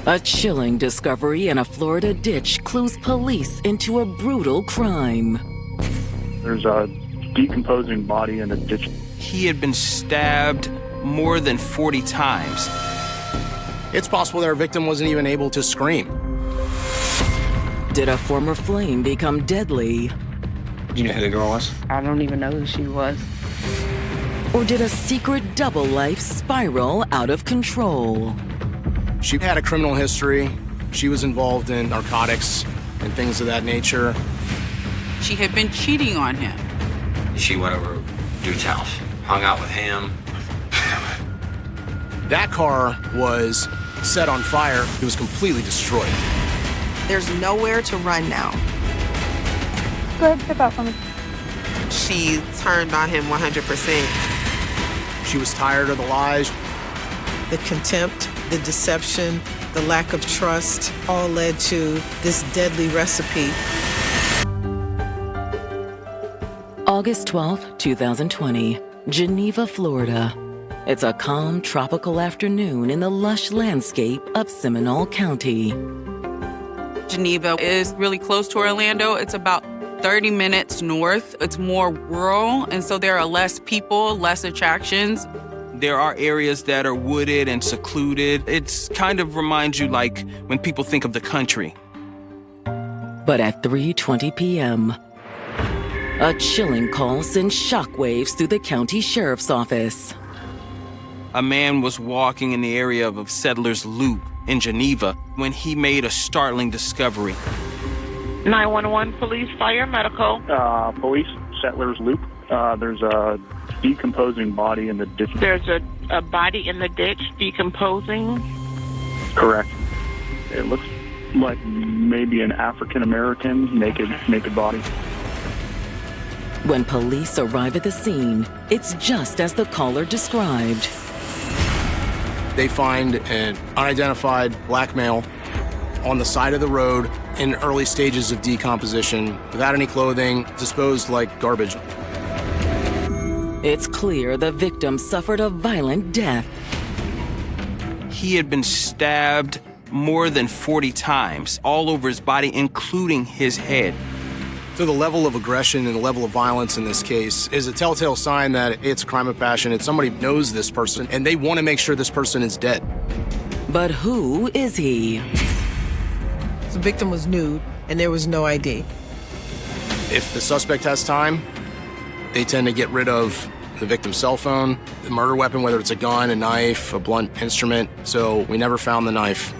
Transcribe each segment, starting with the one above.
A chilling discovery in a Florida ditch clues police into a brutal crime. There's a decomposing body in a ditch. He had been stabbed more than 40 times. It's possible that our victim wasn't even able to scream. Did a former flame become deadly? Do you know who the girl was? I don't even know who she was. Or did a secret double life spiral out of control? She had a criminal history. She was involved in narcotics and things of that nature. She had been cheating on him. She went over to dude's house, hung out with him. That car was set on fire. It was completely destroyed. There's nowhere to run now. Go ahead, step out for me. She turned on him 100%. She was tired of the lies. The contempt, the deception, the lack of trust all led to this deadly recipe. August 12, 2020, Geneva, Florida. It's a calm, tropical afternoon in the lush landscape of Seminole County. Geneva is really close to Orlando. It's about 30 minutes north. It's more rural, and so there are less people, less attractions. There are areas that are wooded and secluded. It's kind of reminds you like when people think of the country. But at 3:20 p.m., a chilling call sends shockwaves through the county sheriff's office. A man was walking in the area of Settlers Loop in Geneva when he made a startling discovery. 911, police, fire, medical. Police, Settlers Loop. There's a decomposing body in the ditch. There's a body in the ditch decomposing. Correct. It looks like maybe an African-American naked body. When police arrive at the scene, it's just as the caller described. They find an unidentified black male on the side of the road in early stages of decomposition, without any clothing, disposed like garbage. It's clear the victim suffered a violent death. He had been stabbed more than 40 times, all over his body, including his head. So the level of aggression and the level of violence in this case is a telltale sign that it's a crime of passion. It's somebody knows this person, and they want to make sure this person is dead. But who is he? The victim was nude, and there was no ID. If the suspect has time, they tend to get rid of the victim's cell phone, the murder weapon, whether it's a gun, a knife, a blunt instrument. So we never found the knife.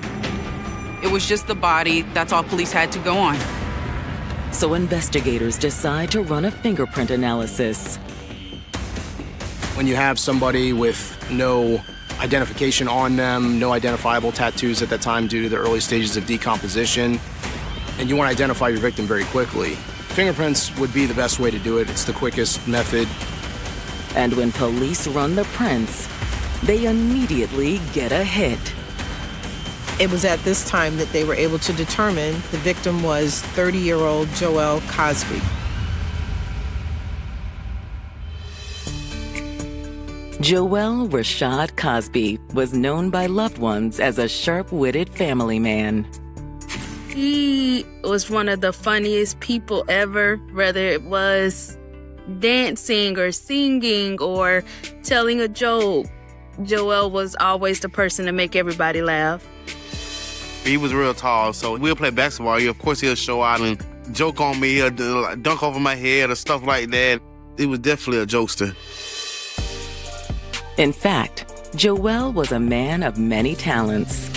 It was just the body. That's all police had to go on. So investigators decide to run a fingerprint analysis. When you have somebody with no identification on them, no identifiable tattoos at that time due to the early stages of decomposition, and you want to identify your victim very quickly, fingerprints would be the best way to do it. It's the quickest method. And when police run the prints, they immediately get a hit. It was at this time that they were able to determine the victim was 30-year-old Joel Cosby. Joel Rashad Cosby was known by loved ones as a sharp-witted family man. He was one of the funniest people ever, whether it was dancing or singing or telling a joke. Joel was always the person to make everybody laugh. He was real tall, so we'll play basketball. Of course, he'll show out and joke on me, or dunk over my head or stuff like that. He was definitely a jokester. In fact, Joel was a man of many talents.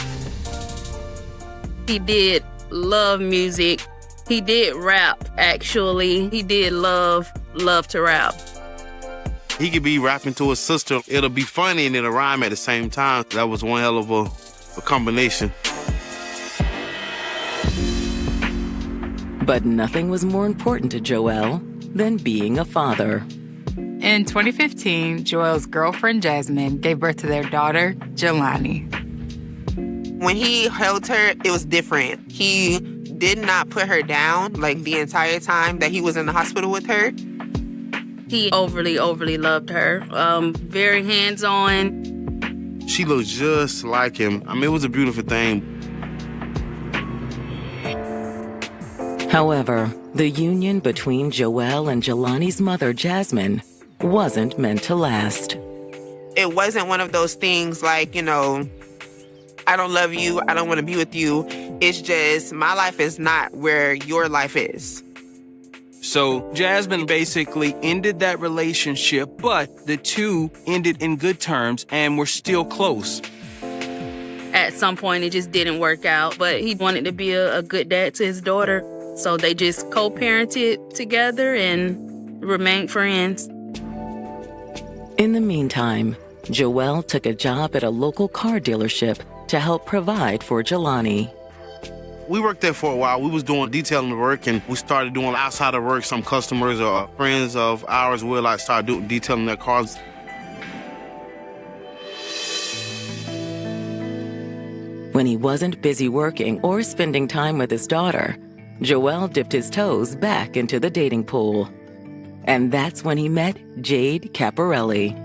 He did love music. He did rap, actually. He did love to rap. He could be rapping to his sister. It'll be funny and it'll rhyme at the same time. That was one hell of a combination. But nothing was more important to Joel than being a father. In 2015, Joel's girlfriend, Jasmine, gave birth to their daughter, Jelani. When he held her, it was different. He did not put her down, like, the entire time that he was in the hospital with her. He overly loved her. Very hands-on. She looked just like him. I mean, it was a beautiful thing. However, the union between Joelle and Jelani's mother, Jasmine, wasn't meant to last. It wasn't one of those things like, I don't love you, I don't want to be with you. It's just my life is not where your life is. So Jasmine basically ended that relationship, but the two ended in good terms and were still close. At some point, it just didn't work out, but he wanted to be a good dad to his daughter. So they just co-parented together and remained friends. In the meantime, Joelle took a job at a local car dealership to help provide for Jelani. We worked there for a while. We was doing detailing work, and we started doing outside of work. Some customers or friends of ours will start detailing their cars. When he wasn't busy working or spending time with his daughter, Joelle dipped his toes back into the dating pool. And that's when he met Jade Caparelli.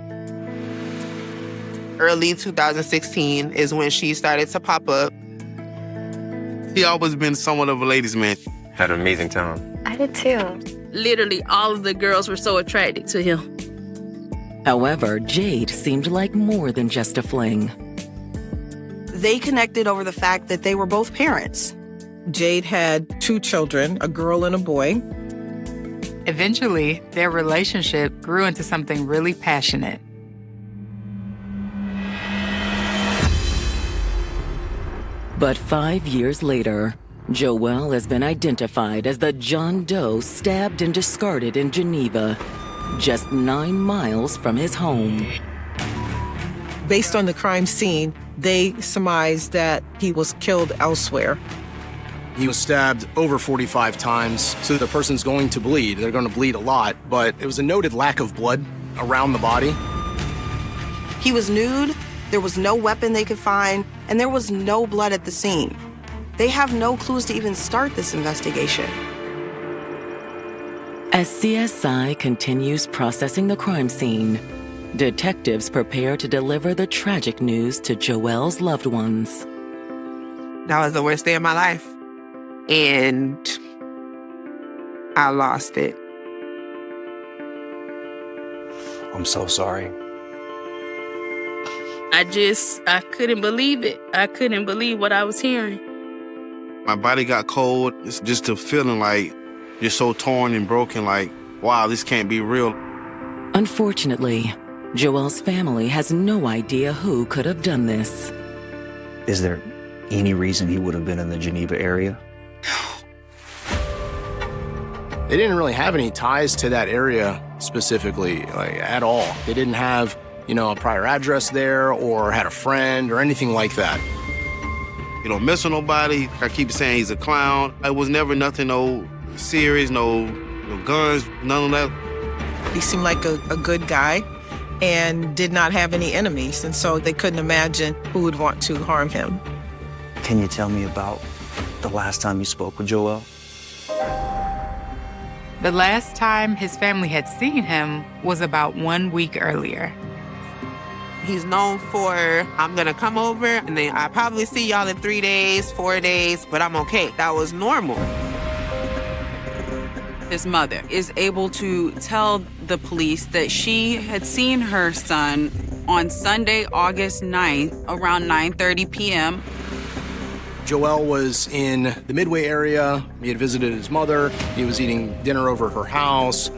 Early 2016 is when she started to pop up. He always been somewhat of a ladies' man. Had an amazing time. I did too. Literally, all of the girls were so attracted to him. However, Jade seemed like more than just a fling. They connected over the fact that they were both parents. Jade had 2 children, a girl and a boy. Eventually, their relationship grew into something really passionate. But 5 years later, Joelle has been identified as the John Doe stabbed and discarded in Geneva, just 9 miles from his home. Based on the crime scene, they surmised that he was killed elsewhere. He was stabbed over 45 times, so the person's going to bleed. They're going to bleed a lot, but it was a noted lack of blood around the body. He was nude, there was no weapon they could find, and there was no blood at the scene. They have no clues to even start this investigation. As CSI continues processing the crime scene, detectives prepare to deliver the tragic news to Joelle's loved ones. That was the worst day of my life. And I lost it. I'm so sorry. I couldn't believe it. I couldn't believe what I was hearing. My body got cold. It's just a feeling like you're so torn and broken, like, wow, this can't be real. Unfortunately, Joelle's family has no idea who could have done this. Is there any reason he would have been in the Geneva area? They didn't really have any ties to that area specifically, at all. They didn't have, a prior address there or had a friend or anything like that. You don't mess with nobody. I keep saying he's a clown. It was never nothing, no serious, no guns, none of that. He seemed like a good guy and did not have any enemies, and so they couldn't imagine who would want to harm him. Can you tell me about the last time you spoke with Joelle? The last time his family had seen him was about 1 week earlier. He's known for, I'm gonna come over and then I probably see y'all in 3 days, 4 days, but I'm okay. That was normal. His mother is able to tell the police that she had seen her son on Sunday, August 9th, around 9:30 p.m. Joelle was in the Midway area. He had visited his mother. He was eating dinner over at her house.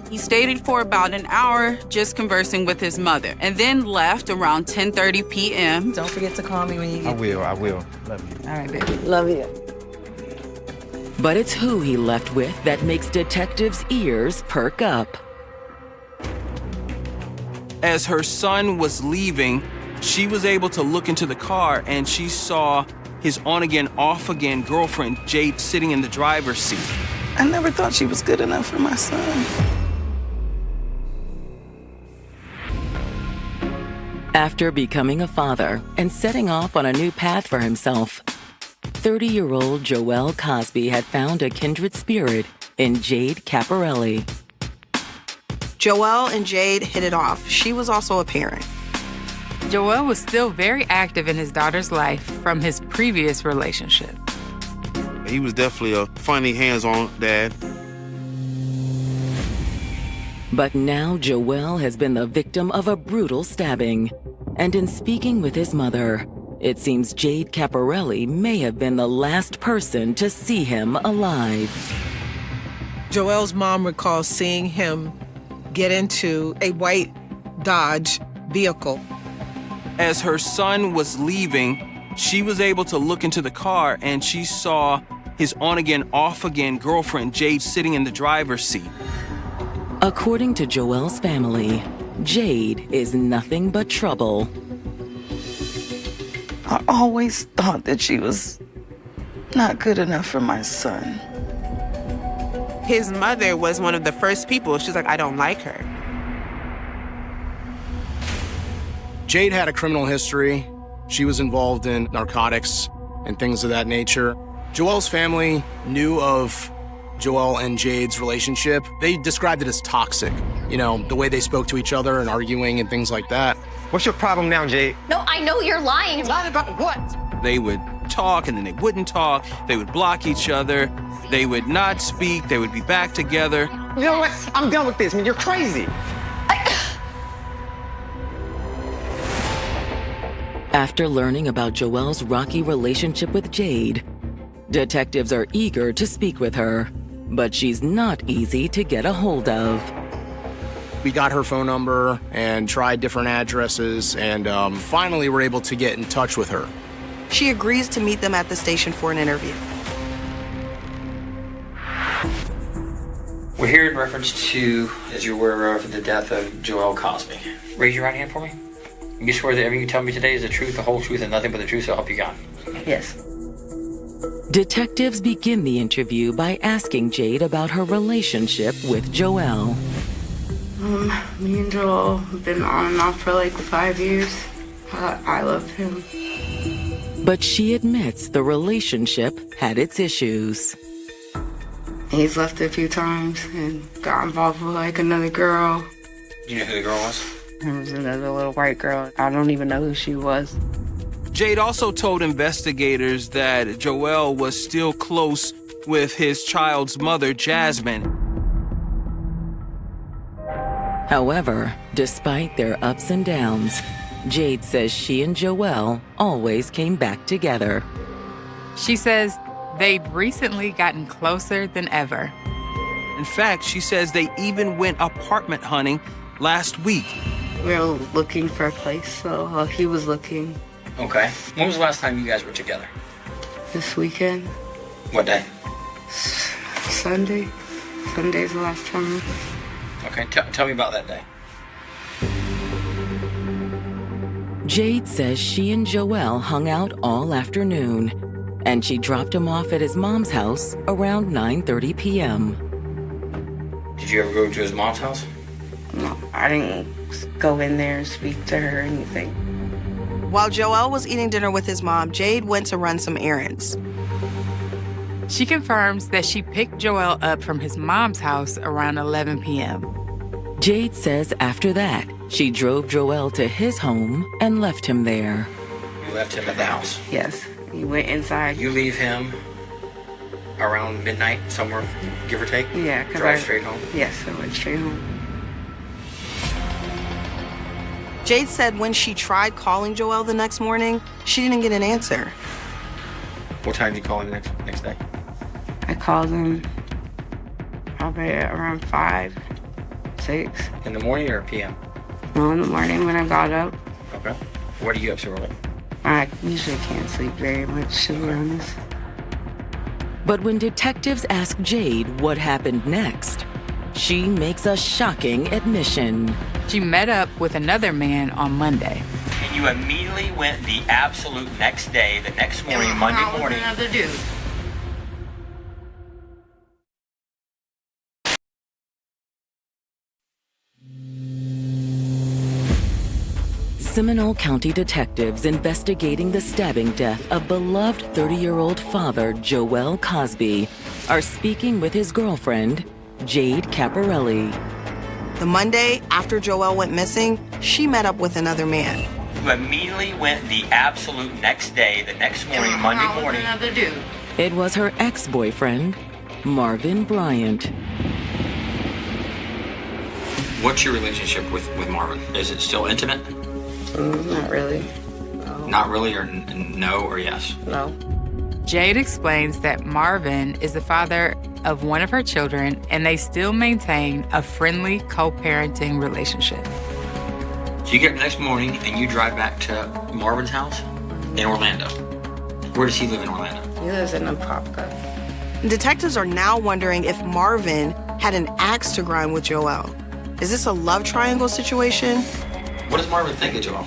He stayed for about an hour just conversing with his mother and then left around 10:30 p.m. Don't forget to call me when you get I will. Love you. All right, baby. Love you. But it's who he left with that makes detectives' ears perk up. As her son was leaving, she was able to look into the car and she saw his on-again, off-again girlfriend, Jade, sitting in the driver's seat. I never thought she was good enough for my son. After becoming a father and setting off on a new path for himself, 30-year-old Joelle Cosby had found a kindred spirit in Jade Caparelli. Joelle and Jade hit it off. She was also a parent. Joelle was still very active in his daughter's life from his previous relationship. He was definitely a funny, hands-on dad. But now Joel has been the victim of a brutal stabbing. And in speaking with his mother, it seems Jade Caparelli may have been the last person to see him alive. Joel's mom recalls seeing him get into a white Dodge vehicle. As her son was leaving, she was able to look into the car and she saw his on-again, off-again girlfriend, Jade, sitting in the driver's seat. According to Joel's family, Jade is nothing but trouble. I always thought that she was not good enough for my son. His mother was one of the first people. She's like, I don't like her. Jade had a criminal history. She was involved in narcotics and things of that nature. Joel's family knew of Joel and Jade's relationship. They described it as toxic. You know, the way they spoke to each other and arguing and things like that. What's your problem now, Jade? No, I know you're lying. You're lying about what? They would talk and then they wouldn't talk. They would block each other. They would not speak. They would be back together. You know what? I'm done with this, man. You're crazy. After learning about Joel's rocky relationship with Jade, detectives are eager to speak with her, but she's not easy to get a hold of. We got her phone number and tried different addresses and finally were able to get in touch with her. She agrees to meet them at the station for an interview. We're here in reference to, as you're aware of, the death of Joel Cosby. Raise your right hand for me. You swear that everything you tell me today is the truth, the whole truth, and nothing but the truth, so help you God. Yes. Detectives begin the interview by asking Jade about her relationship with Joel. Me and Joel have been on and off for like 5 years. I love him. But she admits the relationship had its issues. He's left a few times and got involved with like another girl. Do you know who the girl was? There was another little white girl. I don't even know who she was. Jade also told investigators that Joel was still close with his child's mother, Jasmine. However, despite their ups and downs, Jade says she and Joel always came back together. She says they'd recently gotten closer than ever. In fact, she says they even went apartment hunting last week. We were looking for a place, so he was looking. Okay. When was the last time you guys were together? This weekend. What day? Sunday. Sunday's the last time. Okay, tell me about that day. Jade says she and Joel hung out all afternoon, and she dropped him off at his mom's house around 9:30 p.m. Did you ever go to his mom's house? No, I didn't go in there and speak to her or anything. While Joel was eating dinner with his mom, Jade went to run some errands. She confirms that she picked Joel up from his mom's house around 11 p.m. Jade says after that, she drove Joel to his home and left him there. You left him at the house? Yes. He went inside. You leave him around midnight, somewhere, give or take? Yeah. Drive straight home? Yes, I went straight home. Jade said when she tried calling Joel the next morning, she didn't get an answer. What time did you call him next day? I called him probably around 5, 6. In the morning or p.m.? No, in the morning when I got up. Okay. What are you up so early? I usually can't sleep very much, to be honest. But when detectives ask Jade what happened next, she makes a shocking admission. She met up with another man on Monday. And you immediately went the absolute next day, the next morning, Monday morning. Another dude. Seminole County detectives investigating the stabbing death of beloved 30-year-old father Joel Cosby are speaking with his girlfriend, Jade Caparelli. The Monday after Joel went missing, she met up with another man. You immediately went the absolute next day, the next morning, Monday morning. Another dude. It was her ex-boyfriend, Marvin Bryant. What's your relationship with Marvin? Is it still intimate? Not really. Not really, or no, or yes? No. Jade explains that Marvin is the father of one of her children, and they still maintain a friendly co-parenting relationship. So you get up the next morning and you drive back to Marvin's house in Orlando. Where does he live in Orlando? He lives in Apopka. Detectives are now wondering if Marvin had an axe to grind with Joelle. Is this a love triangle situation? What does Marvin think of Joelle?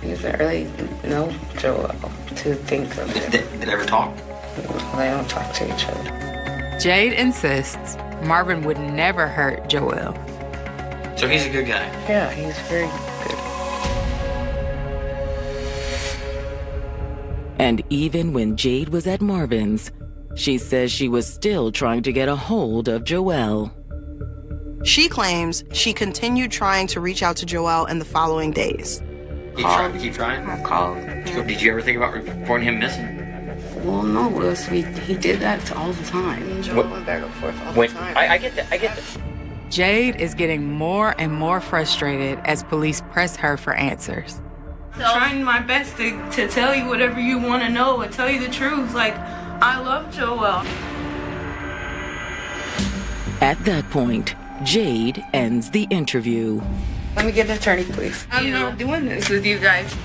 He doesn't really know Joelle to think of it. Did they ever talk? They don't talk to each other. Jade insists Marvin would never hurt Joelle. So he's a good guy? Yeah, he's very good. And even when Jade was at Marvin's, she says she was still trying to get a hold of Joelle. She claims she continued trying to reach out to Joelle in the following days. Keep trying? I called. Did you ever think about reporting him missing? Well, no, he did that all the time. Joelle went back and forth all the time. I get that. Jade is getting more and more frustrated as police press her for answers. I'm trying my best to tell you whatever you want to know and tell you the truth. Like, I love Joelle. At that point, Jade ends the interview. Let me get an attorney, please. I'm not doing this with you guys.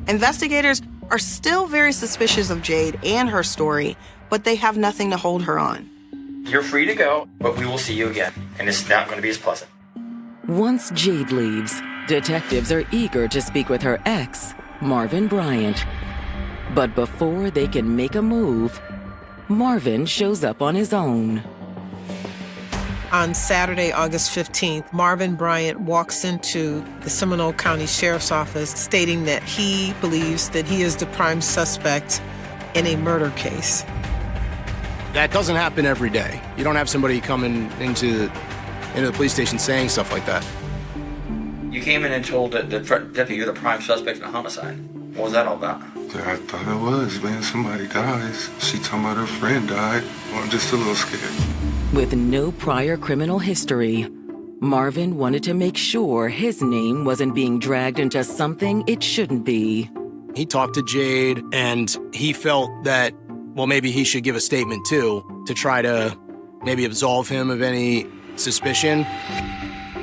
Investigators are still very suspicious of Jade and her story, but they have nothing to hold her on. You're free to go, but we will see you again, and it's not going to be as pleasant. Once Jade leaves, detectives are eager to speak with her ex, Marvin Bryant. But before they can make a move, Marvin shows up on his own. On Saturday, August 15th, Marvin Bryant walks into the Seminole County Sheriff's Office stating that he believes that he is the prime suspect in a murder case. That doesn't happen every day. You don't have somebody coming into the police station saying stuff like that. You came in and told the deputy you're the prime suspect in a homicide. What was that all about? I thought it was, man. Somebody dies. She talking about her friend died. Well, I'm just a little scared. With no prior criminal history, Marvin wanted to make sure his name wasn't being dragged into something it shouldn't be. He talked to Jade, and he felt that, well, maybe he should give a statement too, to try to maybe absolve him of any suspicion.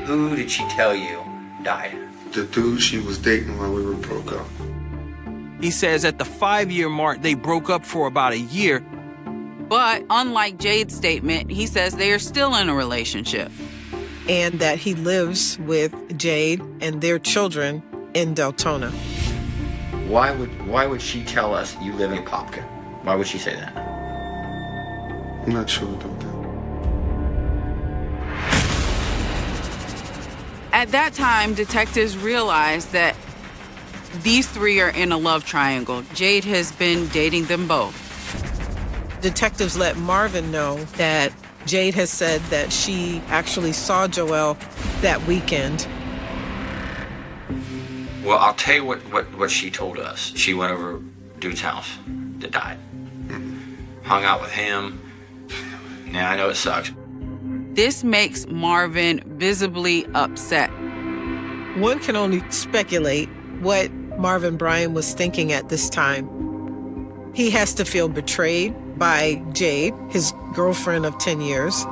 Who did she tell you died? The dude she was dating while we were broke up. He says at the 5-year mark, they broke up for about a year. But unlike Jade's statement, he says they are still in a relationship. And that he lives with Jade and their children in Deltona. Why would she tell us you live in Apopka? Why would she say that? I'm not sure about that. At that time, detectives realized that these three are in a love triangle. Jade has been dating them both. Detectives let Marvin know that Jade has said that she actually saw Joelle that weekend. Well, I'll tell you what she told us. She went over dude's house that died. Hung out with him. Now, I know it sucks. This makes Marvin visibly upset. One can only speculate what Marvin Bryant was thinking at this time. He has to feel betrayed by Jade, his girlfriend of 10 years.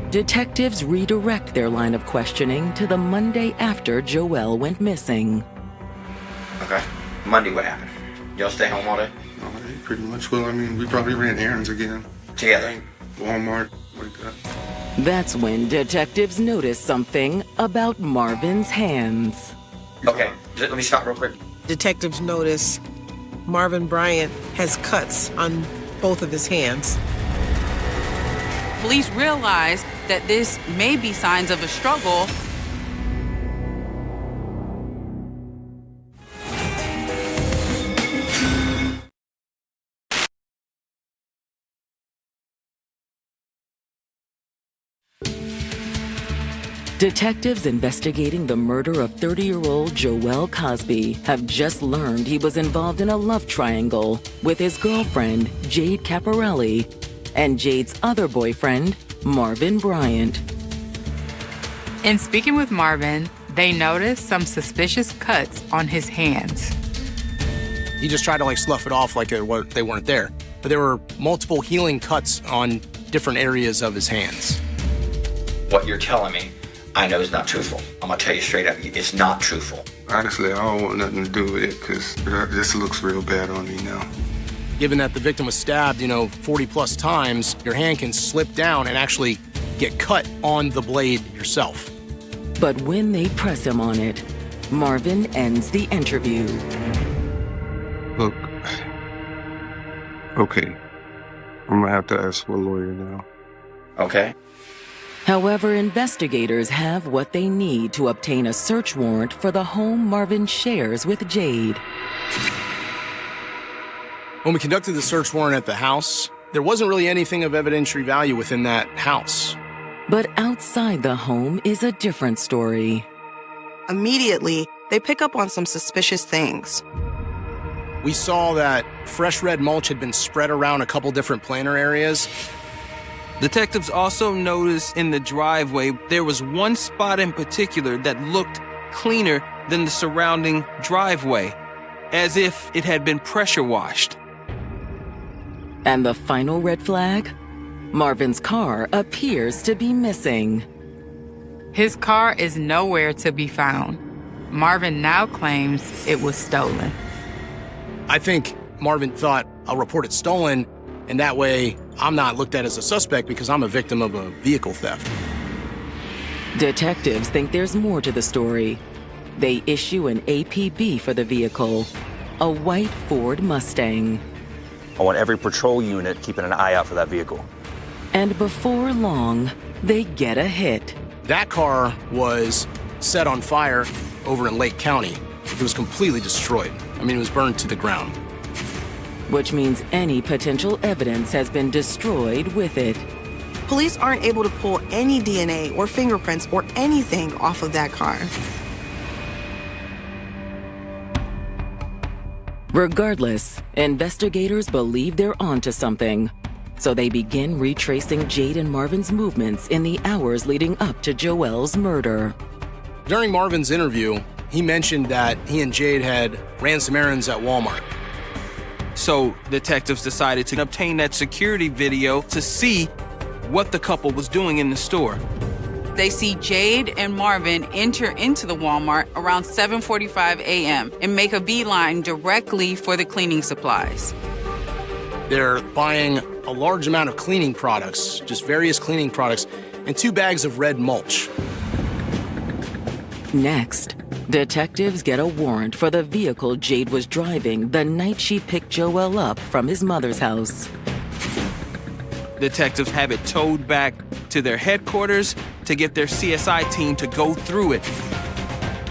Detectives redirect their line of questioning to the Monday after Joelle went missing. Okay. Monday, what happened? Y'all stay home all day? All day, pretty much. Well, I mean, we probably ran errands again. Together? Walmart, like that. That's when detectives noticed something about Marvin's hands. Okay, let me stop real quick. Detectives notice Marvin Bryant has cuts on both of his hands. Police realize that this may be signs of a struggle. Detectives investigating the murder of 30-year-old Joel Cosby have just learned he was involved in a love triangle with his girlfriend, Jade Caparelli, and Jade's other boyfriend, Marvin Bryant. In speaking with Marvin, they noticed some suspicious cuts on his hands. He just tried to slough it off like they weren't there. But there were multiple healing cuts on different areas of his hands. What you're telling me, I know is not truthful. I'm gonna tell you straight up, it's not truthful. Honestly, I don't want nothing to do with it because this looks real bad on me now. Given that the victim was stabbed, 40 plus times, your hand can slip down and actually get cut on the blade yourself. But when they press him on it, Marvin ends the interview. Look, okay, I'm gonna have to ask for a lawyer now. Okay. However, investigators have what they need to obtain a search warrant for the home Marvin shares with Jade. When we conducted the search warrant at the house, there wasn't really anything of evidentiary value within that house. But outside the home is a different story. Immediately, they pick up on some suspicious things. We saw that fresh red mulch had been spread around a couple different planter areas. Detectives also noticed in the driveway there was one spot in particular that looked cleaner than the surrounding driveway, as if it had been pressure washed. And the final red flag? Marvin's car appears to be missing. His car is nowhere to be found. Marvin now claims it was stolen. I think Marvin thought, I'll report it stolen, and that way I'm not looked at as a suspect because I'm a victim of a vehicle theft. Detectives think there's more to the story. They issue an APB for the vehicle, a white Ford Mustang. I want every patrol unit keeping an eye out for that vehicle. And before long, they get a hit. That car was set on fire over in Lake County. It was completely destroyed. It was burned to the ground. Which means any potential evidence has been destroyed with it. Police aren't able to pull any DNA or fingerprints or anything off of that car. Regardless, investigators believe they're onto something. So they begin retracing Jade and Marvin's movements in the hours leading up to Joel's murder. During Marvin's interview, he mentioned that he and Jade had ran some errands at Walmart. So detectives decided to obtain that security video to see what the couple was doing in the store. They see Jade and Marvin enter into the Walmart around 7:45 a.m. and make a beeline directly for the cleaning supplies. They're buying a large amount of cleaning products, just various cleaning products, and 2 bags of red mulch. Next, detectives get a warrant for the vehicle Jade was driving the night she picked Joel up from his mother's house. Detectives have it towed back to their headquarters to get their CSI team to go through it.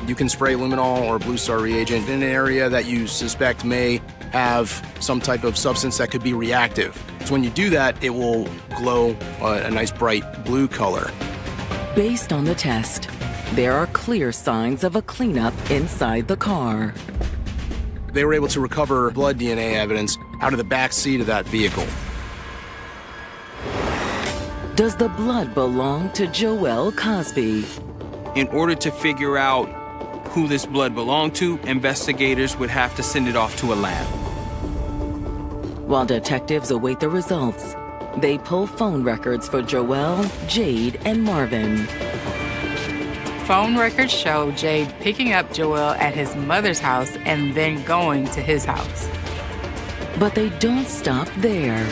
You can spray luminol or Blue Star reagent in an area that you suspect may have some type of substance that could be reactive. So when you do that, it will glow a nice bright blue color. Based on the test, there are clear signs of a cleanup inside the car. They were able to recover blood DNA evidence out of the back seat of that vehicle. Does the blood belong to Joel Cosby? In order to figure out who this blood belonged to, investigators would have to send it off to a lab. While detectives await the results, they pull phone records for Joel, Jade, and Marvin. Phone records show Jade picking up Joel at his mother's house and then going to his house. But they don't stop there.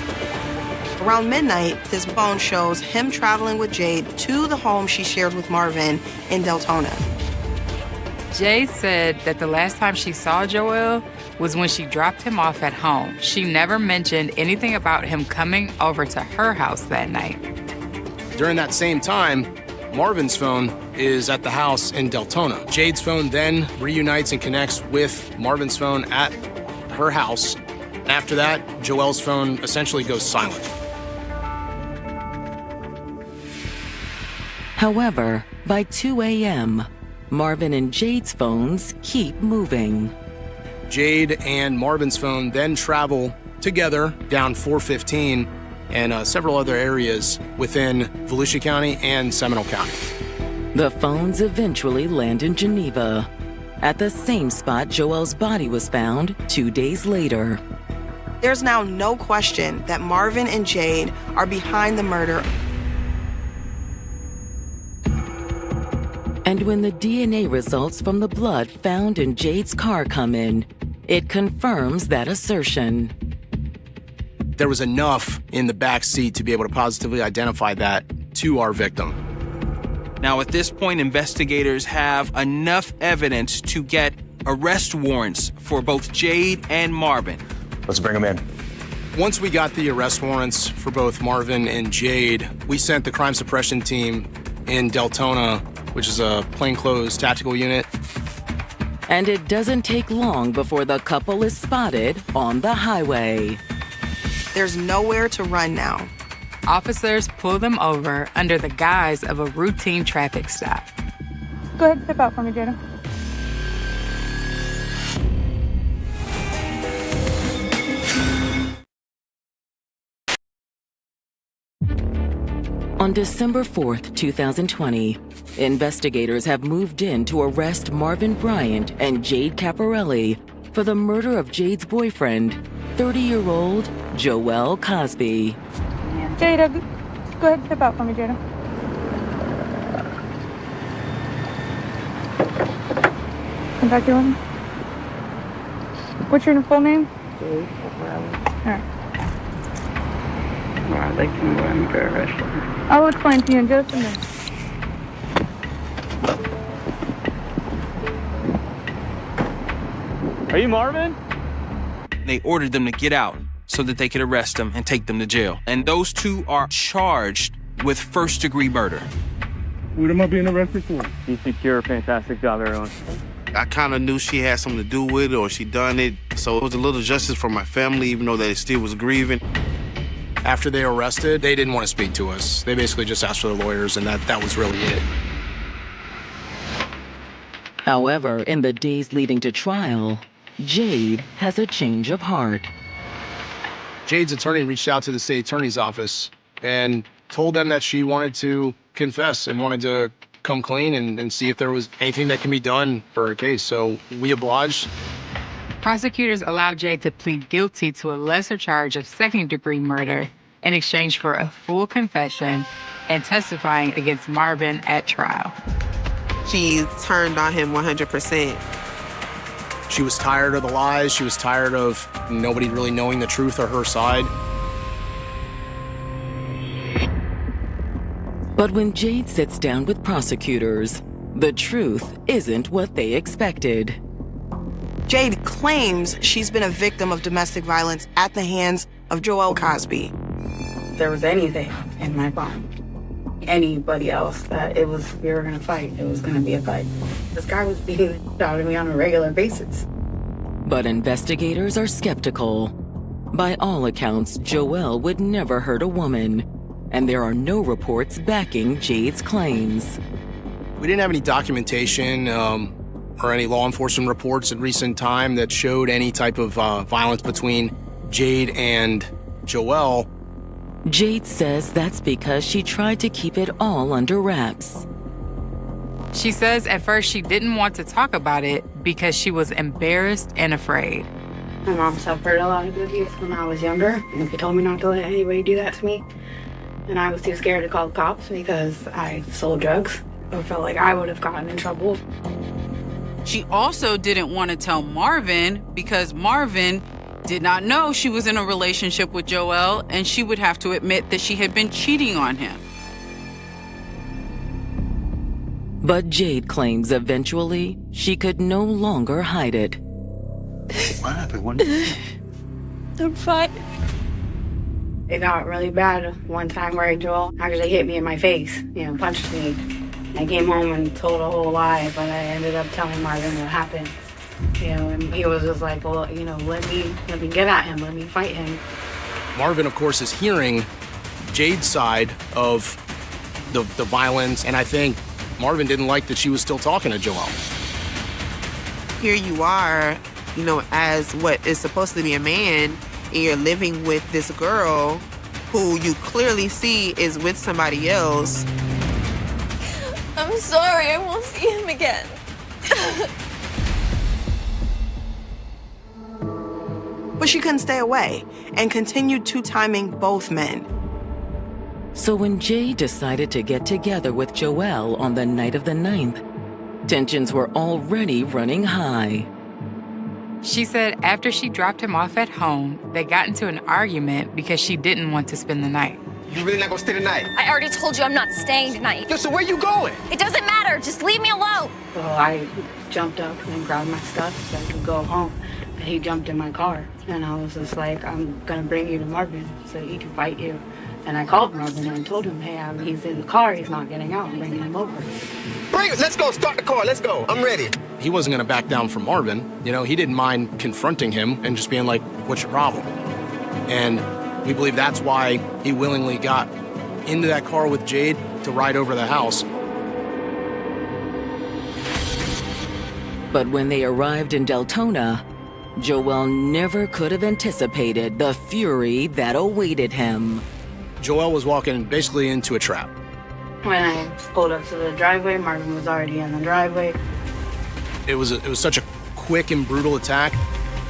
Around midnight, his phone shows him traveling with Jade to the home she shared with Marvin in Deltona. Jade said that the last time she saw Joel was when she dropped him off at home. She never mentioned anything about him coming over to her house that night. During that same time, Marvin's phone is at the house in Deltona. Jade's phone then reunites and connects with Marvin's phone at her house. After that, Joel's phone essentially goes silent. However, By 2 a.m., Marvin and Jade's phones keep moving. Jade and Marvin's phone then travel together down 415 and several other areas within Volusia County and Seminole County. The phones eventually land in Geneva, at the same spot Joelle's body was found 2 days later. There's now no question that Marvin and Jade are behind the murder. And when the DNA results from the blood found in Jade's car come in, it confirms that assertion. There was enough in the back seat to be able to positively identify that to our victim. Now, at this point, investigators have enough evidence to get arrest warrants for both Jade and Marvin. Let's bring them in. Once we got the arrest warrants for both Marvin and Jade, we sent the crime suppression team in Deltona, which is a plainclothes tactical unit. And it doesn't take long before the couple is spotted on the highway. There's nowhere to run now. Officers pull them over under the guise of a routine traffic stop. Go ahead and step out for me, Jada. On December 4th, 2020, investigators have moved in to arrest Marvin Bryant and Jade Caparelli for the murder of Jade's boyfriend, 30-year-old Joel Cosby. Jada, go ahead and step out for me, Jada. Come back here with me. What's your full name? Jade Caparelli. All right. Well, I'd like to know why I'm under arrest. I'll explain to you in just a minute. Are you Marvin? They ordered them to get out so that they could arrest them and take them to jail. And those two are charged with first-degree murder. What am I being arrested for? You think you're a fantastic job, everyone. I kind of knew she had something to do with it or she done it. So it was a little justice for my family, even though they still was grieving. After they were arrested, they didn't want to speak to us. They basically just asked for the lawyers, and that was really it. However, in the days leading to trial, Jade has a change of heart. Jade's attorney reached out to the state attorney's office and told them that she wanted to confess and wanted to come clean and see if there was anything that can be done for her case. So we obliged. Prosecutors allowed Jade to plead guilty to a lesser charge of second-degree murder in exchange for a full confession and testifying against Marvin at trial. She turned on him 100%. She was tired of the lies. She was tired of nobody really knowing the truth or her side. But when Jade sits down with prosecutors, the truth isn't what they expected. Jade claims she's been a victim of domestic violence at the hands of Joel Cosby. If there was anything in my phone, anybody else, that we were gonna fight. It was gonna be a fight. This guy was beating the shit out of me on a regular basis. But investigators are skeptical. By all accounts, Joel would never hurt a woman, and there are no reports backing Jade's claims. We didn't have any documentation or any law enforcement reports in recent time that showed any type of violence between Jade and Joel. Jade says that's because she tried to keep it all under wraps. She says at first she didn't want to talk about it because she was embarrassed and afraid. My mom suffered a lot of abuse when I was younger, and she told me not to let anybody do that to me. And I was too scared to call the cops because I sold drugs. I felt like I would have gotten in trouble. She also didn't want to tell Marvin because Marvin did not know she was in a relationship with Joel, and she would have to admit that she had been cheating on him. But Jade claims eventually she could no longer hide it. What happened? I'm fine. It got really bad one time where Joel actually hit me in my face, punched me. I came home and told a whole lie, but I ended up telling Marvin what happened. And he was just like, well, let me get at him, let me fight him. Marvin, of course, is hearing Jade's side of the violence, and I think Marvin didn't like that she was still talking to Joelle. Here you are, you know, as what is supposed to be a man, and you're living with this girl who you clearly see is with somebody else. I'm sorry, I won't see him again. But she couldn't stay away and continued two-timing both men. So when Jade decided to get together with Joelle on the night of the 9th, tensions were already running high. She said after she dropped him off at home, they got into an argument because she didn't want to spend the night. You really not gonna stay tonight? I already told you I'm not staying tonight. Yo, so where you going? It doesn't matter. Just leave me alone. So I jumped up and grabbed my stuff so I could go home. And he jumped in my car. And I was just like, I'm gonna bring you to Marvin so he can fight you. And I called Marvin and told him, hey, he's in the car. He's not getting out. I'm bringing him over. Bring it. Let's go. Start the car. Let's go. I'm ready. He wasn't going to back down from Marvin. You know, he didn't mind confronting him and just being like, what's your problem? And we believe that's why he willingly got into that car with Jade to ride over the house. But when they arrived in Deltona, Joelle never could have anticipated the fury that awaited him. Joelle was walking basically into a trap. When I pulled up to the driveway, Marvin was already in the driveway. It was such a quick and brutal attack.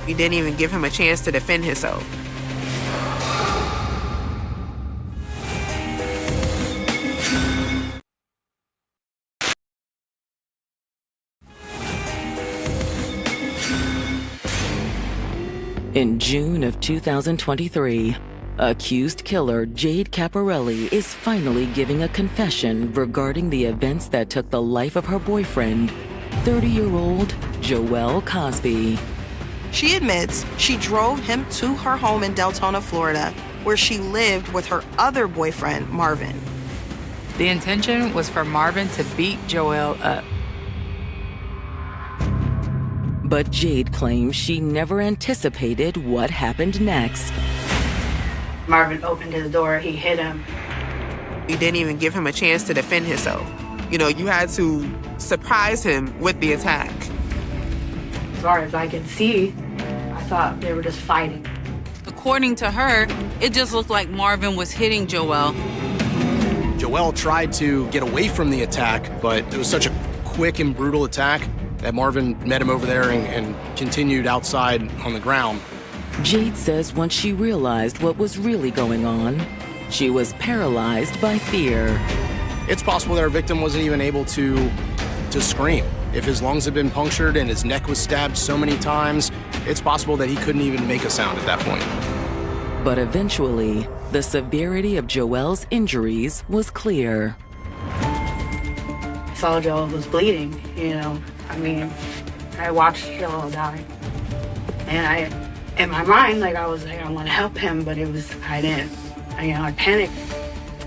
You didn't even give him a chance to defend himself. In June of 2023, accused killer Jade Caparelli is finally giving a confession regarding the events that took the life of her boyfriend, 30-year-old Joel Cosby. She admits she drove him to her home in Deltona, Florida, where she lived with her other boyfriend, Marvin. The intention was for Marvin to beat Joel up. But Jade claims she never anticipated what happened next. Marvin opened his door, he hit him. You didn't even give him a chance to defend himself. You know, you had to surprise him with the attack. As far as I could see, I thought they were just fighting. According to her, it just looked like Marvin was hitting Joelle. Joelle tried to get away from the attack, but it was such a quick and brutal attack that Marvin met him over there and continued outside on the ground. Jade says once she realized what was really going on, she was paralyzed by fear. It's possible that our victim wasn't even able to scream. If his lungs had been punctured and his neck was stabbed so many times, it's possible that he couldn't even make a sound at that point. But eventually, the severity of Joelle's injuries was clear. I saw Joel was bleeding, you know. I mean, I watched Joel die. And in my mind, like, I was like, I want to help him, but I didn't. I panicked.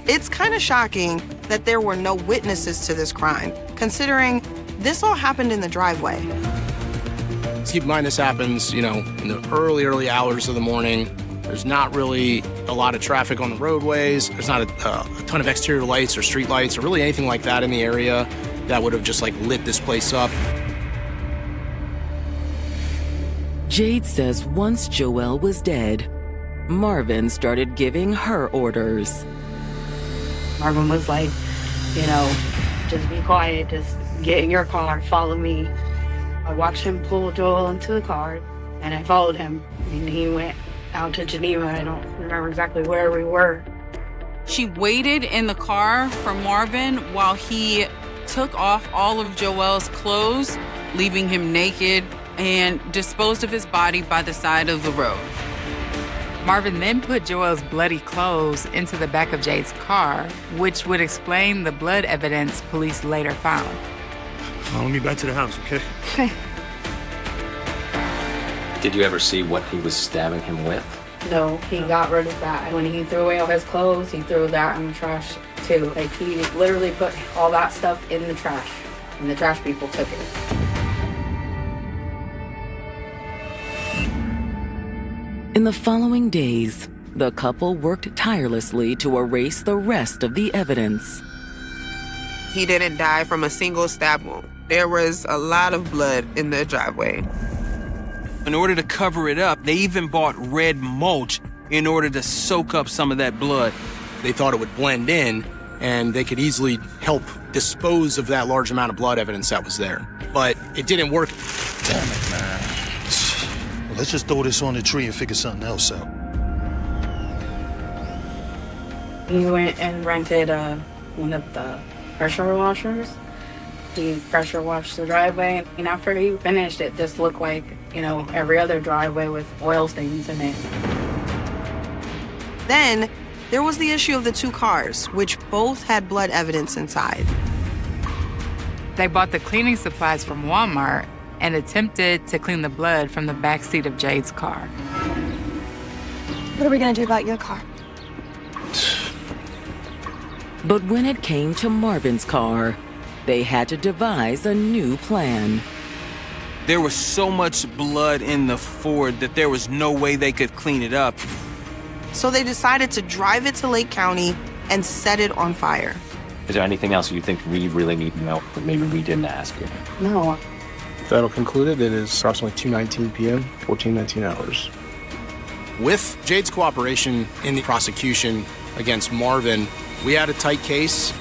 It's kind of shocking that there were no witnesses to this crime, considering this all happened in the driveway. Let's keep in mind this happens, you know, in the early hours of the morning. There's not really a lot of traffic on the roadways. There's not a ton of exterior lights or street lights or really anything like that in the area that would have just like lit this place up. Jade says once Joelle was dead, Marvin started giving her orders. Marvin was like, you know, just be quiet, just get in your car, follow me. I watched him pull Joel into the car, and I followed him. And he went out to Geneva. I don't remember exactly where we were. She waited in the car for Marvin while he took off all of Joel's clothes, leaving him naked, and disposed of his body by the side of the road. Marvin then put Joel's bloody clothes into the back of Jade's car, which would explain the blood evidence police later found. Follow me back to the house, okay? Okay. Did you ever see what he was stabbing him with? No, he got rid of that. When he threw away all his clothes, he threw that in the trash too. Like, he literally put all that stuff in the trash, and the trash people took it. In the following days, the couple worked tirelessly to erase the rest of the evidence. He didn't die from a single stab wound. There was a lot of blood in the driveway. In order to cover it up, they even bought red mulch in order to soak up some of that blood. They thought it would blend in and they could easily help dispose of that large amount of blood evidence that was there. But it didn't work. Damn it, man. Well, let's just throw this on the tree and figure something else out. He went and rented one of the pressure washers. He pressure washed the driveway, and after he finished, it just looked like, every other driveway with oil stains in it. Then there was the issue of the two cars, which both had blood evidence inside. They bought the cleaning supplies from Walmart and attempted to clean the blood from the backseat of Jade's car. What are we gonna do about your car? But when it came to Marvin's car, they had to devise a new plan. There was so much blood in the Ford that there was no way they could clean it up. So they decided to drive it to Lake County and set it on fire. Is there anything else you think we really need to know that maybe we didn't ask you? No. That'll conclude it. It is approximately 2:19 p.m., 19 hours. With Jade's cooperation in the prosecution against Marvin, we had a tight case.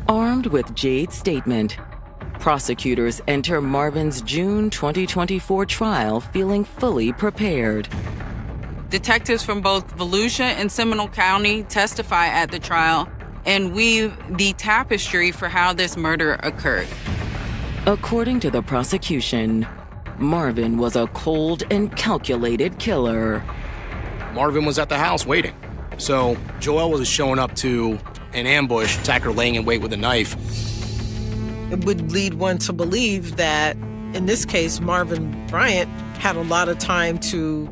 Armed with Jade's statement, prosecutors enter Marvin's June 2024 trial feeling fully prepared. Detectives from both Volusia and Seminole County testify at the trial and weave the tapestry for how this murder occurred. According to the prosecution, Marvin was a cold and calculated killer. Marvin was at the house waiting. So Joelle was showing up to an ambush, attacker laying in wait with a knife. It would lead one to believe that, in this case, Marvin Bryant had a lot of time to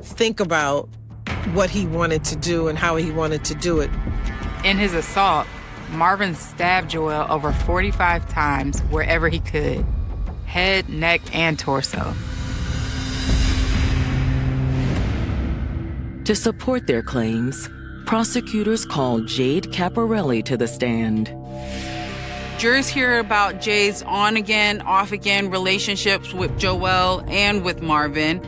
think about what he wanted to do and how he wanted to do it. In his assault, Marvin stabbed Joelle over 45 times wherever he could. Head, neck, and torso. To support their claims, prosecutors called Jade Caparelli to the stand. Jurors hear about Jade's on-again, off-again relationships with Joelle and with Marvin.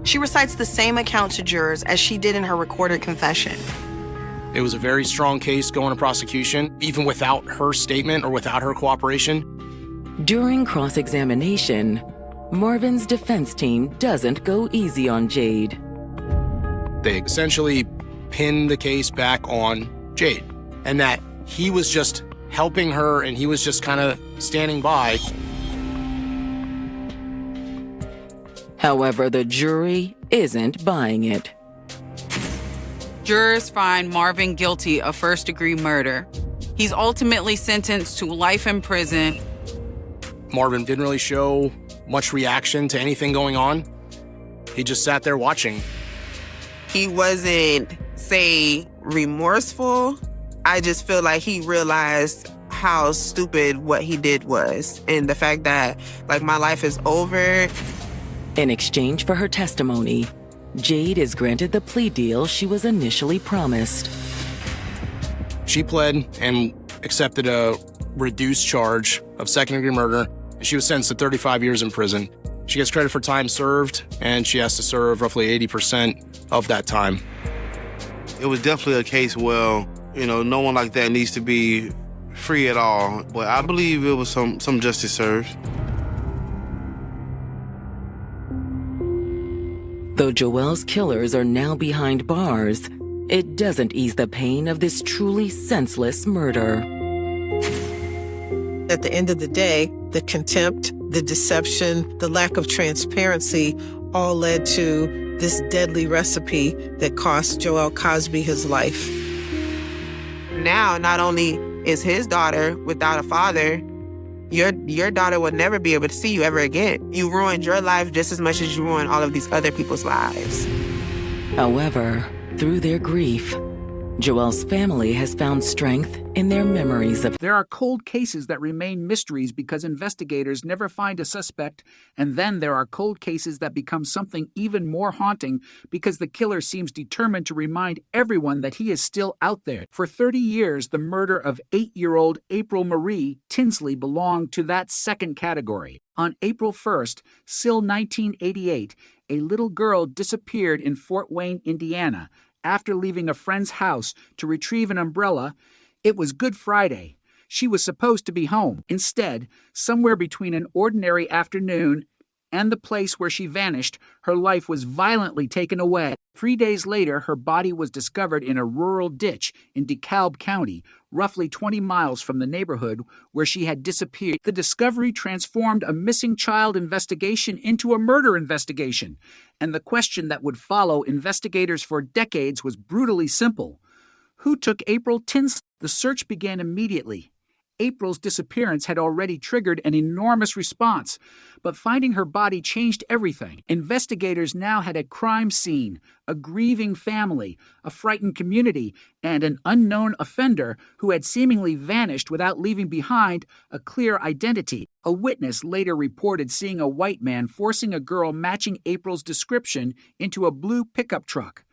She recites the same account to jurors as she did in her recorded confession. It was a very strong case going to prosecution, even without her statement or without her cooperation. During cross-examination, Marvin's defense team doesn't go easy on Jade. They essentially pinned the case back on Jade, and that he was just helping her and he was just kind of standing by. However, the jury isn't buying it. Jurors find Marvin guilty of first-degree murder. He's ultimately sentenced to life in prison. Marvin didn't really show much reaction to anything going on. He just sat there watching. He wasn't, say, remorseful. I just feel like he realized how stupid what he did was. And the fact that, my life is over. In exchange for her testimony, Jade is granted the plea deal she was initially promised. She pled and accepted a reduced charge of second-degree murder. She was sentenced to 35 years in prison. She gets credit for time served, and she has to serve roughly 80% of that time. It was definitely a case where, no one like that needs to be free at all. But I believe it was some justice served. Though Joelle's killers are now behind bars, it doesn't ease the pain of this truly senseless murder. At the end of the day, the contempt, the deception, the lack of transparency all led to this deadly recipe that cost Joelle Cosby his life. Now, not only is his daughter without a father, your daughter will never be able to see you ever again. You ruined your life just as much as you ruined all of these other people's lives. However, through their grief, Joelle's family has found strength in their memories of. There are cold cases that remain mysteries because investigators never find a suspect, and then there are cold cases that become something even more haunting because the killer seems determined to remind everyone that he is still out there. For 30 years, the murder of 8-year-old April Marie Tinsley belonged to that second category. On April 1st, still 1988, a little girl disappeared in Fort Wayne, Indiana, after leaving a friend's house to retrieve an umbrella. It was Good Friday. She was supposed to be home. Instead, somewhere between an ordinary afternoon and the place where she vanished, her life was violently taken away. 3 days later, her body was discovered in a rural ditch in DeKalb County, roughly 20 miles from the neighborhood where she had disappeared. The discovery transformed a missing child investigation into a murder investigation, and the question that would follow investigators for decades was brutally simple. Who took April Tinsley? The search began immediately. April's disappearance had already triggered an enormous response, but finding her body changed everything. Investigators now had a crime scene, a grieving family, a frightened community, and an unknown offender who had seemingly vanished without leaving behind a clear identity. A witness later reported seeing a white man forcing a girl matching April's description into a blue pickup truck.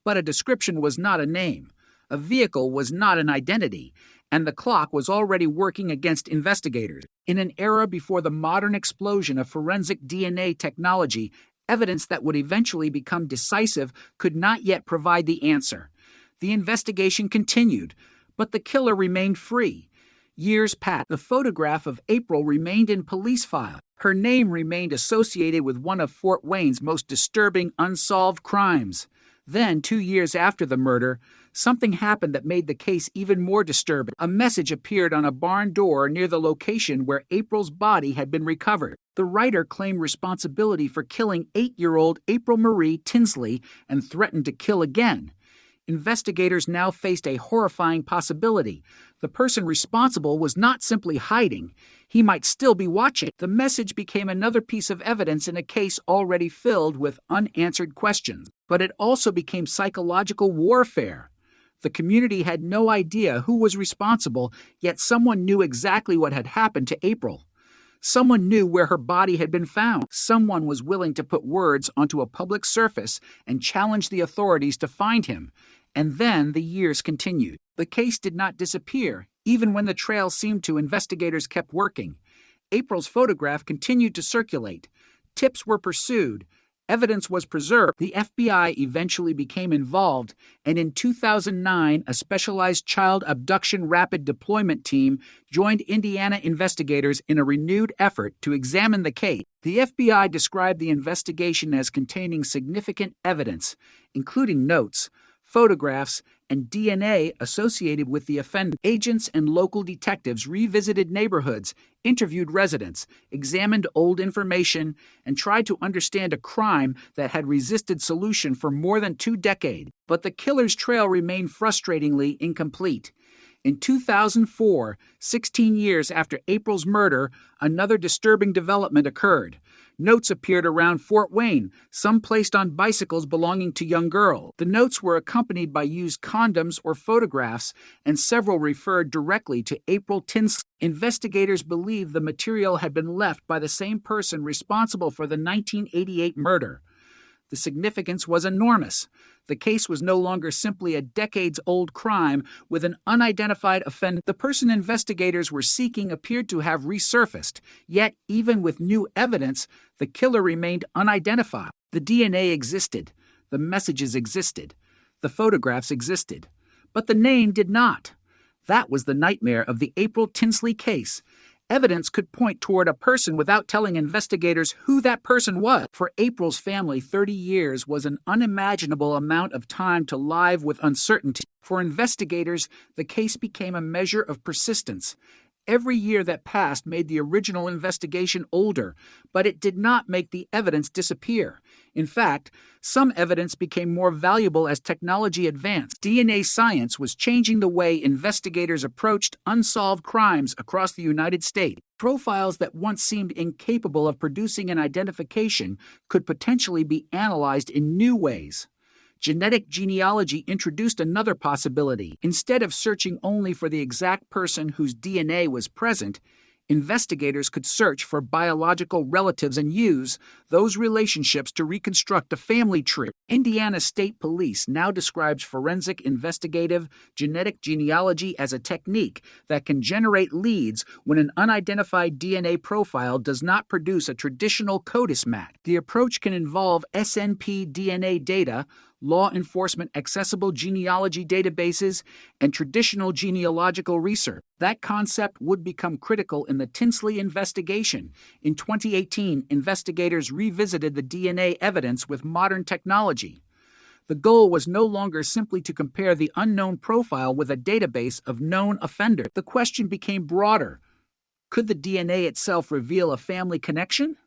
But a description was not a name. A vehicle was not an identity, and the clock was already working against investigators. In an era before the modern explosion of forensic DNA technology, evidence that would eventually become decisive could not yet provide the answer. The investigation continued, but the killer remained free. Years passed. The photograph of April remained in police files. Her name remained associated with one of Fort Wayne's most disturbing unsolved crimes. Then, 2 years after the murder, something happened that made the case even more disturbing. A message appeared on a barn door near the location where April's body had been recovered. The writer claimed responsibility for killing 8-year-old April Marie Tinsley and threatened to kill again. Investigators now faced a horrifying possibility. The person responsible was not simply hiding. He might still be watching. The message became another piece of evidence in a case already filled with unanswered questions. But it also became psychological warfare. The community had no idea who was responsible, yet someone knew exactly what had happened to April. Someone knew where her body had been found. Someone was willing to put words onto a public surface and challenge the authorities to find him. And then the years continued. The case did not disappear, even when the trail seemed to. Investigators kept working. April's photograph continued to circulate. Tips were pursued. Evidence was preserved. The FBI eventually became involved, and in 2009, a specialized child abduction rapid deployment team joined Indiana investigators in a renewed effort to examine the case. The FBI described the investigation as containing significant evidence, including notes, photographs, and DNA associated with the offender. Agents and local detectives revisited neighborhoods, interviewed residents, examined old information, and tried to understand a crime that had resisted solution for more than 2 decades. But the killer's trail remained frustratingly incomplete. In 2004, 16 years after April's murder, another disturbing development occurred. Notes appeared around Fort Wayne, some placed on bicycles belonging to young girls. The notes were accompanied by used condoms or photographs, and several referred directly to April Tinsley. Investigators believe the material had been left by the same person responsible for the 1988 murder. The significance was enormous. The case was no longer simply a decades-old crime with an unidentified offender. The person investigators were seeking appeared to have resurfaced, yet even with new evidence, the killer remained unidentified. The DNA existed, the messages existed, the photographs existed, but the name did not. That was the nightmare of the April Tinsley case. Evidence could point toward a person without telling investigators who that person was. For April's family, 30 years was an unimaginable amount of time to live with uncertainty. For investigators, the case became a measure of persistence. Every year that passed made the original investigation older, but it did not make the evidence disappear. In fact, some evidence became more valuable as technology advanced. DNA science was changing the way investigators approached unsolved crimes across the United States. Profiles that once seemed incapable of producing an identification could potentially be analyzed in new ways. Genetic genealogy introduced another possibility. Instead of searching only for the exact person whose DNA was present, investigators could search for biological relatives and use those relationships to reconstruct a family tree. Indiana State Police now describes forensic investigative genetic genealogy as a technique that can generate leads when an unidentified DNA profile does not produce a traditional CODIS match. The approach can involve SNP DNA data, law enforcement accessible genealogy databases, and traditional genealogical research. That concept would become critical in the Tinsley investigation. In 2018, investigators revisited the DNA evidence with modern technology. The goal was no longer simply to compare the unknown profile with a database of known offenders. The question became broader. Could the DNA itself reveal a family connection?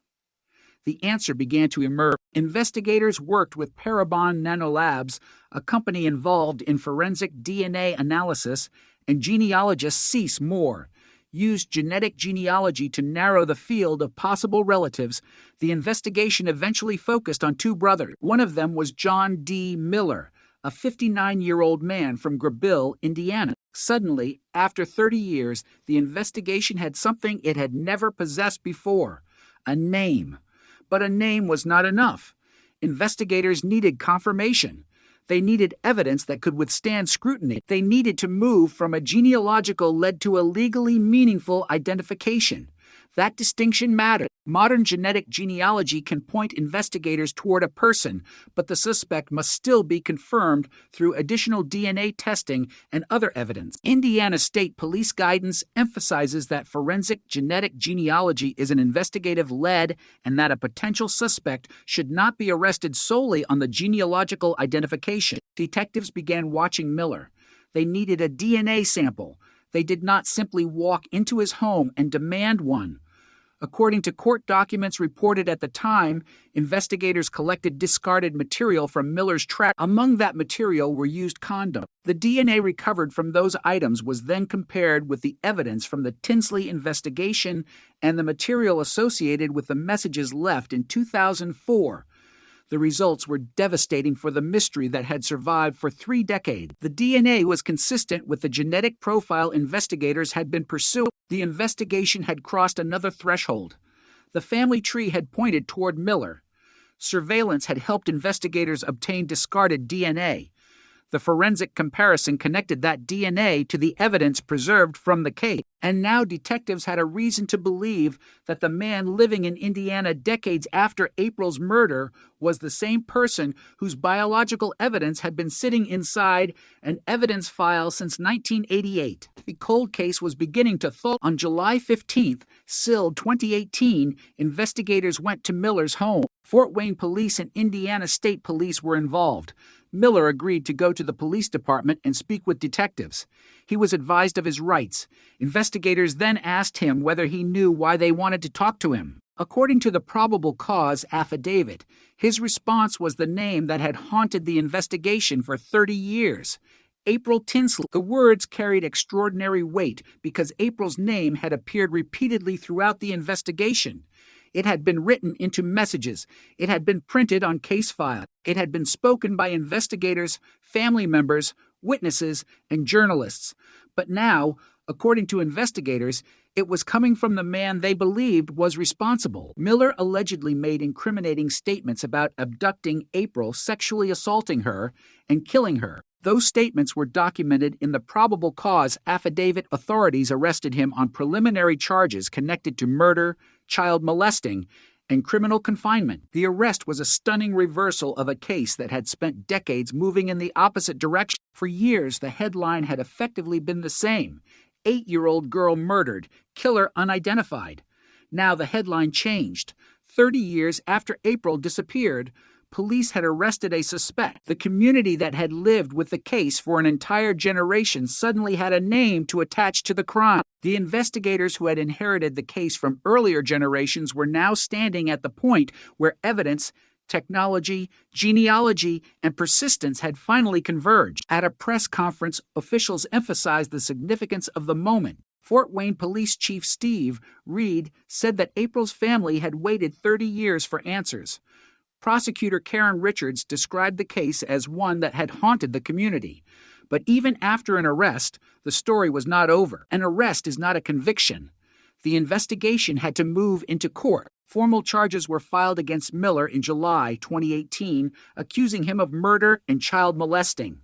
The answer began to emerge. Investigators worked with Parabon Nanolabs, a company involved in forensic DNA analysis, and genealogist Cease Moore used genetic genealogy to narrow the field of possible relatives. The investigation eventually focused on two brothers. One of them was John D. Miller, a 59-year-old man from Grabille, Indiana. Suddenly, after 30 years, the investigation had something it had never possessed before: a name. But a name was not enough. Investigators needed confirmation. They needed evidence that could withstand scrutiny. They needed to move from a genealogical lead to a legally meaningful identification. That distinction mattered. Modern genetic genealogy can point investigators toward a person, but the suspect must still be confirmed through additional DNA testing and other evidence. Indiana State Police guidance emphasizes that forensic genetic genealogy is an investigative lead and that a potential suspect should not be arrested solely on the genealogical identification. Detectives began watching Miller. They needed a DNA sample. They did not simply walk into his home and demand one. According to court documents reported at the time, investigators collected discarded material from Miller's track. Among that material were used condoms. The DNA recovered from those items was then compared with the evidence from the Tinsley investigation and the material associated with the messages left in 2004. The results were devastating for the mystery that had survived for 3 decades. The DNA was consistent with the genetic profile investigators had been pursuing. The investigation had crossed another threshold. The family tree had pointed toward Miller. Surveillance had helped investigators obtain discarded DNA. The forensic comparison connected that DNA to the evidence preserved from the case. And now detectives had a reason to believe that the man living in Indiana decades after April's murder was the same person whose biological evidence had been sitting inside an evidence file since 1988. The cold case was beginning to thaw. On July 15th, SIL 2018, investigators went to Miller's home. Fort Wayne Police and Indiana State Police were involved. Miller agreed to go to the police department and speak with detectives. He was advised of his rights. Investigators then asked him whether he knew why they wanted to talk to him. According to the probable cause affidavit, his response was the name that had haunted the investigation for 30 years. April Tinsley. The words carried extraordinary weight because April's name had appeared repeatedly throughout the investigation. It had been written into messages. It had been printed on case files. It had been spoken by investigators, family members, witnesses, and journalists. But now, according to investigators, it was coming from the man they believed was responsible. Miller allegedly made incriminating statements about abducting April, sexually assaulting her, and killing her. Those statements were documented in the probable cause affidavit. Authorities arrested him on preliminary charges connected to murder, child molesting, and criminal confinement. The arrest was a stunning reversal of a case that had spent decades moving in the opposite direction. For years, the headline had effectively been the same: 8-year-old girl murdered, killer unidentified. Now the headline changed. 30 years after April disappeared, police had arrested a suspect. The community that had lived with the case for an entire generation suddenly had a name to attach to the crime. The investigators who had inherited the case from earlier generations were now standing at the point where evidence, technology, genealogy, and persistence had finally converged. At a press conference, officials emphasized the significance of the moment. Fort Wayne Police Chief Steve Reed said that April's family had waited 30 years for answers. Prosecutor Karen Richards described the case as one that had haunted the community. But even after an arrest, the story was not over. An arrest is not a conviction. The investigation had to move into court. Formal charges were filed against Miller in July 2018, accusing him of murder and child molesting.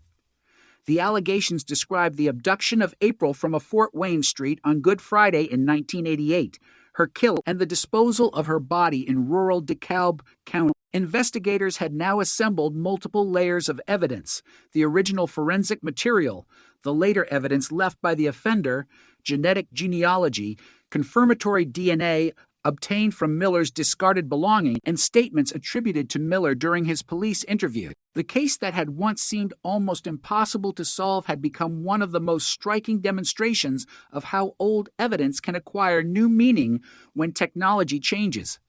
The allegations describe the abduction of April from a Fort Wayne street on Good Friday in 1988, her kill, and the disposal of her body in rural DeKalb County. Investigators had now assembled multiple layers of evidence: the original forensic material, the later evidence left by the offender, genetic genealogy, confirmatory DNA obtained from Miller's discarded belongings, and statements attributed to Miller during his police interview. The case that had once seemed almost impossible to solve had become one of the most striking demonstrations of how old evidence can acquire new meaning when technology changes.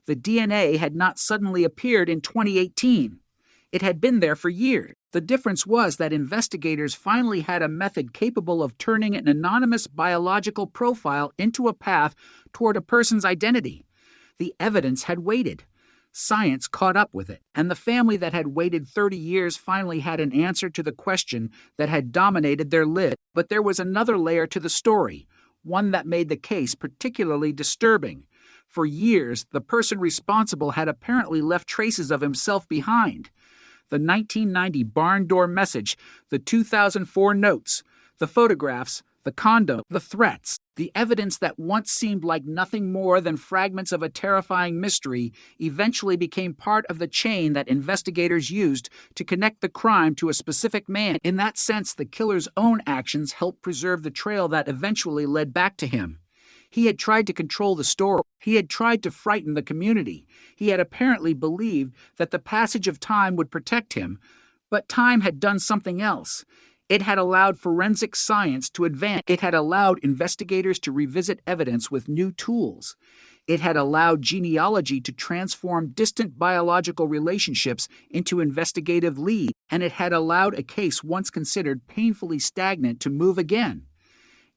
The DNA had not suddenly appeared in 2018. It had been there for years. The difference was that investigators finally had a method capable of turning an anonymous biological profile into a path toward a person's identity. The evidence had waited. Science caught up with it, and the family that had waited 30 years finally had an answer to the question that had dominated their lives. But there was another layer to the story, one that made the case particularly disturbing. For years, the person responsible had apparently left traces of himself behind. The 1990 barn door message, the 2004 notes, the photographs, the condo, the threats, the evidence that once seemed like nothing more than fragments of a terrifying mystery eventually became part of the chain that investigators used to connect the crime to a specific man. In that sense, the killer's own actions helped preserve the trail that eventually led back to him. He had tried to control the story. He had tried to frighten the community. He had apparently believed that the passage of time would protect him, but time had done something else. It had allowed forensic science to advance. It had allowed investigators to revisit evidence with new tools. It had allowed genealogy to transform distant biological relationships into investigative leads, and it had allowed a case once considered painfully stagnant to move again.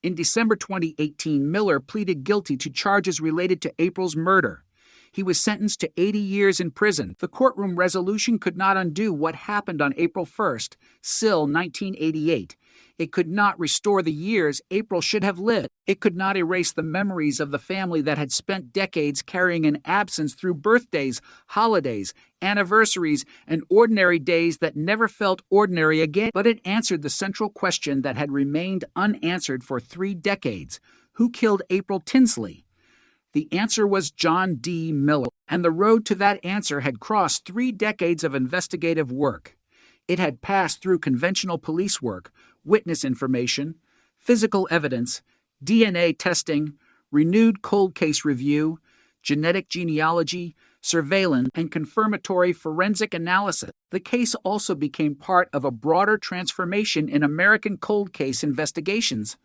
In December 2018, Miller pleaded guilty to charges related to April's murder. He was sentenced to 80 years in prison. The courtroom resolution could not undo what happened on April 1st, SIL 1988. It could not restore the years April should have lived. It could not erase the memories of the family that had spent decades carrying an absence through birthdays, holidays, anniversaries, and ordinary days that never felt ordinary again. But it answered the central question that had remained unanswered for 3 decades. Who killed April Tinsley? The answer was John D. Miller, and the road to that answer had crossed 3 decades of investigative work. It had passed through conventional police work, witness information, physical evidence, DNA testing, renewed cold case review, genetic genealogy, surveillance, and confirmatory forensic analysis. The case also became part of a broader transformation in American cold case investigations.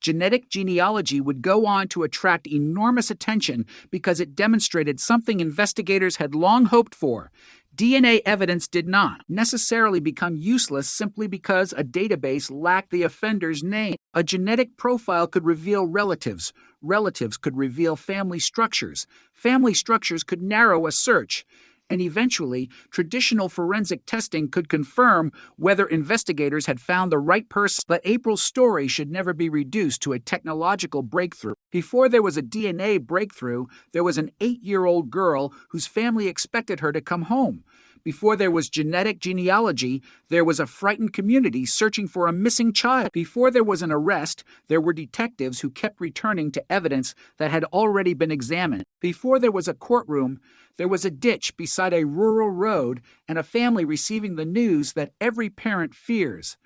Genetic genealogy would go on to attract enormous attention because it demonstrated something investigators had long hoped for. DNA evidence did not necessarily become useless simply because a database lacked the offender's name. A genetic profile could reveal relatives. Relatives could reveal family structures. Family structures could narrow a search. And eventually, traditional forensic testing could confirm whether investigators had found the right person. But April's story should never be reduced to a technological breakthrough. Before there was a DNA breakthrough, there was an 8-year-old girl whose family expected her to come home. Before there was genetic genealogy, there was a frightened community searching for a missing child. Before there was an arrest, there were detectives who kept returning to evidence that had already been examined. Before there was a courtroom, there was a ditch beside a rural road and a family receiving the news that every parent fears.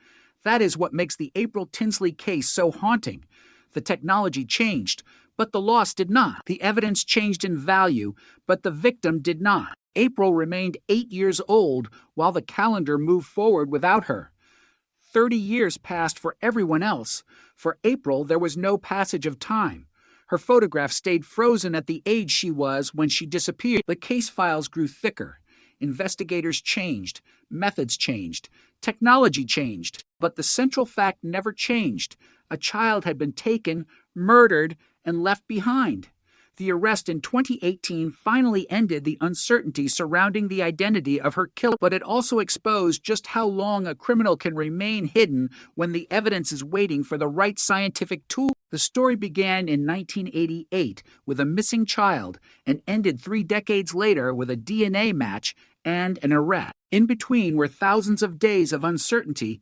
That is what makes the April Tinsley case so haunting. The technology changed, but the loss did not. The evidence changed in value, but the victim did not. April remained 8 years old while the calendar moved forward without her. 30 years passed for everyone else. For April, there was no passage of time. Her photograph stayed frozen at the age she was when she disappeared. The case files grew thicker. Investigators changed. Methods changed. Technology changed. But the central fact never changed. A child had been taken, murdered, and left behind. The arrest in 2018 finally ended the uncertainty surrounding the identity of her killer, but it also exposed just how long a criminal can remain hidden when the evidence is waiting for the right scientific tool. The story began in 1988 with a missing child and ended 3 decades later with a DNA match and an arrest. In between were thousands of days of uncertainty,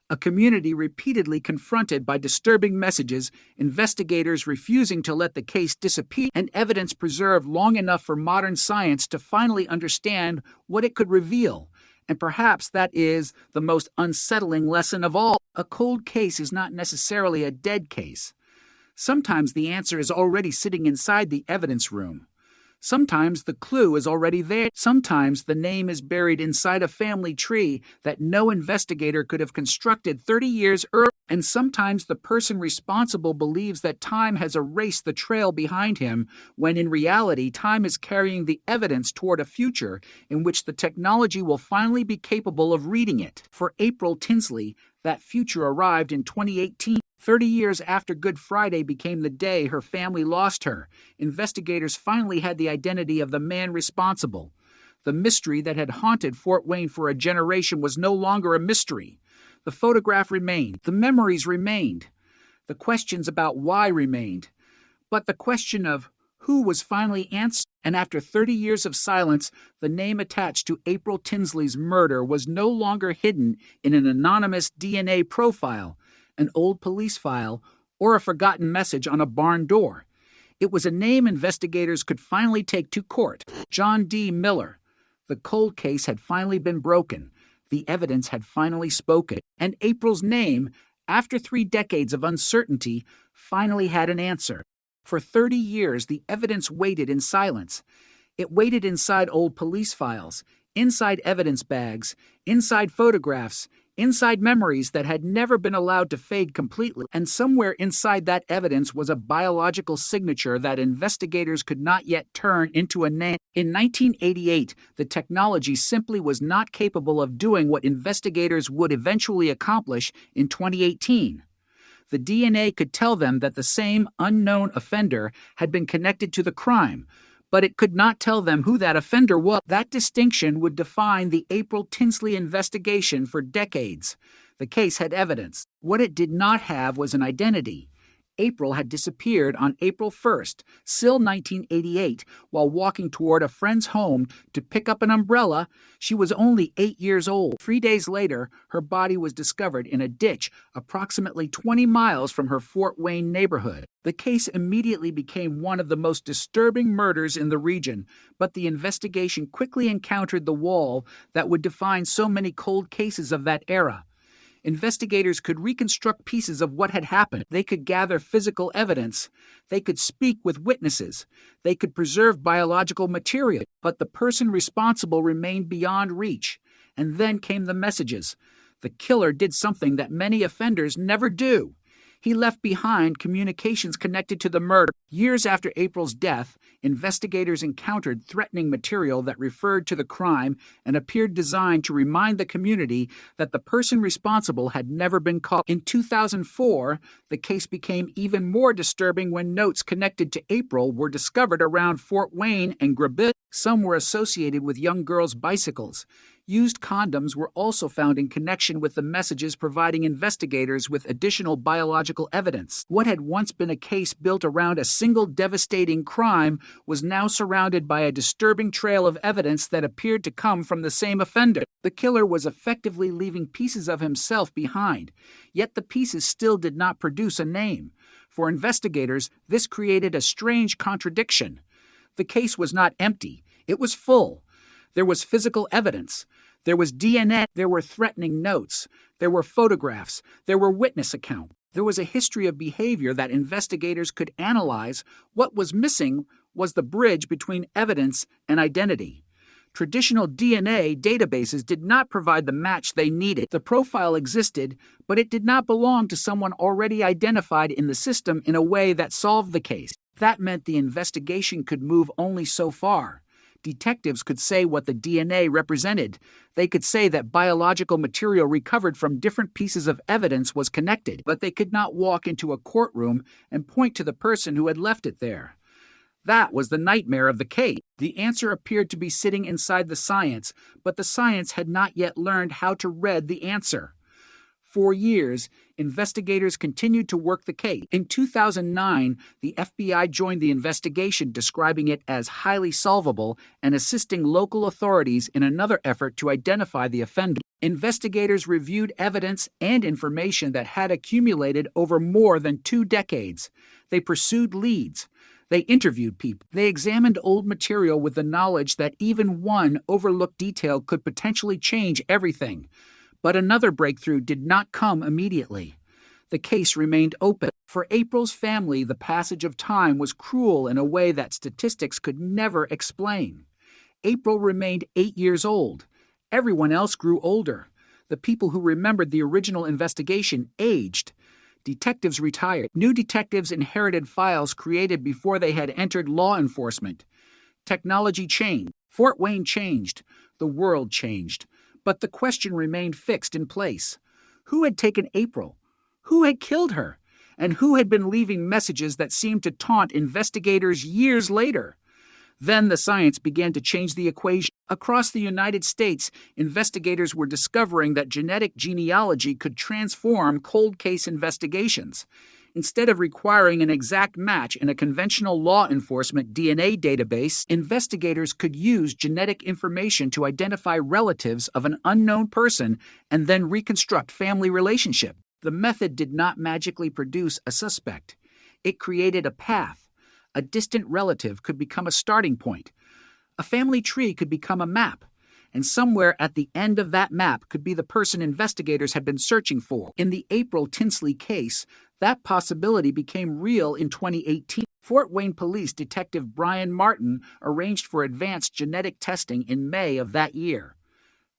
a community repeatedly confronted by disturbing messages, investigators refusing to let the case disappear, and evidence preserved long enough for modern science to finally understand what it could reveal. And perhaps that is the most unsettling lesson of all. A cold case is not necessarily a dead case. Sometimes the answer is already sitting inside the evidence room. Sometimes the clue is already there. Sometimes the name is buried inside a family tree that no investigator could have constructed 30 years earlier. And sometimes the person responsible believes that time has erased the trail behind him, when in reality, time is carrying the evidence toward a future in which the technology will finally be capable of reading it. For April Tinsley, that future arrived in 2018. 30 years after Good Friday became the day her family lost her, investigators finally had the identity of the man responsible. The mystery that had haunted Fort Wayne for a generation was no longer a mystery. The photograph remained. The memories remained. The questions about why remained. But the question of who was finally answered, and after 30 years of silence, the name attached to April Tinsley's murder was no longer hidden in an anonymous DNA profile, an old police file, or a forgotten message on a barn door. It was a name investigators could finally take to court. John D. Miller. The cold case had finally been broken. The evidence had finally spoken. And April's name, after 3 decades of uncertainty, finally had an answer. For 30 years, the evidence waited in silence. It waited inside old police files, inside evidence bags, inside photographs, inside memories that had never been allowed to fade completely. And somewhere inside that evidence was a biological signature that investigators could not yet turn into a name. In 1988, the technology simply was not capable of doing what investigators would eventually accomplish in 2018. The DNA could tell them that the same unknown offender had been connected to the crime, but it could not tell them who that offender was. That distinction would define the April Tinsley investigation for decades. The case had evidence. What it did not have was an identity. April had disappeared on April 1st, still 1988, while walking toward a friend's home to pick up an umbrella. She was only 8 years old. 3 days later, her body was discovered in a ditch approximately 20 miles from her Fort Wayne neighborhood. The case immediately became one of the most disturbing murders in the region, but the investigation quickly encountered the wall that would define so many cold cases of that era. Investigators could reconstruct pieces of what had happened. They could gather physical evidence. They could speak with witnesses. They could preserve biological material. But the person responsible remained beyond reach. And then came the messages. The killer did something that many offenders never do. He left behind communications connected to the murder. Years after April's death, investigators encountered threatening material that referred to the crime and appeared designed to remind the community that the person responsible had never been caught. In 2004, the case became even more disturbing when notes connected to April were discovered around Fort Wayne and Grabit. Some were associated with young girls' bicycles. Used condoms were also found in connection with the messages, providing investigators with additional biological evidence. What had once been a case built around a single devastating crime was now surrounded by a disturbing trail of evidence that appeared to come from the same offender. The killer was effectively leaving pieces of himself behind, yet the pieces still did not produce a name. For investigators, this created a strange contradiction. The case was not empty, it was full. There was physical evidence. There was DNA. There were threatening notes. There were photographs. There were witness accounts. There was a history of behavior that investigators could analyze. What was missing was the bridge between evidence and identity. Traditional DNA databases did not provide the match they needed. The profile existed, but it did not belong to someone already identified in the system in a way that solved the case. That meant the investigation could move only so far. Detectives could say what the DNA represented. They could say that biological material recovered from different pieces of evidence was connected, but they could not walk into a courtroom and point to the person who had left it there. That was the nightmare of the case. The answer appeared to be sitting inside the science, but the science had not yet learned how to read the answer. For years, investigators continued to work the case. In 2009, the FBI joined the investigation, describing it as highly solvable and assisting local authorities in another effort to identify the offender. Investigators reviewed evidence and information that had accumulated over more than 2 decades. They pursued leads. They interviewed people. They examined old material with the knowledge that even one overlooked detail could potentially change everything. But another breakthrough did not come immediately. The case remained open. For April's family, the passage of time was cruel in a way that statistics could never explain. April remained 8 years old. Everyone else grew older. The people who remembered the original investigation aged. Detectives retired. New detectives inherited files created before they had entered law enforcement. Technology changed. Fort Wayne changed. The world changed. But the question remained fixed in place. Who had taken April? Who had killed her? And who had been leaving messages that seemed to taunt investigators years later? Then the science began to change the equation. Across the United States, investigators were discovering that genetic genealogy could transform cold case investigations. Instead of requiring an exact match in a conventional law enforcement DNA database, investigators could use genetic information to identify relatives of an unknown person and then reconstruct family relationships. The method did not magically produce a suspect. It created a path. A distant relative could become a starting point. A family tree could become a map. And somewhere at the end of that map could be the person investigators had been searching for. In the April Tinsley case, that possibility became real in 2018. Fort Wayne Police Detective Brian Martin arranged for advanced genetic testing in May of that year.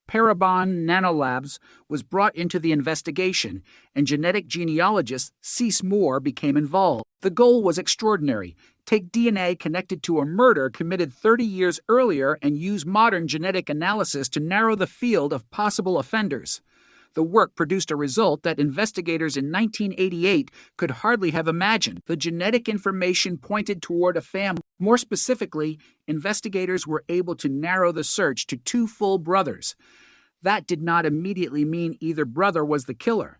Parabon Nanolabs was brought into the investigation, and genetic genealogist Cease Moore became involved. The goal was extraordinary. Take DNA connected to a murder committed 30 years earlier and use modern genetic analysis to narrow the field of possible offenders. The work produced a result that investigators in 1988 could hardly have imagined. The genetic information pointed toward a family. More specifically, investigators were able to narrow the search to 2 full brothers. That did not immediately mean either brother was the killer.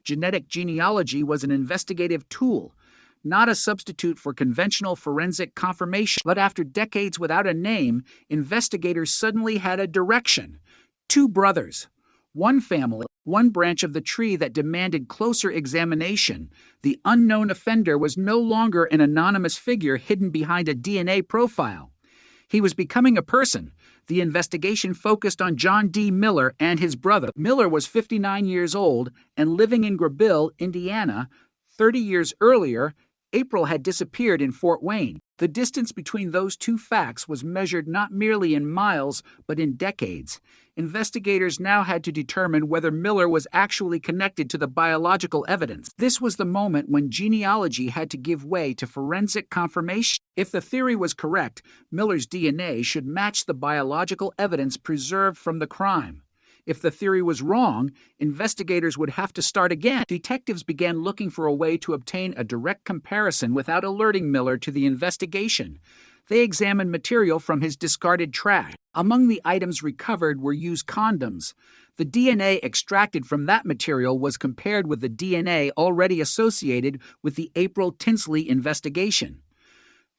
Genetic genealogy was an investigative tool, not a substitute for conventional forensic confirmation. But after decades without a name, investigators suddenly had a direction. 2 brothers. One family, one branch of the tree that demanded closer examination. The unknown offender was no longer an anonymous figure hidden behind a DNA profile. He was becoming a person. The investigation focused on John D. Miller and his brother. Miller was 59 years old and living in Grabille, Indiana. 30 years earlier, April had disappeared in Fort Wayne. The distance between those 2 facts was measured not merely in miles, but in decades. Investigators now had to determine whether Miller was actually connected to the biological evidence. This was the moment when genealogy had to give way to forensic confirmation. If the theory was correct, Miller's DNA should match the biological evidence preserved from the crime. If the theory was wrong, investigators would have to start again. Detectives began looking for a way to obtain a direct comparison without alerting Miller to the investigation. They examined material from his discarded trash. Among the items recovered were used condoms. The DNA extracted from that material was compared with the DNA already associated with the April Tinsley investigation.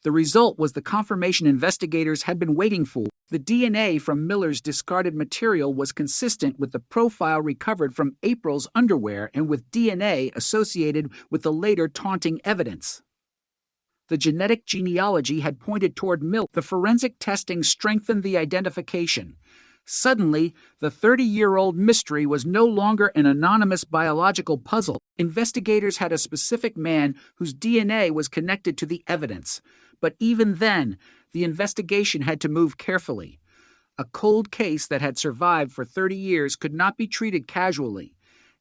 The result was the confirmation investigators had been waiting for. The DNA from Miller's discarded material was consistent with the profile recovered from April's underwear and with DNA associated with the later taunting evidence. The genetic genealogy had pointed toward Miller. The forensic testing strengthened the identification. Suddenly, the 30-year-old mystery was no longer an anonymous biological puzzle. Investigators had a specific man whose DNA was connected to the evidence. But even then, the investigation had to move carefully. A cold case that had survived for 30 years could not be treated casually.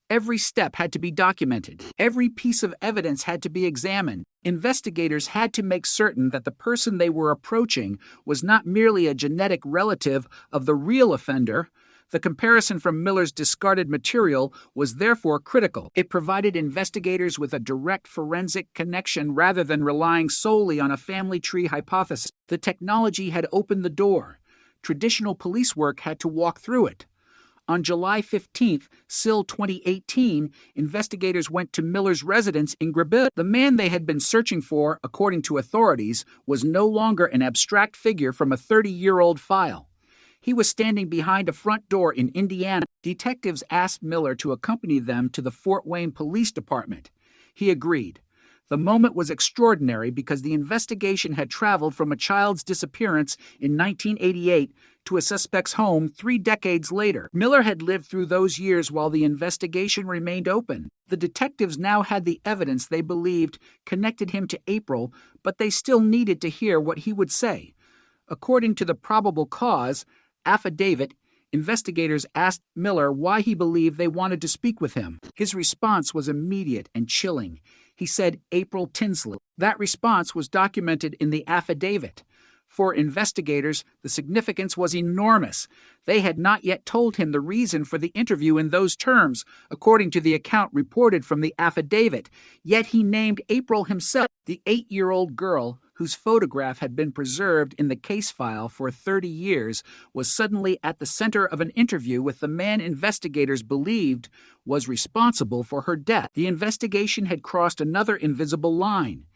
Every step had to be documented. Every piece of evidence had to be examined. Investigators had to make certain that the person they were approaching was not merely a genetic relative of the real offender. The comparison from Miller's discarded material was therefore critical. It provided investigators with a direct forensic connection rather than relying solely on a family tree hypothesis. The technology had opened the door. Traditional police work had to walk through it. On July 15th, SIL 2018, investigators went to Miller's residence in Grabille. The man they had been searching for, according to authorities, was no longer an abstract figure from a 30-year-old file. He was standing behind a front door in Indiana. Detectives asked Miller to accompany them to the Fort Wayne Police Department. He agreed. The moment was extraordinary because the investigation had traveled from a child's disappearance in 1988 to a suspect's home 3 decades later. Miller had lived through those years while the investigation remained open. The detectives now had the evidence they believed connected him to April, but they still needed to hear what he would say. According to the probable cause affidavit, investigators asked Miller why he believed they wanted to speak with him. His response was immediate and chilling. He said April Tinsley. That response was documented in the affidavit. For investigators, the significance was enormous. They had not yet told him the reason for the interview in those terms, according to the account reported from the affidavit. Yet he named April himself. The 8-year-old girl, whose photograph had been preserved in the case file for 30 years, was suddenly at the center of an interview with the man investigators believed was responsible for her death. The investigation had crossed another invisible line.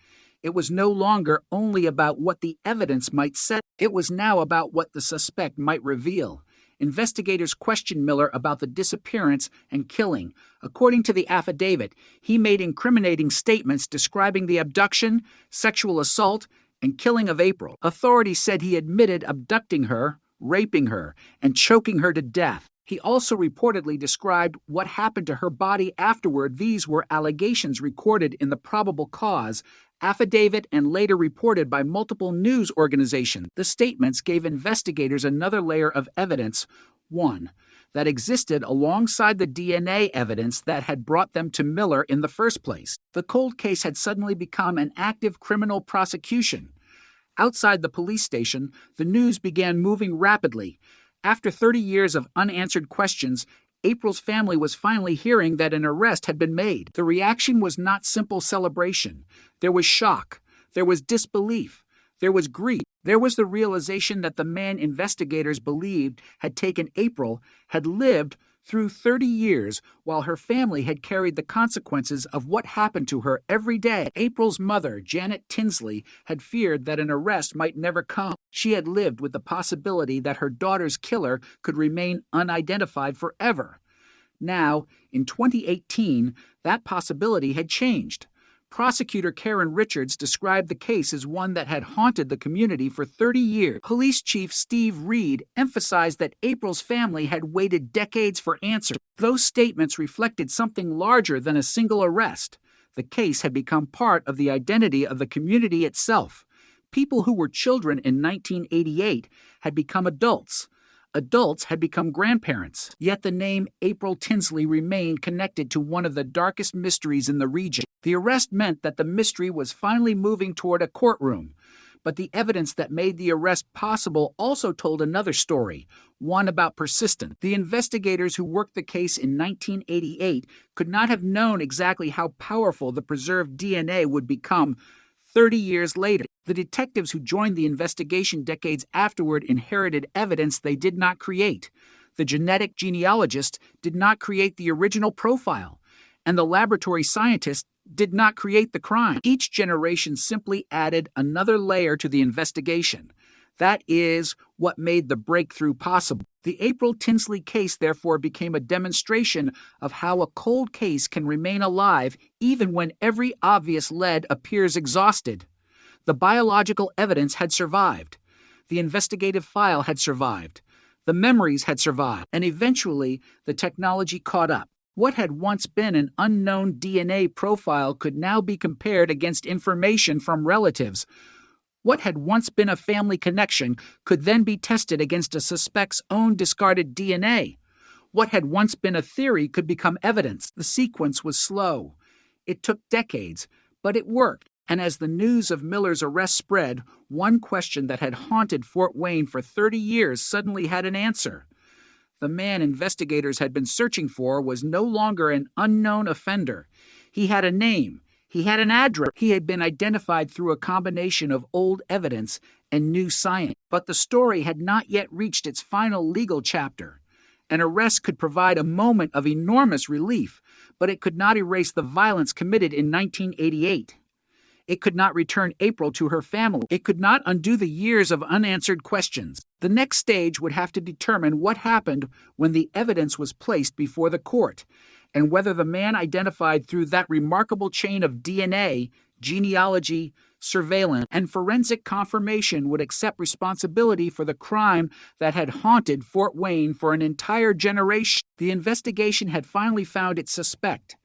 It was no longer only about what the evidence might say. It was now about what the suspect might reveal. Investigators questioned Miller about the disappearance and killing. According to the affidavit, he made incriminating statements describing the abduction, sexual assault, and killing of April. Authorities said he admitted abducting her, raping her, and choking her to death. He also reportedly described what happened to her body afterward. These were allegations recorded in the probable cause affidavit and later reported by multiple news organizations. The statements gave investigators another layer of evidence, one, that existed alongside the DNA evidence that had brought them to Miller in the first place. The cold case had suddenly become an active criminal prosecution. Outside the police station, the news began moving rapidly. After 30 years of unanswered questions, April's family was finally hearing that an arrest had been made. The reaction was not simple celebration. There was shock. There was disbelief. There was grief. There was the realization that the man investigators believed had taken April had lived through 30 years while her family had carried the consequences of what happened to her every day. April's mother, Janet Tinsley, had feared that an arrest might never come. She had lived with the possibility that her daughter's killer could remain unidentified forever. Now, in 2018, that possibility had changed. Prosecutor Karen Richards described the case as one that had haunted the community for 30 years. Police Chief Steve Reed emphasized that April's family had waited decades for answers. Those statements reflected something larger than a single arrest. The case had become part of the identity of the community itself. People who were children in 1988 had become adults. Adults had become grandparents. Yet the name April Tinsley remained connected to one of the darkest mysteries in the region. The arrest meant that the mystery was finally moving toward a courtroom. But the evidence that made the arrest possible also told another story, one about persistence. The investigators who worked the case in 1988 could not have known exactly how powerful the preserved DNA would become 30 years later. The detectives who joined the investigation decades afterward inherited evidence they did not create. The genetic genealogist did not create the original profile, and the laboratory scientist did not create the crime. Each generation simply added another layer to the investigation. That is what made the breakthrough possible. The April Tinsley case therefore became a demonstration of how a cold case can remain alive even when every obvious lead appears exhausted. The biological evidence had survived. The investigative file had survived. The memories had survived. And eventually, the technology caught up. What had once been an unknown DNA profile could now be compared against information from relatives. What had once been a family connection could then be tested against a suspect's own discarded DNA. What had once been a theory could become evidence. The sequence was slow. It took decades, but it worked. And as the news of Miller's arrest spread, one question that had haunted Fort Wayne for 30 years suddenly had an answer. The man investigators had been searching for was no longer an unknown offender. He had a name. He had an address. He had been identified through a combination of old evidence and new science. But the story had not yet reached its final legal chapter. An arrest could provide a moment of enormous relief, but it could not erase the violence committed in 1988. It could not return April to her family. It could not undo the years of unanswered questions. The next stage would have to determine what happened when the evidence was placed before the court, and whether the man identified through that remarkable chain of DNA, genealogy, surveillance, and forensic confirmation would accept responsibility for the crime that had haunted Fort Wayne for an entire generation. The investigation had finally found its suspect.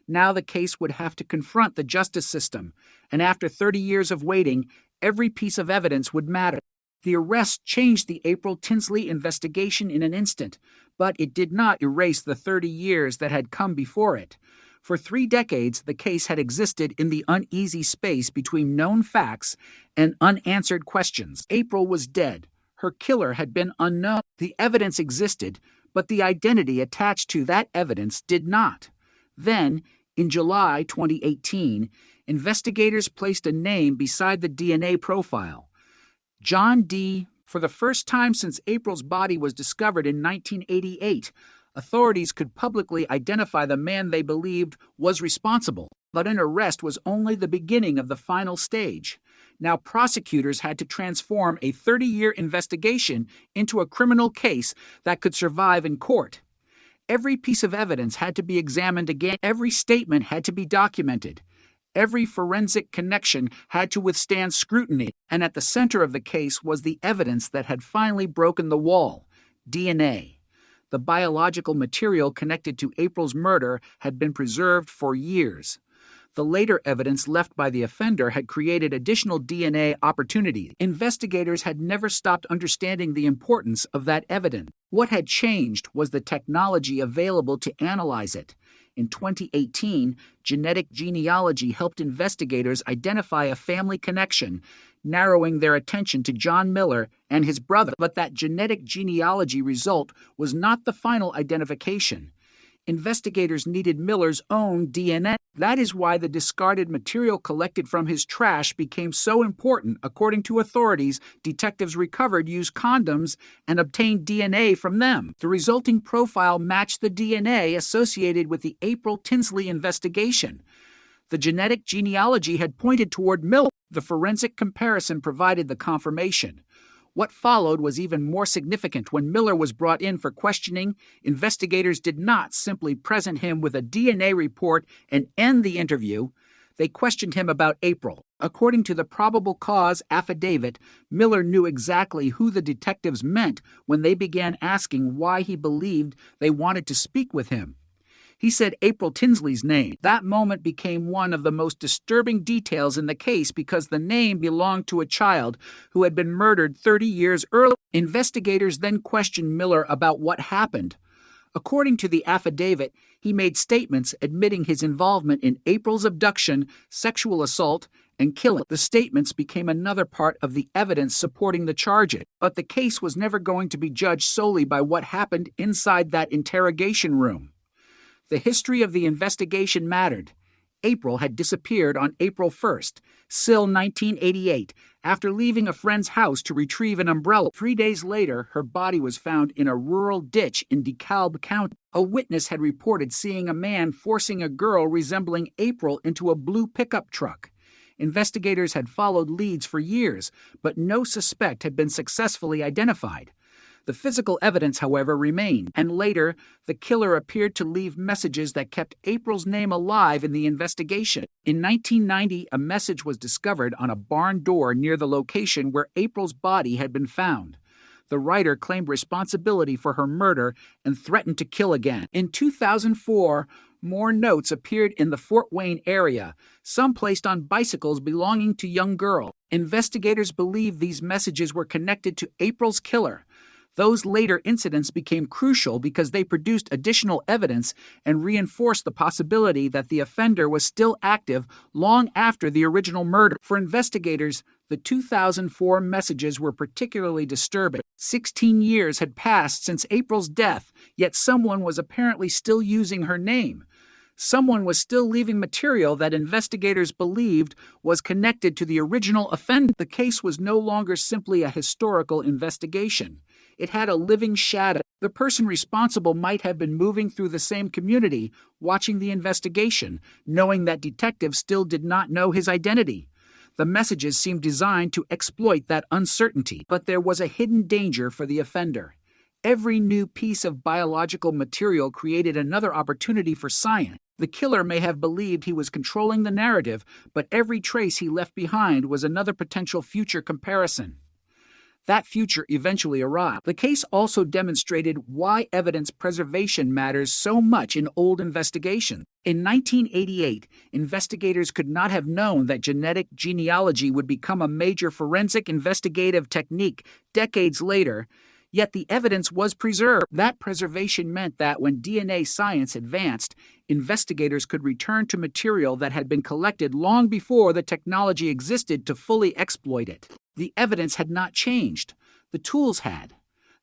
Now the case would have to confront the justice system, and after 30 years of waiting, every piece of evidence would matter. The arrest changed the April Tinsley investigation in an instant, but it did not erase the 30 years that had come before it. For 3 decades, the case had existed in the uneasy space between known facts and unanswered questions. April was dead. Her killer had been unknown. The evidence existed, but the identity attached to that evidence did not. Then, in July 2018, investigators placed a name beside the DNA profile. John D. For the first time since April's body was discovered in 1988, authorities could publicly identify the man they believed was responsible. But an arrest was only the beginning of the final stage. Now prosecutors had to transform a 30-year investigation into a criminal case that could survive in court. Every piece of evidence had to be examined again. Every statement had to be documented. Every forensic connection had to withstand scrutiny. And at the center of the case was the evidence that had finally broken the wall: DNA. The biological material connected to April's murder had been preserved for years. The later evidence left by the offender had created additional DNA opportunities. Investigators had never stopped understanding the importance of that evidence. What had changed was the technology available to analyze it. In 2018, genetic genealogy helped investigators identify a family connection, narrowing their attention to John Miller and his brother. But that genetic genealogy result was not the final identification. Investigators needed Miller's own DNA. That is why the discarded material collected from his trash became so important. According to authorities, detectives recovered used condoms and obtained DNA from them. The resulting profile matched the DNA associated with the April Tinsley investigation. The genetic genealogy had pointed toward Miller. The forensic comparison provided the confirmation. What followed was even more significant. When Miller was brought in for questioning, investigators did not simply present him with a DNA report and end the interview. They questioned him about April. According to the probable cause affidavit, Miller knew exactly who the detectives meant when they began asking why he believed they wanted to speak with him. He said April Tinsley's name. That moment became one of the most disturbing details in the case because the name belonged to a child who had been murdered 30 years earlier. Investigators then questioned Miller about what happened. According to the affidavit, he made statements admitting his involvement in April's abduction, sexual assault, and killing. The statements became another part of the evidence supporting the charges. But the case was never going to be judged solely by what happened inside that interrogation room. The history of the investigation mattered. April had disappeared on April 1st, Sill 1988, after leaving a friend's house to retrieve an umbrella. 3 days later, her body was found in a rural ditch in DeKalb County. A witness had reported seeing a man forcing a girl resembling April into a blue pickup truck. Investigators had followed leads for years, but no suspect had been successfully identified. The physical evidence, however, remained, and later, the killer appeared to leave messages that kept April's name alive in the investigation. In 1990, a message was discovered on a barn door near the location where April's body had been found. The writer claimed responsibility for her murder and threatened to kill again. In 2004, more notes appeared in the Fort Wayne area, some placed on bicycles belonging to young girls. Investigators believe these messages were connected to April's killer. Those later incidents became crucial because they produced additional evidence and reinforced the possibility that the offender was still active long after the original murder. For investigators, The 2004 messages were particularly disturbing. 16 years had passed since April's death, yet someone was apparently still using her name. Someone was still leaving material that investigators believed was connected to the original offender. The case was no longer simply a historical investigation. It had a living shadow. The person responsible might have been moving through the same community, watching the investigation, knowing that detectives still did not know his identity. The messages seemed designed to exploit that uncertainty, but there was a hidden danger for the offender. Every new piece of biological material created another opportunity for science. The killer may have believed he was controlling the narrative, but every trace he left behind was another potential future comparison. That future eventually arrived. The case also demonstrated why evidence preservation matters so much in old investigations. In 1988, investigators could not have known that genetic genealogy would become a major forensic investigative technique decades later, yet the evidence was preserved. That preservation meant that when DNA science advanced, investigators could return to material that had been collected long before the technology existed to fully exploit it. The evidence had not changed. The tools had.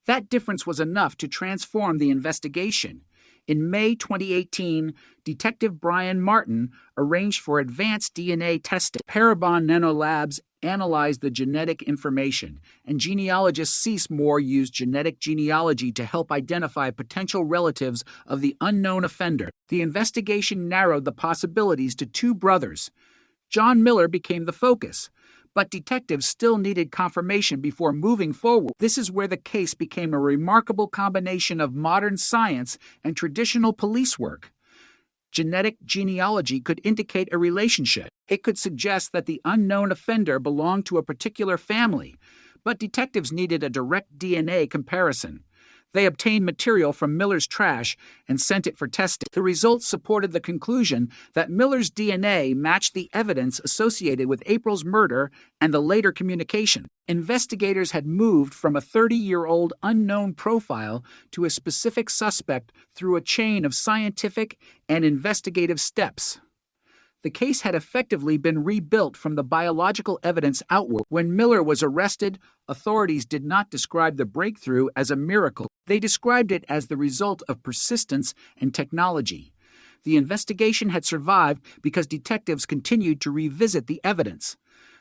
That difference was enough to transform the investigation. In May 2018, Detective Brian Martin arranged for advanced DNA testing. Parabon Nanolabs analyzed the genetic information, and genealogist Cease Moore used genetic genealogy to help identify potential relatives of the unknown offender. The investigation narrowed the possibilities to two brothers. John Miller became the focus, but detectives still needed confirmation before moving forward. This is where the case became a remarkable combination of modern science and traditional police work. Genetic genealogy could indicate a relationship. It could suggest that the unknown offender belonged to a particular family, but detectives needed a direct DNA comparison. They obtained material from Miller's trash and sent it for testing. The results supported the conclusion that Miller's DNA matched the evidence associated with April's murder and the later communication. Investigators had moved from a 30-year-old unknown profile to a specific suspect through a chain of scientific and investigative steps. The case had effectively been rebuilt from the biological evidence outward. When Miller was arrested, authorities did not describe the breakthrough as a miracle. They described it as the result of persistence and technology. The investigation had survived because detectives continued to revisit the evidence.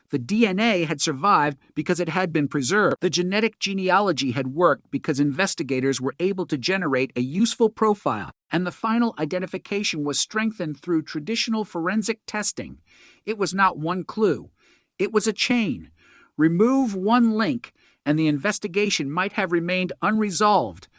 The DNA had survived because it had been preserved. The genetic genealogy had worked because investigators were able to generate a useful profile, and the final identification was strengthened through traditional forensic testing. It was not one clue. It was a chain. Remove one link, and the investigation might have remained unresolved.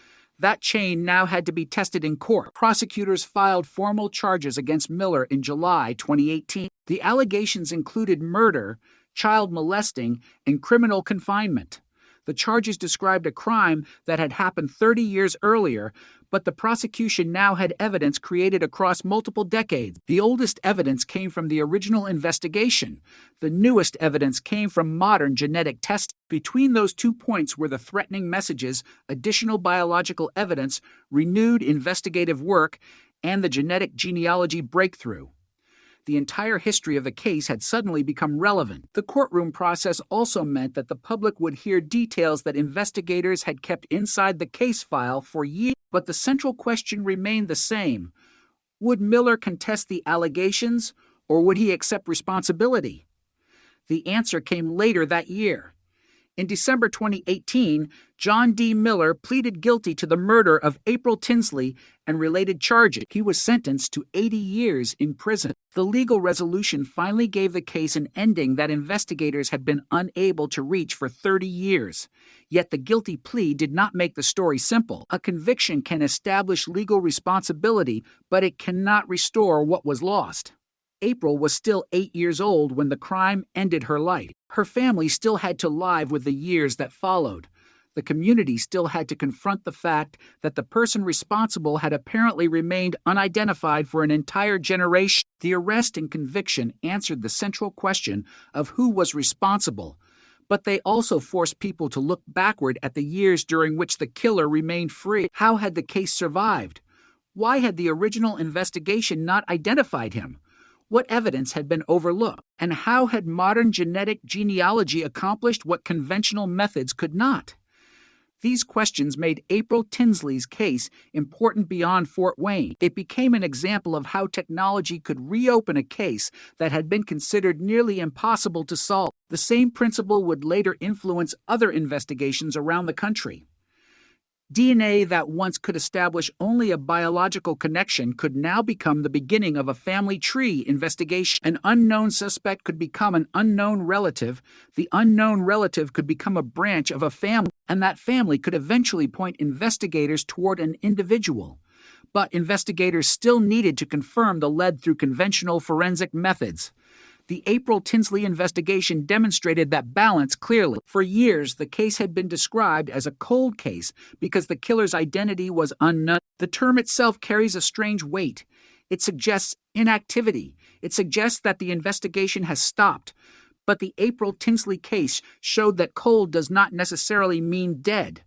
That chain now had to be tested in court. Prosecutors filed formal charges against Miller in July 2018. The allegations included murder, child molesting, and criminal confinement. The charges described a crime that had happened 30 years earlier, but the prosecution now had evidence created across multiple decades. The oldest evidence came from the original investigation. The newest evidence came from modern genetic testing. Between those 2 points were the threatening messages, additional biological evidence, renewed investigative work, and the genetic genealogy breakthrough. The entire history of the case had suddenly become relevant. The courtroom process also meant that the public would hear details that investigators had kept inside the case file for years. But the central question remained the same. Would Miller contest the allegations, or would he accept responsibility? The answer came later that year. In December 2018, John D. Miller pleaded guilty to the murder of April Tinsley and related charges. He was sentenced to 80 years in prison. The legal resolution finally gave the case an ending that investigators had been unable to reach for 30 years. Yet the guilty plea did not make the story simple. A conviction can establish legal responsibility, but it cannot restore what was lost. April was still 8 years old when the crime ended her life. Her family still had to live with the years that followed. The community still had to confront the fact that the person responsible had apparently remained unidentified for an entire generation. The arrest and conviction answered the central question of who was responsible, but they also forced people to look backward at the years during which the killer remained free. How had the case survived? Why had the original investigation not identified him? What evidence had been overlooked? And how had modern genetic genealogy accomplished what conventional methods could not? These questions made April Tinsley's case important beyond Fort Wayne. It became an example of how technology could reopen a case that had been considered nearly impossible to solve. The same principle would later influence other investigations around the country. DNA that once could establish only a biological connection could now become the beginning of a family tree investigation. An unknown suspect could become an unknown relative. The unknown relative could become a branch of a family, and that family could eventually point investigators toward an individual. But investigators still needed to confirm the lead through conventional forensic methods. The April Tinsley investigation demonstrated that balance clearly. For years, the case had been described as a cold case because the killer's identity was unknown. The term itself carries a strange weight. It suggests inactivity. It suggests that the investigation has stopped. But the April Tinsley case showed that cold does not necessarily mean dead.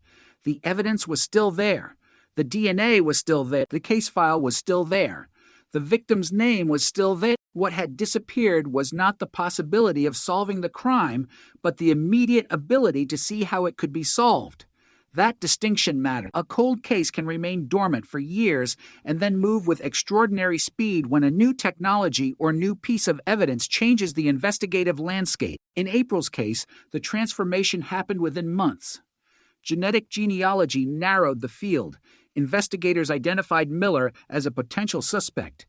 The evidence was still there. The DNA was still there. The case file was still there. The victim's name was still there. What had disappeared was not the possibility of solving the crime, but the immediate ability to see how it could be solved. That distinction mattered. A cold case can remain dormant for years and then move with extraordinary speed when a new technology or new piece of evidence changes the investigative landscape. In April's case, the transformation happened within months. Genetic genealogy narrowed the field. Investigators identified Miller as a potential suspect.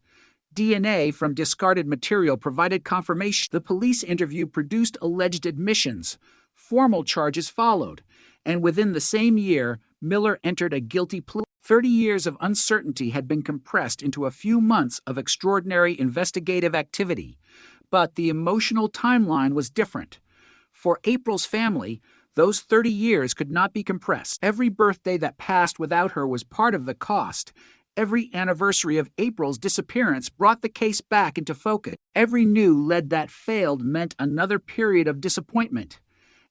DNA from discarded material provided confirmation. The police interview produced alleged admissions. Formal charges followed. And within the same year, Miller entered a guilty plea. 30 years of uncertainty had been compressed into a few months of extraordinary investigative activity. But the emotional timeline was different. For April's family, those 30 years could not be compressed. Every birthday that passed without her was part of the cost. Every anniversary of April's disappearance brought the case back into focus. Every new lead that failed meant another period of disappointment.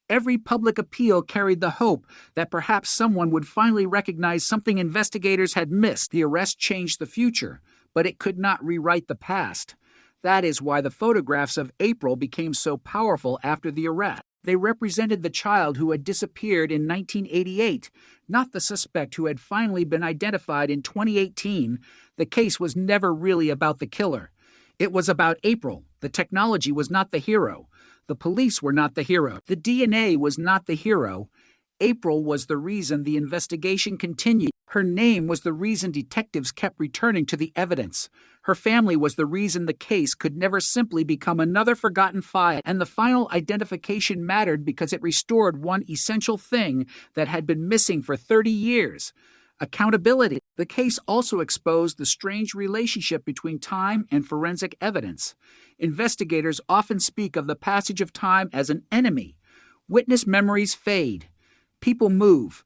Every public appeal carried the hope that perhaps someone would finally recognize something investigators had missed. The arrest changed the future, but it could not rewrite the past. That is why the photographs of April became so powerful after the arrest. They represented the child who had disappeared in 1988, not the suspect who had finally been identified in 2018. The case was never really about the killer. It was about April. The technology was not the hero. The police were not the hero. The DNA was not the hero. April was the reason the investigation continued. Her name was the reason detectives kept returning to the evidence. Her family was the reason the case could never simply become another forgotten file. And the final identification mattered because it restored one essential thing that had been missing for 30 years: accountability. The case also exposed the strange relationship between time and forensic evidence. Investigators often speak of the passage of time as an enemy. Witness memories fade. People move.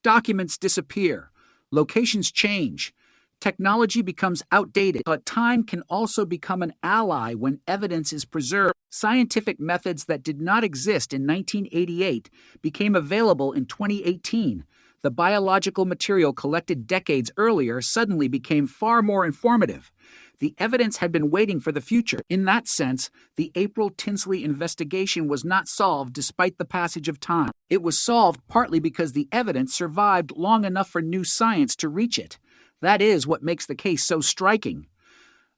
Documents disappear. Locations change. Technology becomes outdated, but time can also become an ally when evidence is preserved. Scientific methods that did not exist in 1988 became available in 2018. The biological material collected decades earlier suddenly became far more informative. The evidence had been waiting for the future. In that sense, the April Tinsley investigation was not solved despite the passage of time. It was solved partly because the evidence survived long enough for new science to reach it. That is what makes the case so striking.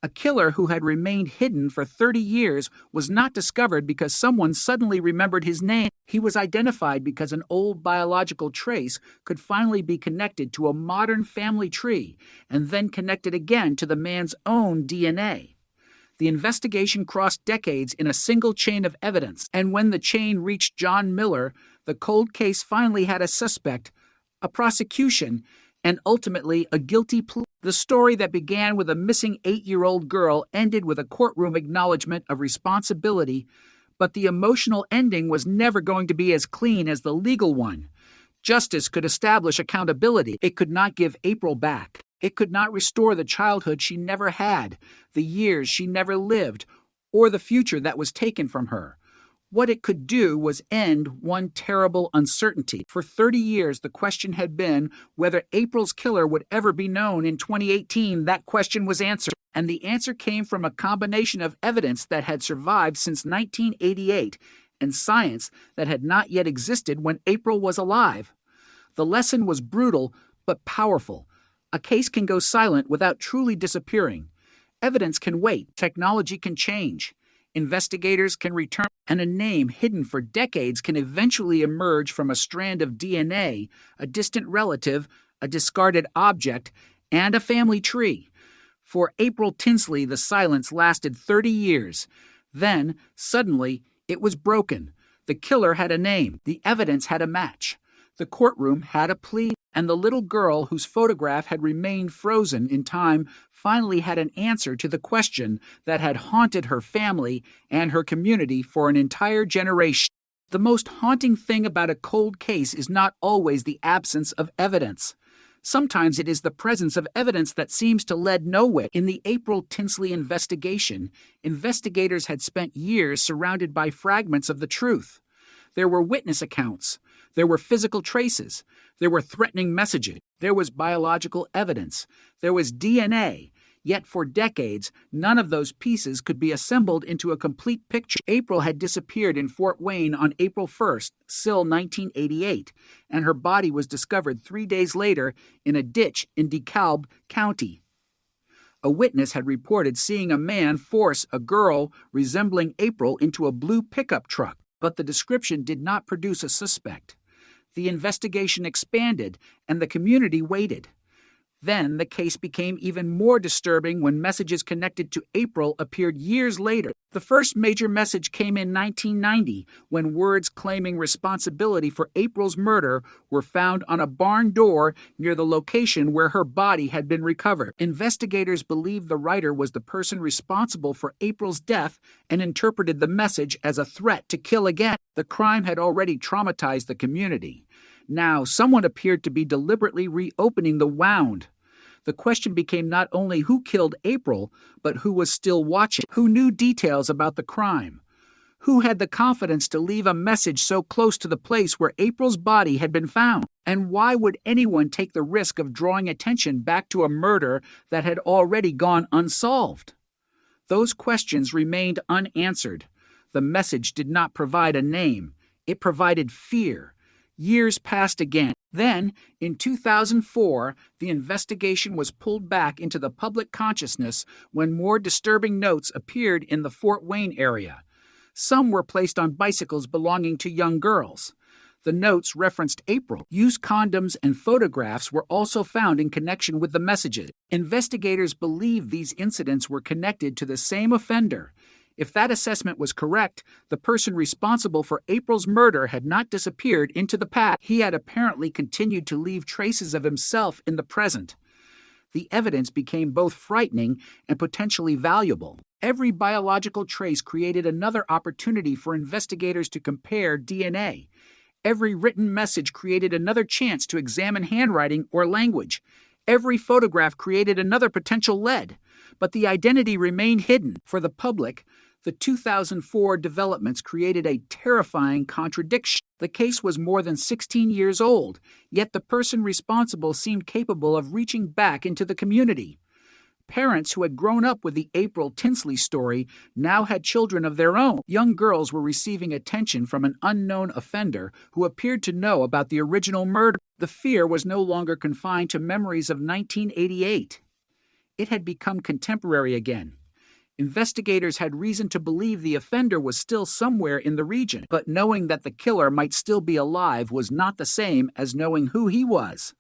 A killer who had remained hidden for 30 years was not discovered because someone suddenly remembered his name. He was identified because an old biological trace could finally be connected to a modern family tree, and then connected again to the man's own DNA. The investigation crossed decades in a single chain of evidence, and when the chain reached John Miller, the cold case finally had a suspect, a prosecution, and ultimately a guilty plea. The story that began with a missing 8-year-old girl ended with a courtroom acknowledgement of responsibility, but the emotional ending was never going to be as clean as the legal one. Justice could establish accountability. It could not give April back. It could not restore the childhood she never had, the years she never lived, or the future that was taken from her. What it could do was end one terrible uncertainty. For 30 years, the question had been whether April's killer would ever be known. In 2018, that question was answered. and the answer came from a combination of evidence that had survived since 1988 and science that had not yet existed when April was alive. The lesson was brutal but powerful. A case can go silent without truly disappearing. Evidence can wait. Technology can change. Investigators can return, and a name hidden for decades can eventually emerge from a strand of DNA, a distant relative, a discarded object, and a family tree. For April Tinsley, the silence lasted 30 years. Then, suddenly, it was broken. The killer had a name. The evidence had a match. The courtroom had a plea, and the little girl whose photograph had remained frozen in time finally had an answer to the question that had haunted her family and her community for an entire generation. The most haunting thing about a cold case is not always the absence of evidence. Sometimes it is the presence of evidence that seems to lead nowhere. In the April Tinsley investigation, investigators had spent years surrounded by fragments of the truth. There were witness accounts. There were physical traces. There were threatening messages. There was biological evidence. There was DNA. Yet for decades, none of those pieces could be assembled into a complete picture. April had disappeared in Fort Wayne on April 1st, still 1988, and her body was discovered 3 days later in a ditch in DeKalb County. A witness had reported seeing a man force a girl resembling April into a blue pickup truck, but the description did not produce a suspect. The investigation expanded, and the community waited. Then the case became even more disturbing when messages connected to April appeared years later. The first major message came in 1990 when words claiming responsibility for April's murder were found on a barn door near the location where her body had been recovered. Investigators believed the writer was the person responsible for April's death and interpreted the message as a threat to kill again. The crime had already traumatized the community. Now, someone appeared to be deliberately reopening the wound. The question became not only who killed April, but who was still watching, who knew details about the crime, who had the confidence to leave a message so close to the place where April's body had been found, and why would anyone take the risk of drawing attention back to a murder that had already gone unsolved? Those questions remained unanswered. The message did not provide a name. It provided fear. Years passed again. Then, in 2004, the investigation was pulled back into the public consciousness when more disturbing notes appeared in the Fort Wayne area. Some were placed on bicycles belonging to young girls. The notes referenced April. Used condoms and photographs were also found in connection with the messages. Investigators believe these incidents were connected to the same offender. If that assessment was correct, the person responsible for April's murder had not disappeared into the past. He had apparently continued to leave traces of himself in the present. The evidence became both frightening and potentially valuable. Every biological trace created another opportunity for investigators to compare DNA. Every written message created another chance to examine handwriting or language. Every photograph created another potential lead. But the identity remained hidden. For the public, the 2004 developments created a terrifying contradiction. The case was more than 16 years old, yet the person responsible seemed capable of reaching back into the community. Parents who had grown up with the April Tinsley story now had children of their own. Young girls were receiving attention from an unknown offender who appeared to know about the original murder. The fear was no longer confined to memories of 1988. It had become contemporary again. Investigators had reason to believe the offender was still somewhere in the region, but knowing that the killer might still be alive was not the same as knowing who he was.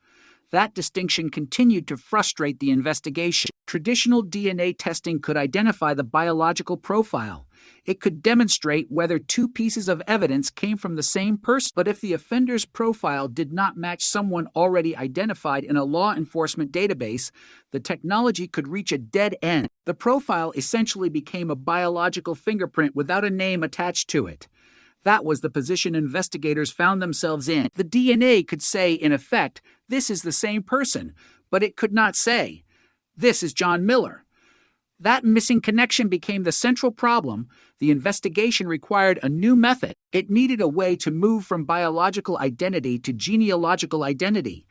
That distinction continued to frustrate the investigation. Traditional DNA testing could identify the biological profile. It could demonstrate whether two pieces of evidence came from the same person. But if the offender's profile did not match someone already identified in a law enforcement database, the technology could reach a dead end. The profile essentially became a biological fingerprint without a name attached to it. That was the position investigators found themselves in. The DNA could say, in effect, this is the same person, but it could not say, this is John Miller. That missing connection became the central problem. The investigation required a new method. It needed a way to move from biological identity to genealogical identity.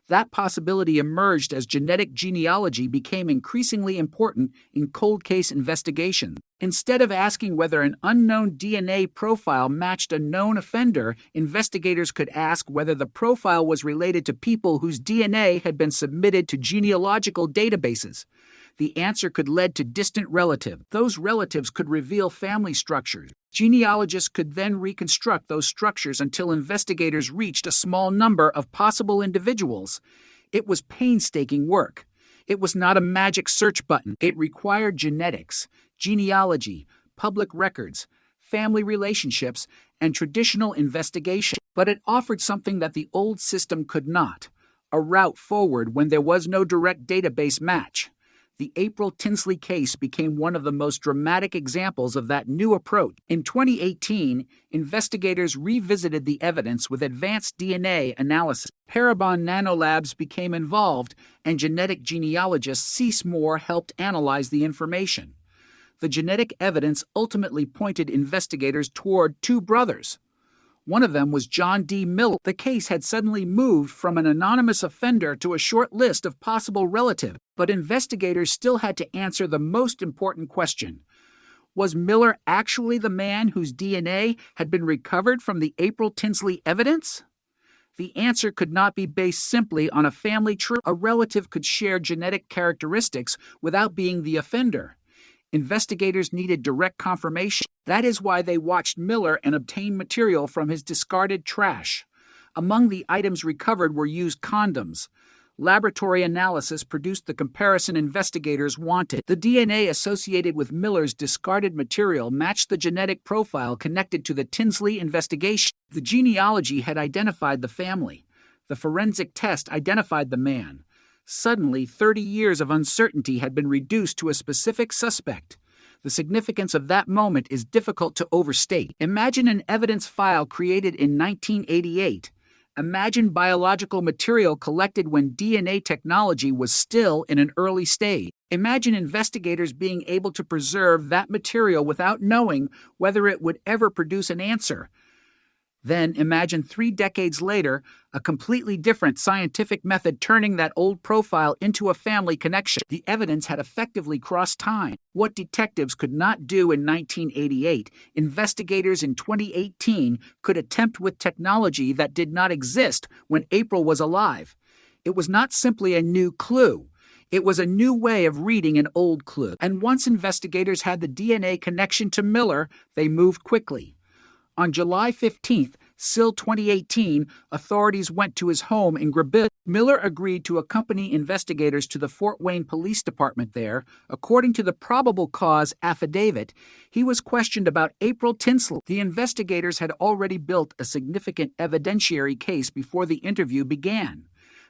That possibility emerged as genetic genealogy became increasingly important in cold case investigations. Instead of asking whether an unknown DNA profile matched a known offender, investigators could ask whether the profile was related to people whose DNA had been submitted to genealogical databases. The answer could lead to distant relatives. Those relatives could reveal family structures. Genealogists could then reconstruct those structures until investigators reached a small number of possible individuals. It was painstaking work. It was not a magic search button. It required genetics, genealogy, public records, family relationships, and traditional investigation. But it offered something that the old system could not: a route forward when there was no direct database match. The April Tinsley case became one of the most dramatic examples of that new approach. In 2018, investigators revisited the evidence with advanced DNA analysis. Parabon Nanolabs became involved, and genetic genealogist Cease Moore helped analyze the information. The genetic evidence ultimately pointed investigators toward two brothers. One of them was John D. Miller. The case had suddenly moved from an anonymous offender to a short list of possible relatives, but investigators still had to answer the most important question. Was Miller actually the man whose DNA had been recovered from the April Tinsley evidence? The answer could not be based simply on a family tree. A relative could share genetic characteristics without being the offender. Investigators needed direct confirmation. That is why they watched Miller and obtained material from his discarded trash. Among the items recovered were used condoms. Laboratory analysis produced the comparison investigators wanted. The DNA associated with Miller's discarded material matched the genetic profile connected to the Tinsley investigation. The genealogy had identified the family. The forensic test identified the man. Suddenly, 30 years of uncertainty had been reduced to a specific suspect. The significance of that moment is difficult to overstate. Imagine an evidence file created in 1988. Imagine biological material collected when DNA technology was still in an early stage. Imagine investigators being able to preserve that material without knowing whether it would ever produce an answer. Then imagine 3 decades later, a completely different scientific method turning that old profile into a family connection. The evidence had effectively crossed time. What detectives could not do in 1988, investigators in 2018 could attempt with technology that did not exist when April was alive. It was not simply a new clue. It was a new way of reading an old clue. And once investigators had the DNA connection to Miller, they moved quickly. On July 15, still 2018, authorities went to his home in Grabit. Miller agreed to accompany investigators to the Fort Wayne Police Department there. According to the probable cause affidavit, he was questioned about April Tinsley. The investigators had already built a significant evidentiary case before the interview began.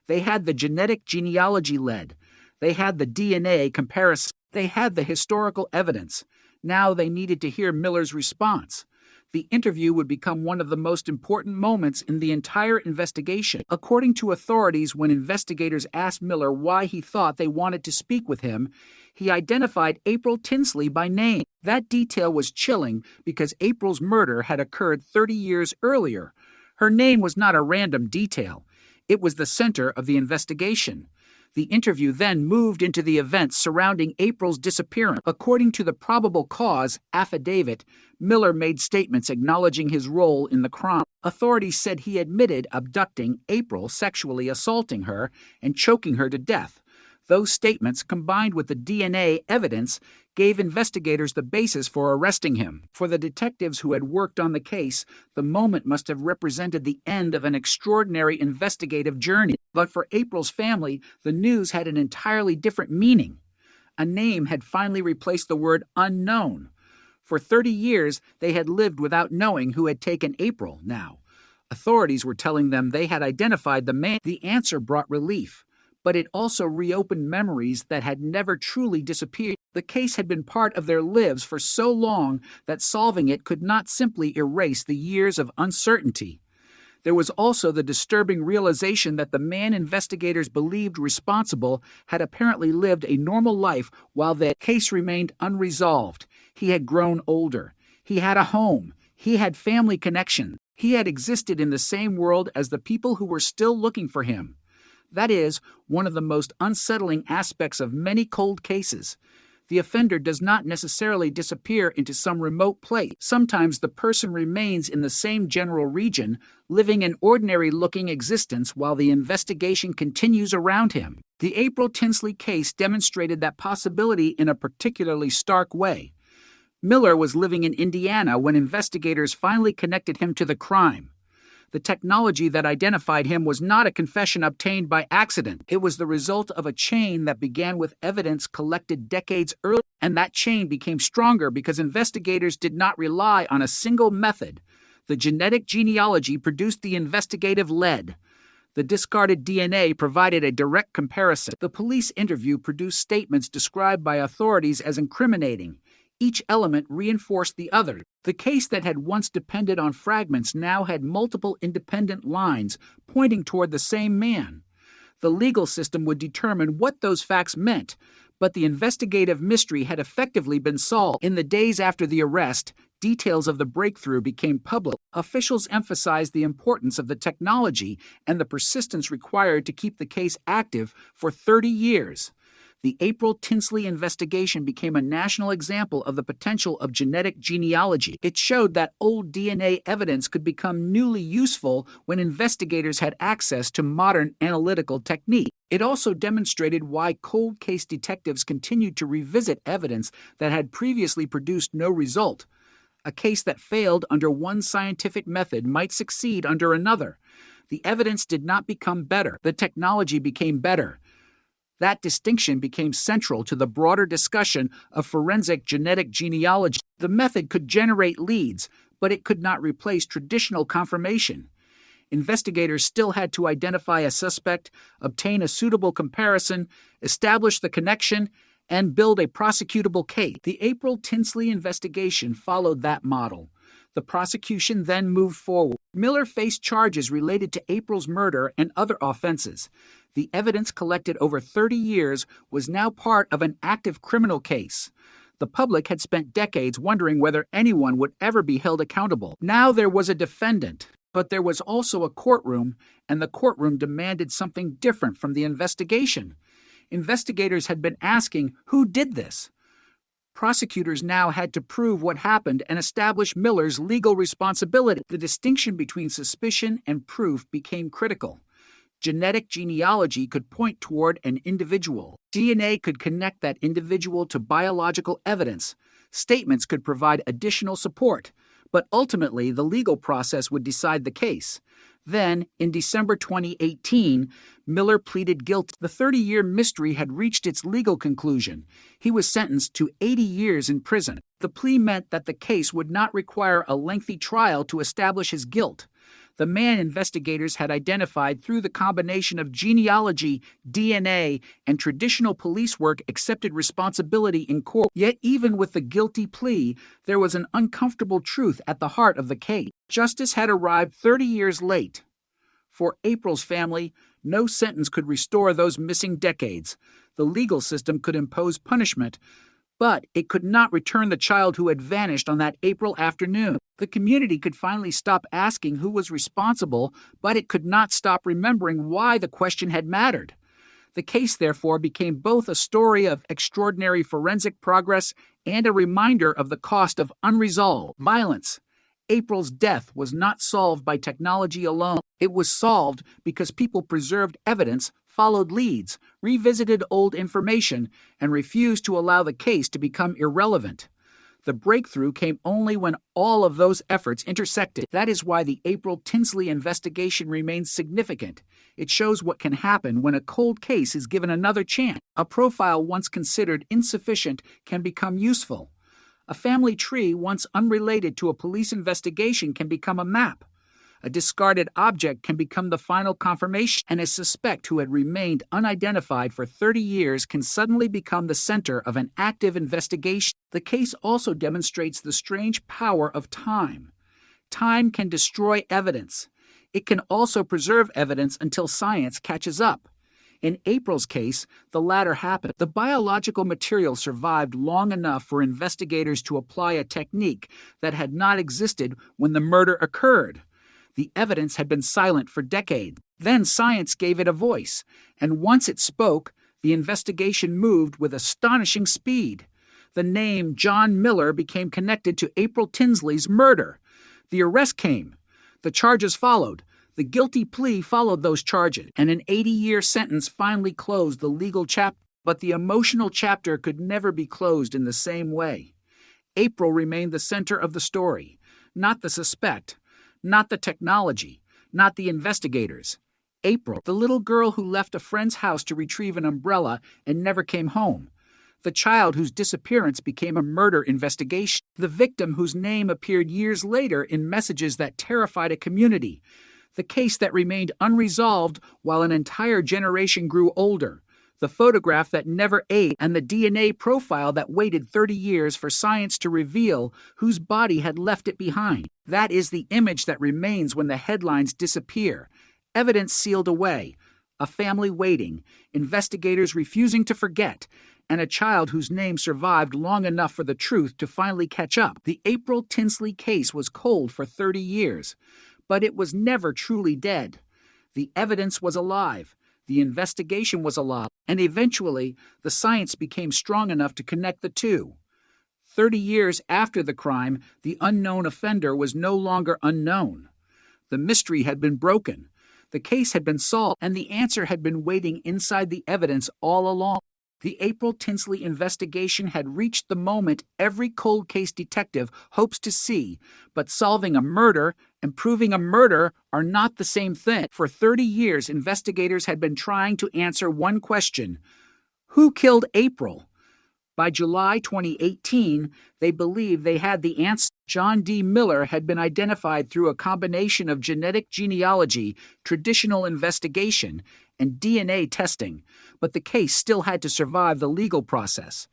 They had the genetic genealogy lead. They had the DNA comparison. They had the historical evidence. Now they needed to hear Miller's response. The interview would become one of the most important moments in the entire investigation. According to authorities, when investigators asked Miller why he thought they wanted to speak with him, he identified April Tinsley by name. That detail was chilling because April's murder had occurred 30 years earlier. Her name was not a random detail. It was the center of the investigation. The interview then moved into the events surrounding April's disappearance. According to the probable cause affidavit, Miller made statements acknowledging his role in the crime. Authorities said he admitted abducting April, sexually assaulting her, and choking her to death. Those statements, combined with the DNA evidence, gave investigators the basis for arresting him. For the detectives who had worked on the case, the moment must have represented the end of an extraordinary investigative journey. But for April's family, the news had an entirely different meaning. A name had finally replaced the word unknown. For 30 years, they had lived without knowing who had taken April now. Authorities were telling them they had identified the man. The answer brought relief, but it also reopened memories that had never truly disappeared. The case had been part of their lives for so long that solving it could not simply erase the years of uncertainty. There was also the disturbing realization that the man investigators believed responsible had apparently lived a normal life while the case remained unresolved. He had grown older. He had a home. He had family connection. He had existed in the same world as the people who were still looking for him. That is one of the most unsettling aspects of many cold cases. The offender does not necessarily disappear into some remote place. Sometimes the person remains in the same general region, living an ordinary-looking existence while the investigation continues around him. The April Tinsley case demonstrated that possibility in a particularly stark way. Miller was living in Indiana when investigators finally connected him to the crime. The technology that identified him was not a confession obtained by accident. It was the result of a chain that began with evidence collected decades earlier, and that chain became stronger because investigators did not rely on a single method. The genetic genealogy produced the investigative lead. The discarded DNA provided a direct comparison. The police interview produced statements described by authorities as incriminating. Each element reinforced the other. The case that had once depended on fragments now had multiple independent lines pointing toward the same man. The legal system would determine what those facts meant, but the investigative mystery had effectively been solved. In the days after the arrest, details of the breakthrough became public. Officials emphasized the importance of the technology and the persistence required to keep the case active for 30 years. The April Tinsley investigation became a national example of the potential of genetic genealogy. It showed that old DNA evidence could become newly useful when investigators had access to modern analytical techniques. It also demonstrated why cold case detectives continued to revisit evidence that had previously produced no result. A case that failed under one scientific method might succeed under another. The evidence did not become better. The technology became better. That distinction became central to the broader discussion of forensic genetic genealogy. The method could generate leads, but it could not replace traditional confirmation. Investigators still had to identify a suspect, obtain a suitable comparison, establish the connection, and build a prosecutable case. The April Tinsley investigation followed that model. The prosecution then moved forward. Miller faced charges related to April's murder and other offenses. The evidence collected over 30 years was now part of an active criminal case. The public had spent decades wondering whether anyone would ever be held accountable. Now there was a defendant, but there was also a courtroom, and the courtroom demanded something different from the investigation. Investigators had been asking, who did this? Prosecutors now had to prove what happened and establish Miller's legal responsibility. The distinction between suspicion and proof became critical. Genetic genealogy could point toward an individual. DNA could connect that individual to biological evidence. Statements could provide additional support. But ultimately, the legal process would decide the case. Then, in December 2018, Miller pleaded guilty. The 30-year mystery had reached its legal conclusion. He was sentenced to 80 years in prison. The plea meant that the case would not require a lengthy trial to establish his guilt. The man investigators had identified through the combination of genealogy, DNA, and traditional police work accepted responsibility in court. Yet even with the guilty plea, there was an uncomfortable truth at the heart of the case. Justice had arrived 30 years late. For April's family, no sentence could restore those missing decades. The legal system could impose punishment, but it could not return the child who had vanished on that April afternoon. The community could finally stop asking who was responsible, but it could not stop remembering why the question had mattered. The case, therefore, became both a story of extraordinary forensic progress and a reminder of the cost of unresolved violence. April's death was not solved by technology alone. It was solved because people preserved evidence, followed leads, revisited old information, and refused to allow the case to become irrelevant. The breakthrough came only when all of those efforts intersected. That is why the April Tinsley investigation remains significant. It shows what can happen when a cold case is given another chance. A profile once considered insufficient can become useful. A family tree once unrelated to a police investigation can become a map. A discarded object can become the final confirmation, and a suspect who had remained unidentified for 30 years can suddenly become the center of an active investigation. The case also demonstrates the strange power of time. Time can destroy evidence. It can also preserve evidence until science catches up. In April's case, the latter happened. The biological material survived long enough for investigators to apply a technique that had not existed when the murder occurred. The evidence had been silent for decades. Then science gave it a voice, and once it spoke, the investigation moved with astonishing speed. The name John Miller became connected to April Tinsley's murder. The arrest came. The charges followed. The guilty plea followed those charges, and an 80-year sentence finally closed the legal chapter. But the emotional chapter could never be closed in the same way. April remained the center of the story, not the suspect, not the technology, not the investigators. April, the little girl who left a friend's house to retrieve an umbrella and never came home. The child whose disappearance became a murder investigation. The victim whose name appeared years later in messages that terrified a community. The case that remained unresolved while an entire generation grew older. The photograph that never aged, and the DNA profile that waited 30 years for science to reveal whose body had left it behind. That is the image that remains when the headlines disappear. Evidence sealed away, a family waiting, investigators refusing to forget, and a child whose name survived long enough for the truth to finally catch up. The April Tinsley case was cold for 30 years, but it was never truly dead. The evidence was alive. The investigation was alive, and eventually, the science became strong enough to connect the two. 30 years after the crime, the unknown offender was no longer unknown. The mystery had been broken. The case had been solved, and the answer had been waiting inside the evidence all along. The April Tinsley investigation had reached the moment every cold case detective hopes to see, but solving a murder and proving a murder are not the same thing. For 30 years, investigators had been trying to answer one question: who killed April? By July 2018, they believed they had the answer. John D. Miller had been identified through a combination of genetic genealogy, traditional investigation, and DNA testing, but the case still had to survive the legal process.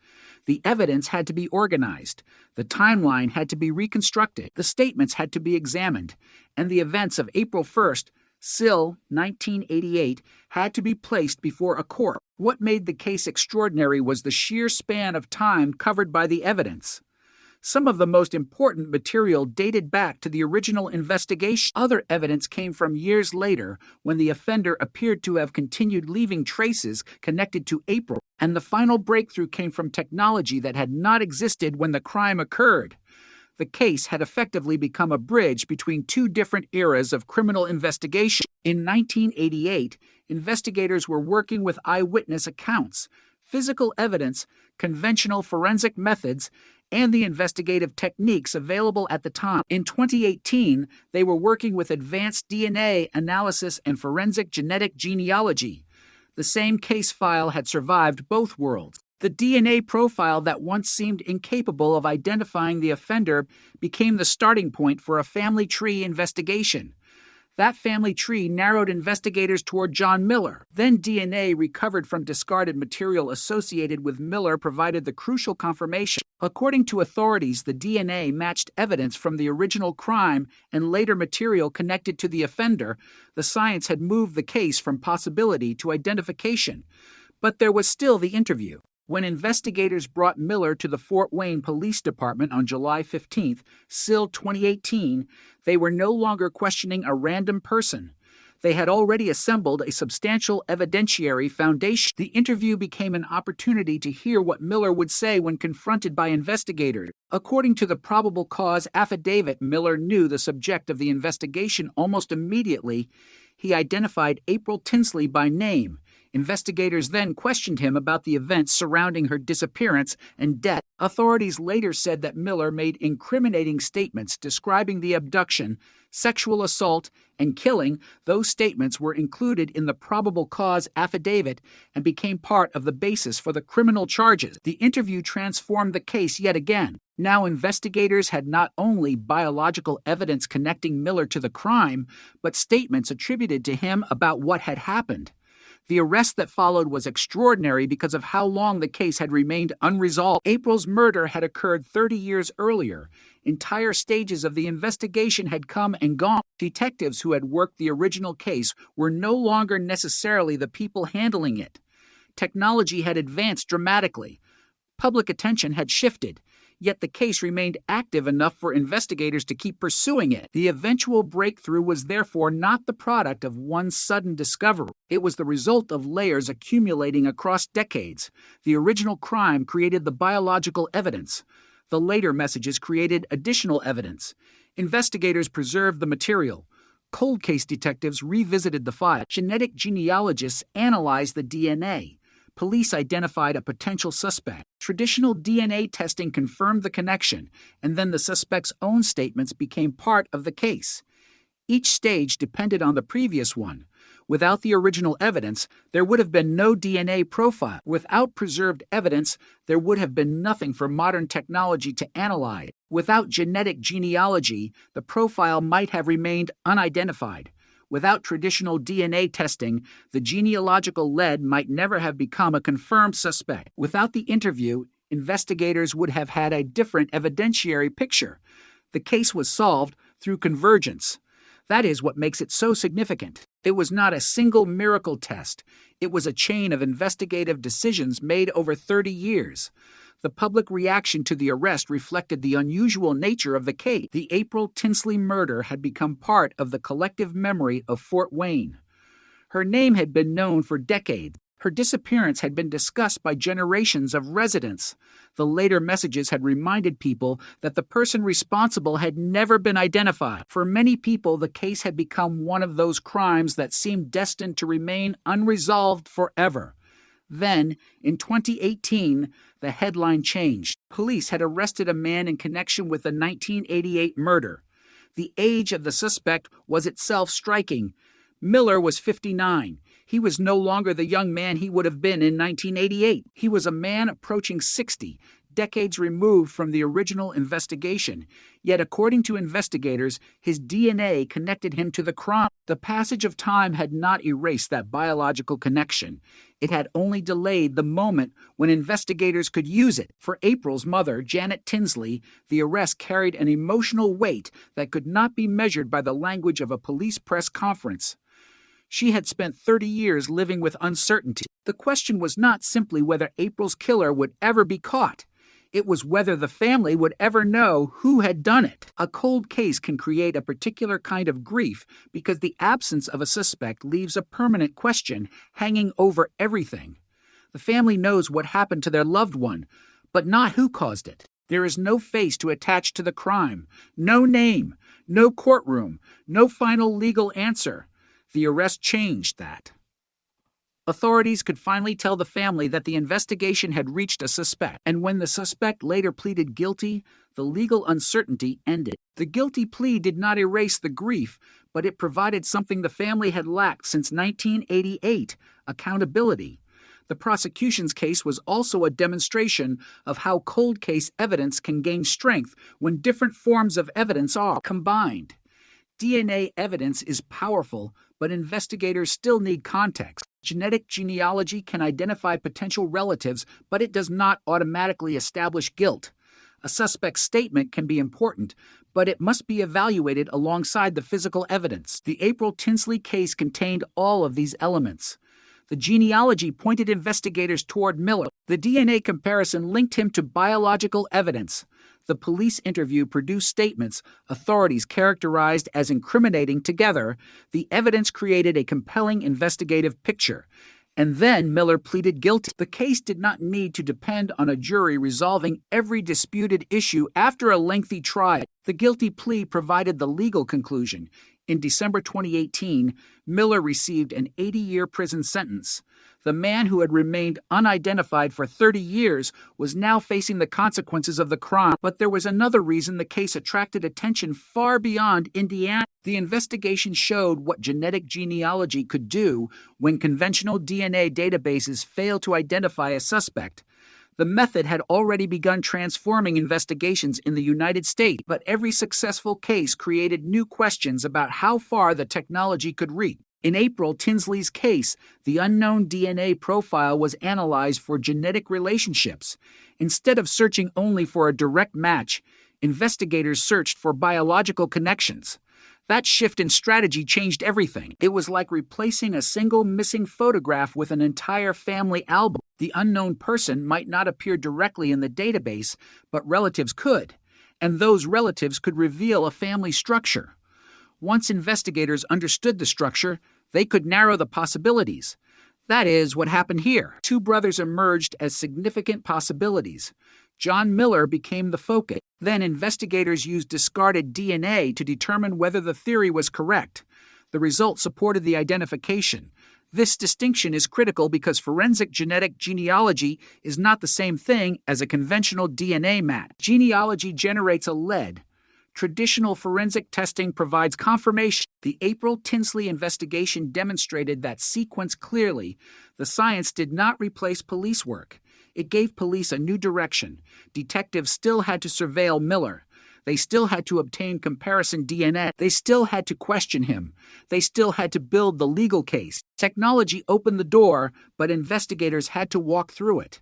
The evidence had to be organized, the timeline had to be reconstructed, the statements had to be examined, and the events of April 1st, SIL 1988, had to be placed before a court. What made the case extraordinary was the sheer span of time covered by the evidence. Some of the most important material dated back to the original investigation. Other evidence came from years later, when the offender appeared to have continued leaving traces connected to April, and the final breakthrough came from technology that had not existed when the crime occurred. The case had effectively become a bridge between two different eras of criminal investigation. In 1988, investigators were working with eyewitness accounts, physical evidence, conventional forensic methods, and the investigative techniques available at the time. In 2018, they were working with advanced DNA analysis and forensic genetic genealogy. The same case file had survived both worlds. The DNA profile that once seemed incapable of identifying the offender became the starting point for a family tree investigation. That family tree narrowed investigators toward John Miller. Then DNA recovered from discarded material associated with Miller provided the crucial confirmation. According to authorities, the DNA matched evidence from the original crime and later material connected to the offender. The science had moved the case from possibility to identification. But there was still the interview. When investigators brought Miller to the Fort Wayne Police Department on July 15, SIL 2018, they were no longer questioning a random person. They had already assembled a substantial evidentiary foundation. The interview became an opportunity to hear what Miller would say when confronted by investigators. According to the probable cause affidavit, Miller knew the subject of the investigation almost immediately. He identified April Tinsley by name. Investigators then questioned him about the events surrounding her disappearance and death. Authorities later said that Miller made incriminating statements describing the abduction, sexual assault, and killing. Those statements were included in the probable cause affidavit and became part of the basis for the criminal charges. The interview transformed the case yet again. Now investigators had not only biological evidence connecting Miller to the crime, but statements attributed to him about what had happened. The arrest that followed was extraordinary because of how long the case had remained unresolved. April's murder had occurred 30 years earlier. Entire stages of the investigation had come and gone. Detectives who had worked the original case were no longer necessarily the people handling it. Technology had advanced dramatically. Public attention had shifted. yet the case remained active enough for investigators to keep pursuing it. The eventual breakthrough was therefore not the product of one sudden discovery. It was the result of layers accumulating across decades. The original crime created the biological evidence. The later messages created additional evidence. Investigators preserved the material. Cold case detectives revisited the file. Genetic genealogists analyzed the DNA. Police identified a potential suspect. Traditional DNA testing confirmed the connection, and then the suspect's own statements became part of the case. Each stage depended on the previous one. Without the original evidence, there would have been no DNA profile. Without preserved evidence, there would have been nothing for modern technology to analyze. Without genetic genealogy, the profile might have remained unidentified. Without traditional DNA testing, the genealogical lead might never have become a confirmed suspect. Without the interview, investigators would have had a different evidentiary picture. The case was solved through convergence. That is what makes it so significant. It was not a single miracle test. It was a chain of investigative decisions made over 30 years. The public reaction to the arrest reflected the unusual nature of the case. The April Tinsley murder had become part of the collective memory of Fort Wayne. Her name had been known for decades. Her disappearance had been discussed by generations of residents. The later messages had reminded people that the person responsible had never been identified. For many people, the case had become one of those crimes that seemed destined to remain unresolved forever. Then, in 2018, the headline changed. Police had arrested a man in connection with the 1988 murder. The age of the suspect was itself striking. Miller was 59. He was no longer the young man he would have been in 1988. He was a man approaching 60, decades removed from the original investigation. Yet, according to investigators, his DNA connected him to the crime. The passage of time had not erased that biological connection. It had only delayed the moment when investigators could use it. For April's mother, Janet Tinsley, the arrest carried an emotional weight that could not be measured by the language of a police press conference. She had spent 30 years living with uncertainty. The question was not simply whether April's killer would ever be caught. It was whether the family would ever know who had done it. A cold case can create a particular kind of grief because the absence of a suspect leaves a permanent question hanging over everything. The family knows what happened to their loved one, but not who caused it. There is no face to attach to the crime, no name, no courtroom, no final legal answer. The arrest changed that. Authorities could finally tell the family that the investigation had reached a suspect, and when the suspect later pleaded guilty, the legal uncertainty ended. The guilty plea did not erase the grief, but it provided something the family had lacked since 1988, accountability. The prosecution's case was also a demonstration of how cold case evidence can gain strength when different forms of evidence are combined. DNA evidence is powerful, but investigators still need context. Genetic genealogy can identify potential relatives, but it does not automatically establish guilt. A suspect's statement can be important, but it must be evaluated alongside the physical evidence. The April Tinsley case contained all of these elements. The genealogy pointed investigators toward Miller. The DNA comparison linked him to biological evidence. The police interview produced statements authorities characterized as incriminating together. The evidence created a compelling investigative picture. And then Miller pleaded guilty. The case did not need to depend on a jury resolving every disputed issue after a lengthy trial. The guilty plea provided the legal conclusion. In December 2018, Miller received an 80-year prison sentence. The man who had remained unidentified for 30 years was now facing the consequences of the crime. But there was another reason the case attracted attention far beyond Indiana. The investigation showed what genetic genealogy could do when conventional DNA databases fail to identify a suspect. The method had already begun transforming investigations in the United States, but every successful case created new questions about how far the technology could reach. In April Tinsley's case, the unknown DNA profile was analyzed for genetic relationships. Instead of searching only for a direct match, investigators searched for biological connections. That shift in strategy changed everything. It was like replacing a single missing photograph with an entire family album. The unknown person might not appear directly in the database, but relatives could, and those relatives could reveal a family structure. Once investigators understood the structure, they could narrow the possibilities. That is what happened here. Two brothers emerged as significant possibilities. John Miller became the focus. Then investigators used discarded DNA to determine whether the theory was correct. The result supported the identification. This distinction is critical because forensic genetic genealogy is not the same thing as a conventional DNA match. Genealogy generates a lead. Traditional forensic testing provides confirmation. The April Tinsley investigation demonstrated that sequence clearly. The science did not replace police work. It gave police a new direction. Detectives still had to surveil Miller. They still had to obtain comparison DNA. They still had to question him. They still had to build the legal case. Technology opened the door, but investigators had to walk through it.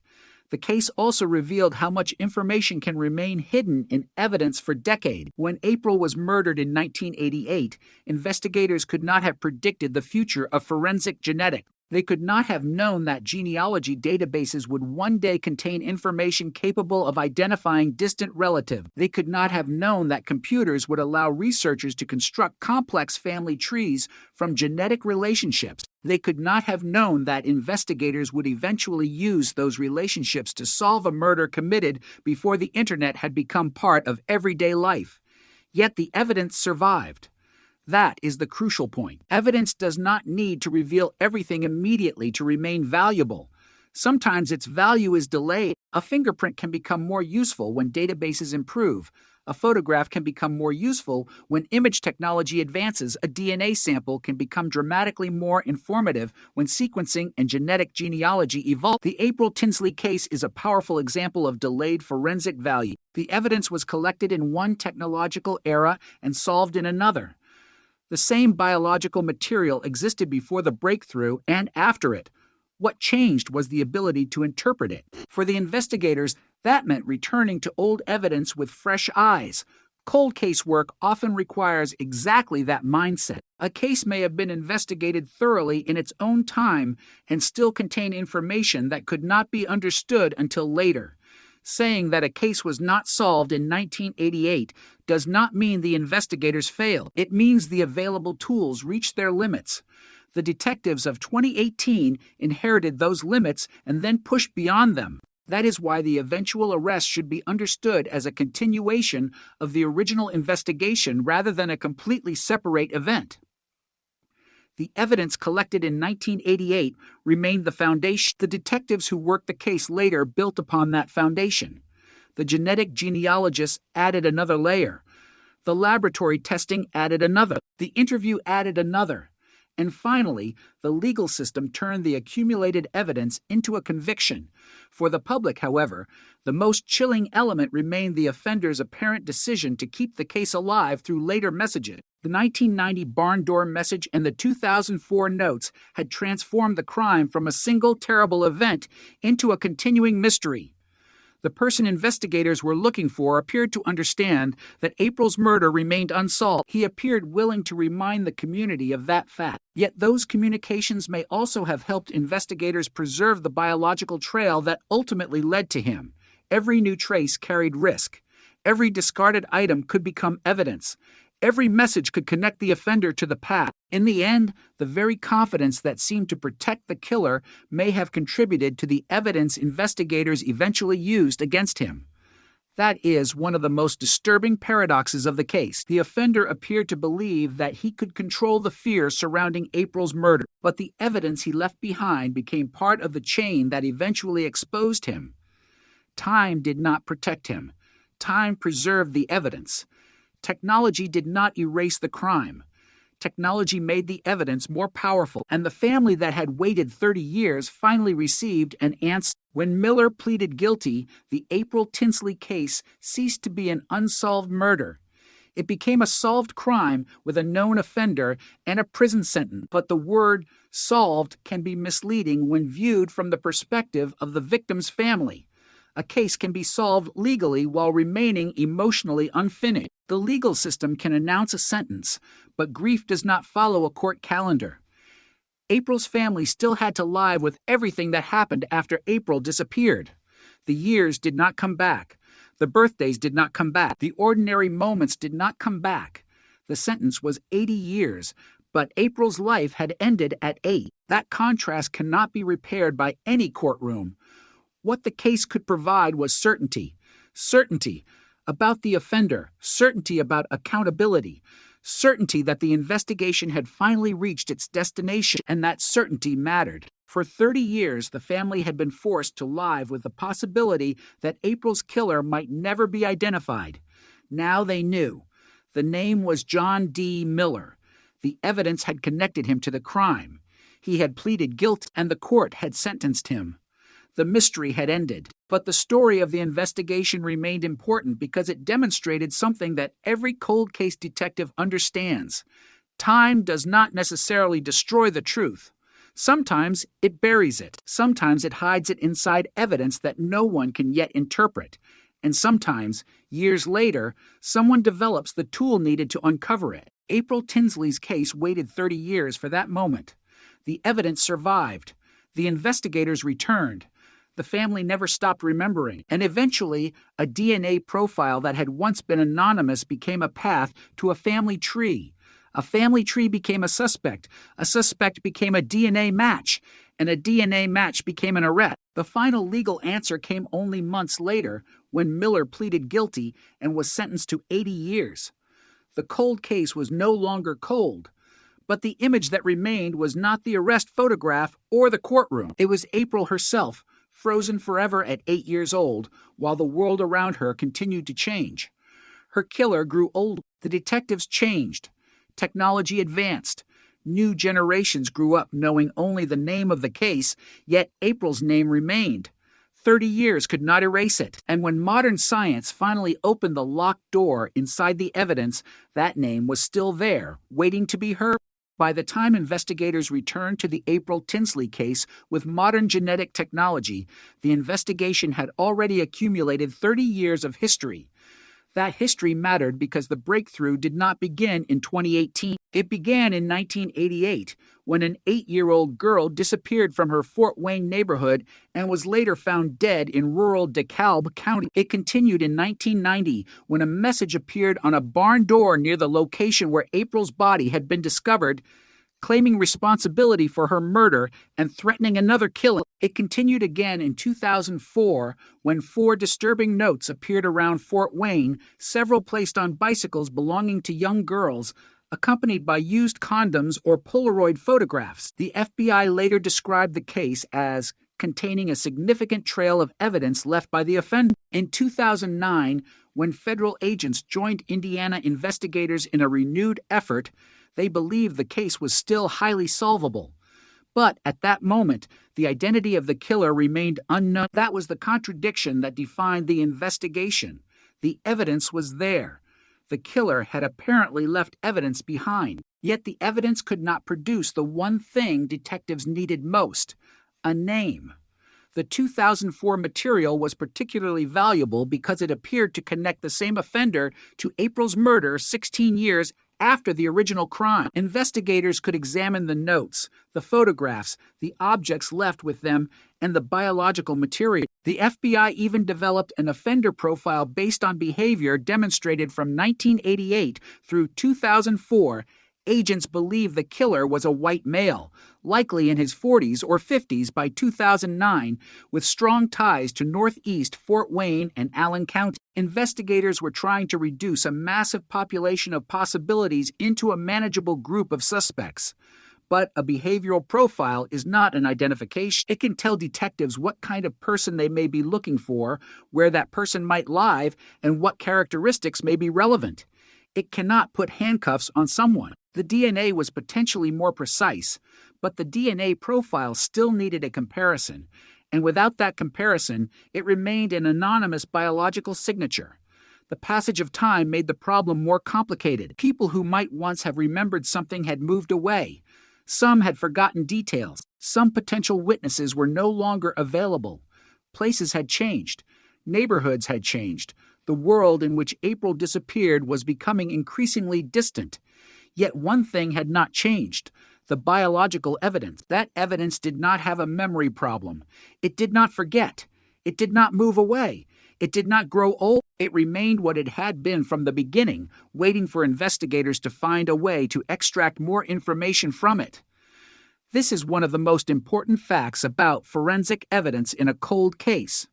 The case also revealed how much information can remain hidden in evidence for decades. When April was murdered in 1988, investigators could not have predicted the future of forensic genetics. They could not have known that genealogy databases would one day contain information capable of identifying distant relatives. They could not have known that computers would allow researchers to construct complex family trees from genetic relationships. They could not have known that investigators would eventually use those relationships to solve a murder committed before the internet had become part of everyday life. Yet the evidence survived. That is the crucial point. Evidence does not need to reveal everything immediately to remain valuable. Sometimes its value is delayed. A fingerprint can become more useful when databases improve. A photograph can become more useful when image technology advances. A DNA sample can become dramatically more informative when sequencing and genetic genealogy evolve. The April Tinsley case is a powerful example of delayed forensic value. The evidence was collected in one technological era and solved in another. The same biological material existed before the breakthrough and after it. What changed was the ability to interpret it. For the investigators, that meant returning to old evidence with fresh eyes. Cold case work often requires exactly that mindset. A case may have been investigated thoroughly in its own time and still contain information that could not be understood until later. Saying that a case was not solved in 1988 does not mean the investigators failed. It means the available tools reached their limits. The detectives of 2018 inherited those limits and then pushed beyond them. That is why the eventual arrest should be understood as a continuation of the original investigation rather than a completely separate event. The evidence collected in 1988 remained the foundation. The detectives who worked the case later built upon that foundation. The genetic genealogists added another layer. The laboratory testing added another. The interview added another. And finally, the legal system turned the accumulated evidence into a conviction. For the public, however, the most chilling element remained the offender's apparent decision to keep the case alive through later messages. The 1990 barn door message and the 2004 notes had transformed the crime from a single terrible event into a continuing mystery. The person investigators were looking for appeared to understand that April's murder remained unsolved. He appeared willing to remind the community of that fact. Yet those communications may also have helped investigators preserve the biological trail that ultimately led to him. Every new trace carried risk. Every discarded item could become evidence. Every message could connect the offender to the past. In the end, the very confidence that seemed to protect the killer may have contributed to the evidence investigators eventually used against him. That is one of the most disturbing paradoxes of the case. The offender appeared to believe that he could control the fear surrounding April's murder, but the evidence he left behind became part of the chain that eventually exposed him. Time did not protect him. Time preserved the evidence. Technology did not erase the crime. Technology made the evidence more powerful, and the family that had waited 30 years finally received an answer. When Miller pleaded guilty, the April Tinsley case ceased to be an unsolved murder. It became a solved crime with a known offender and a prison sentence. But the word solved can be misleading when viewed from the perspective of the victim's family. A case can be solved legally while remaining emotionally unfinished. The legal system can announce a sentence, but grief does not follow a court calendar. April's family still had to live with everything that happened after April disappeared. The years did not come back. The birthdays did not come back. The ordinary moments did not come back. The sentence was 80 years, but April's life had ended at 8. That contrast cannot be repaired by any courtroom. What the case could provide was certainty. Certainty about the offender, certainty about accountability, certainty that the investigation had finally reached its destination, and that certainty mattered. For 30 years, the family had been forced to live with the possibility that April's killer might never be identified. Now they knew. The name was John D. Miller. The evidence had connected him to the crime. He had pleaded guilty, and the court had sentenced him. The mystery had ended, but the story of the investigation remained important because it demonstrated something that every cold case detective understands. Time does not necessarily destroy the truth. Sometimes it buries it. Sometimes it hides it inside evidence that no one can yet interpret. And sometimes, years later, someone develops the tool needed to uncover it. April Tinsley's case waited 30 years for that moment. The evidence survived. The investigators returned. The family never stopped remembering, and eventually, a DNA profile that had once been anonymous became a path to a family tree. A family tree became a suspect became a DNA match, and a DNA match became an arrest. The final legal answer came only months later, when Miller pleaded guilty and was sentenced to 80 years. The cold case was no longer cold, but the image that remained was not the arrest photograph or the courtroom. It was April herself, frozen forever at 8 years old, while the world around her continued to change. Her killer grew old. The detectives changed. Technology advanced. New generations grew up knowing only the name of the case, yet April's name remained. 30 years could not erase it. And when modern science finally opened the locked door inside the evidence, that name was still there, waiting to be heard. By the time investigators returned to the April Tinsley case with modern genetic technology, the investigation had already accumulated 30 years of history. That history mattered because the breakthrough did not begin in 2018. It began in 1988, when an 8-year-old girl disappeared from her Fort Wayne neighborhood and was later found dead in rural DeKalb County. It continued in 1990, when a message appeared on a barn door near the location where April's body had been discovered, claiming responsibility for her murder and threatening another killing. It continued again in 2004, when 4 disturbing notes appeared around Fort Wayne, several placed on bicycles belonging to young girls, accompanied by used condoms or Polaroid photographs. The FBI later described the case as containing a significant trail of evidence left by the offender. In 2009, when federal agents joined Indiana investigators in a renewed effort, they believed the case was still highly solvable. But at that moment, the identity of the killer remained unknown. That was the contradiction that defined the investigation. The evidence was there. The killer had apparently left evidence behind. Yet the evidence could not produce the one thing detectives needed most: a name. The 2004 material was particularly valuable because it appeared to connect the same offender to April's murder 16 years after the original crime. Investigators could examine the notes, the photographs, the objects left with them, and the biological material. The FBI even developed an offender profile based on behavior demonstrated from 1988 through 2004. Agents believe the killer was a white male, likely in his 40s or 50s by 2009, with strong ties to Northeast Fort Wayne and Allen County. Investigators were trying to reduce a massive population of possibilities into a manageable group of suspects. But a behavioral profile is not an identification. It can tell detectives what kind of person they may be looking for, where that person might live, and what characteristics may be relevant. It cannot put handcuffs on someone. The DNA was potentially more precise, but the DNA profile still needed a comparison, and without that comparison, it remained an anonymous biological signature. The passage of time made the problem more complicated. People who might once have remembered something had moved away. Some had forgotten details. Some potential witnesses were no longer available. Places had changed. Neighborhoods had changed. The world in which April disappeared was becoming increasingly distant. Yet one thing had not changed: the biological evidence. That evidence did not have a memory problem. It did not forget. It did not move away. It did not grow old. It remained what it had been from the beginning, waiting for investigators to find a way to extract more information from it. This is one of the most important facts about forensic evidence in a cold case.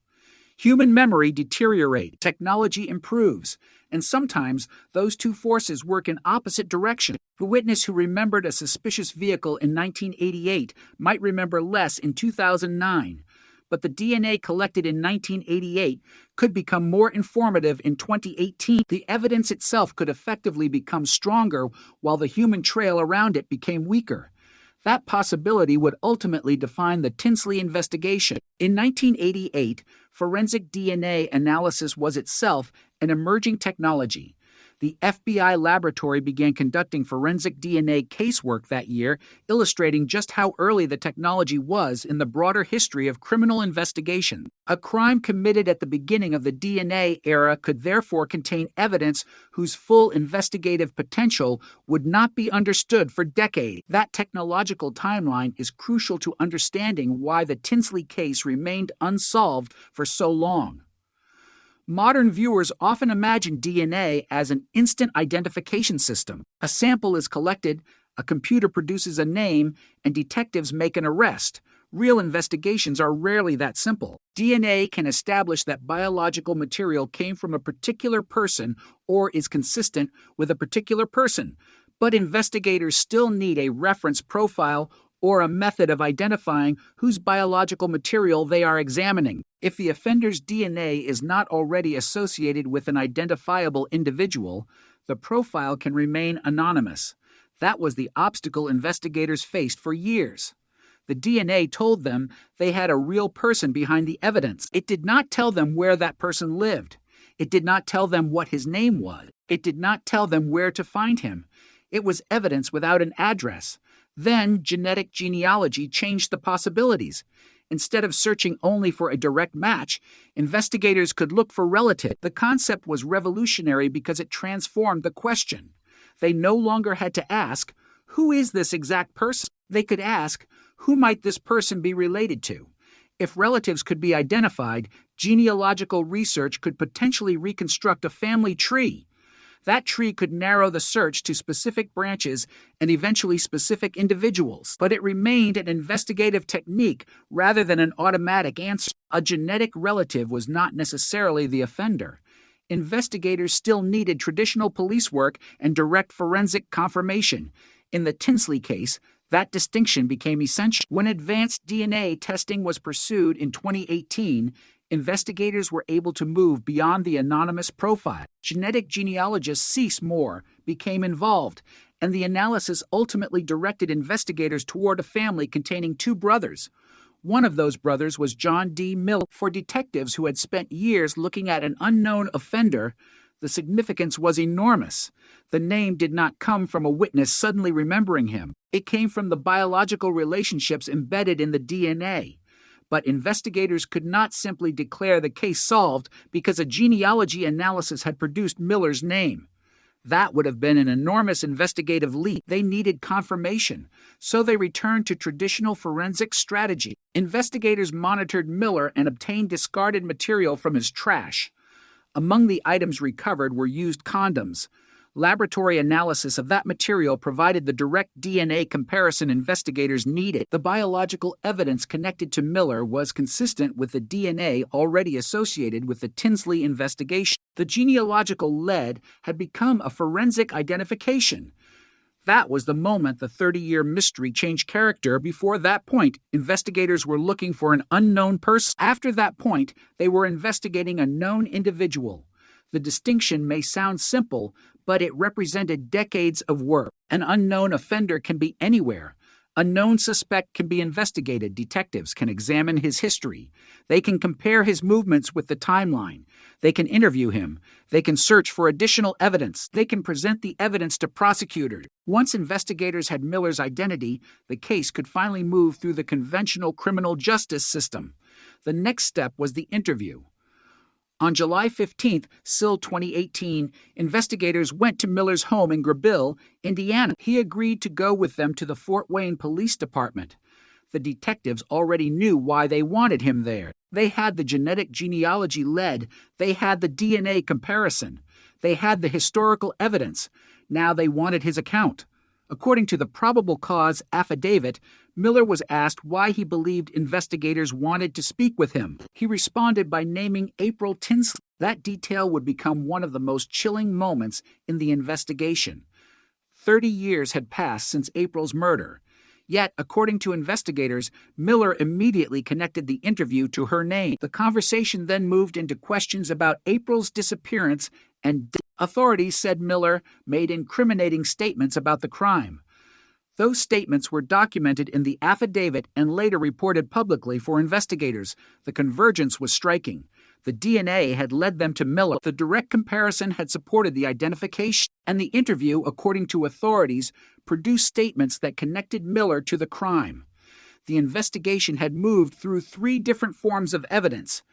Human memory deteriorates, technology improves, and sometimes those two forces work in opposite directions. The witness who remembered a suspicious vehicle in 1988 might remember less in 2009. But the DNA collected in 1988 could become more informative in 2018. The evidence itself could effectively become stronger while the human trail around it became weaker. That possibility would ultimately define the Tinsley investigation. In 1988, forensic DNA analysis was itself an emerging technology. The FBI laboratory began conducting forensic DNA casework that year, illustrating just how early the technology was in the broader history of criminal investigation. A crime committed at the beginning of the DNA era could therefore contain evidence whose full investigative potential would not be understood for decades. That technological timeline is crucial to understanding why the Tinsley case remained unsolved for so long. Modern viewers often imagine DNA as an instant identification system. A sample is collected, a computer produces a name, and detectives make an arrest. Real investigations are rarely that simple. DNA can establish that biological material came from a particular person or is consistent with a particular person, but investigators still need a reference profile or a method of identifying whose biological material they are examining. If the offender's DNA is not already associated with an identifiable individual, the profile can remain anonymous. That was the obstacle investigators faced for years. The DNA told them they had a real person behind the evidence. It did not tell them where that person lived. It did not tell them what his name was. It did not tell them where to find him. It was evidence without an address. Then genetic genealogy changed the possibilities. Instead of searching only for a direct match, investigators could look for relatives. The concept was revolutionary because it transformed the question. They no longer had to ask, who is this exact person? They could ask, who might this person be related to? If relatives could be identified, genealogical research could potentially reconstruct a family tree. That tree could narrow the search to specific branches and eventually specific individuals. But it remained an investigative technique rather than an automatic answer. A genetic relative was not necessarily the offender. Investigators still needed traditional police work and direct forensic confirmation. In the Tinsley case, that distinction became essential. When advanced DNA testing was pursued in 2018, investigators were able to move beyond the anonymous profile. Genetic genealogists Cease Moore became involved, and the analysis ultimately directed investigators toward a family containing two brothers. One of those brothers was John D. Miller. For detectives who had spent years looking at an unknown offender, the significance was enormous. The name did not come from a witness suddenly remembering him. It came from the biological relationships embedded in the DNA. But investigators could not simply declare the case solved because a genealogy analysis had produced Miller's name. That would have been an enormous investigative leap. They needed confirmation, so they returned to traditional forensic strategy. Investigators monitored Miller and obtained discarded material from his trash. Among the items recovered were used condoms. Laboratory analysis of that material provided the direct DNA comparison investigators needed. The biological evidence connected to Miller was consistent with the DNA already associated with the Tinsley investigation. The genealogical lead had become a forensic identification. That was the moment the 30-year mystery changed character. Before that point, investigators were looking for an unknown person. After that point, they were investigating a known individual. The distinction may sound simple, but it represented decades of work. An unknown offender can be anywhere. A known suspect can be investigated. Detectives can examine his history. They can compare his movements with the timeline. They can interview him. They can search for additional evidence. They can present the evidence to prosecutors. Once investigators had Miller's identity, the case could finally move through the conventional criminal justice system. The next step was the interview. On July 15, SIL 2018, investigators went to Miller's home in Grabille, Indiana. He agreed to go with them to the Fort Wayne Police Department. The detectives already knew why they wanted him there. They had the genetic genealogy lead. They had the DNA comparison. They had the historical evidence. Now they wanted his account. According to the probable cause affidavit, Miller was asked why he believed investigators wanted to speak with him. He responded by naming April Tinsley. That detail would become one of the most chilling moments in the investigation. 30 years had passed since April's murder. Yet, according to investigators, Miller immediately connected the interview to her name. The conversation then moved into questions about April's disappearance, and authorities said Miller made incriminating statements about the crime. Those statements were documented in the affidavit and later reported publicly for investigators. The convergence was striking. The DNA had led them to Miller. The direct comparison had supported the identification, and the interview, according to authorities, produced statements that connected Miller to the crime. The investigation had moved through 3 different forms of evidence: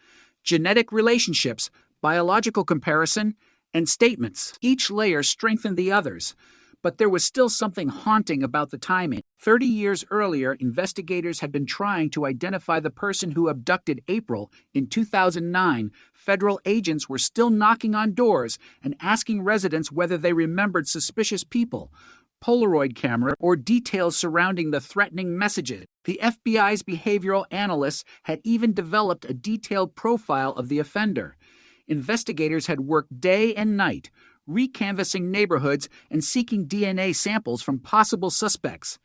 genetic relationships, biological comparison, and statements. Each layer strengthened the others. But there was still something haunting about the timing. 30 years earlier, investigators had been trying to identify the person who abducted April. In 2009, federal agents were still knocking on doors and asking residents whether they remembered suspicious people, Polaroid camera, or details surrounding the threatening messages. The FBI's behavioral analysts had even developed a detailed profile of the offender. Investigators had worked day and night, recanvassing neighborhoods and seeking DNA samples from possible suspects.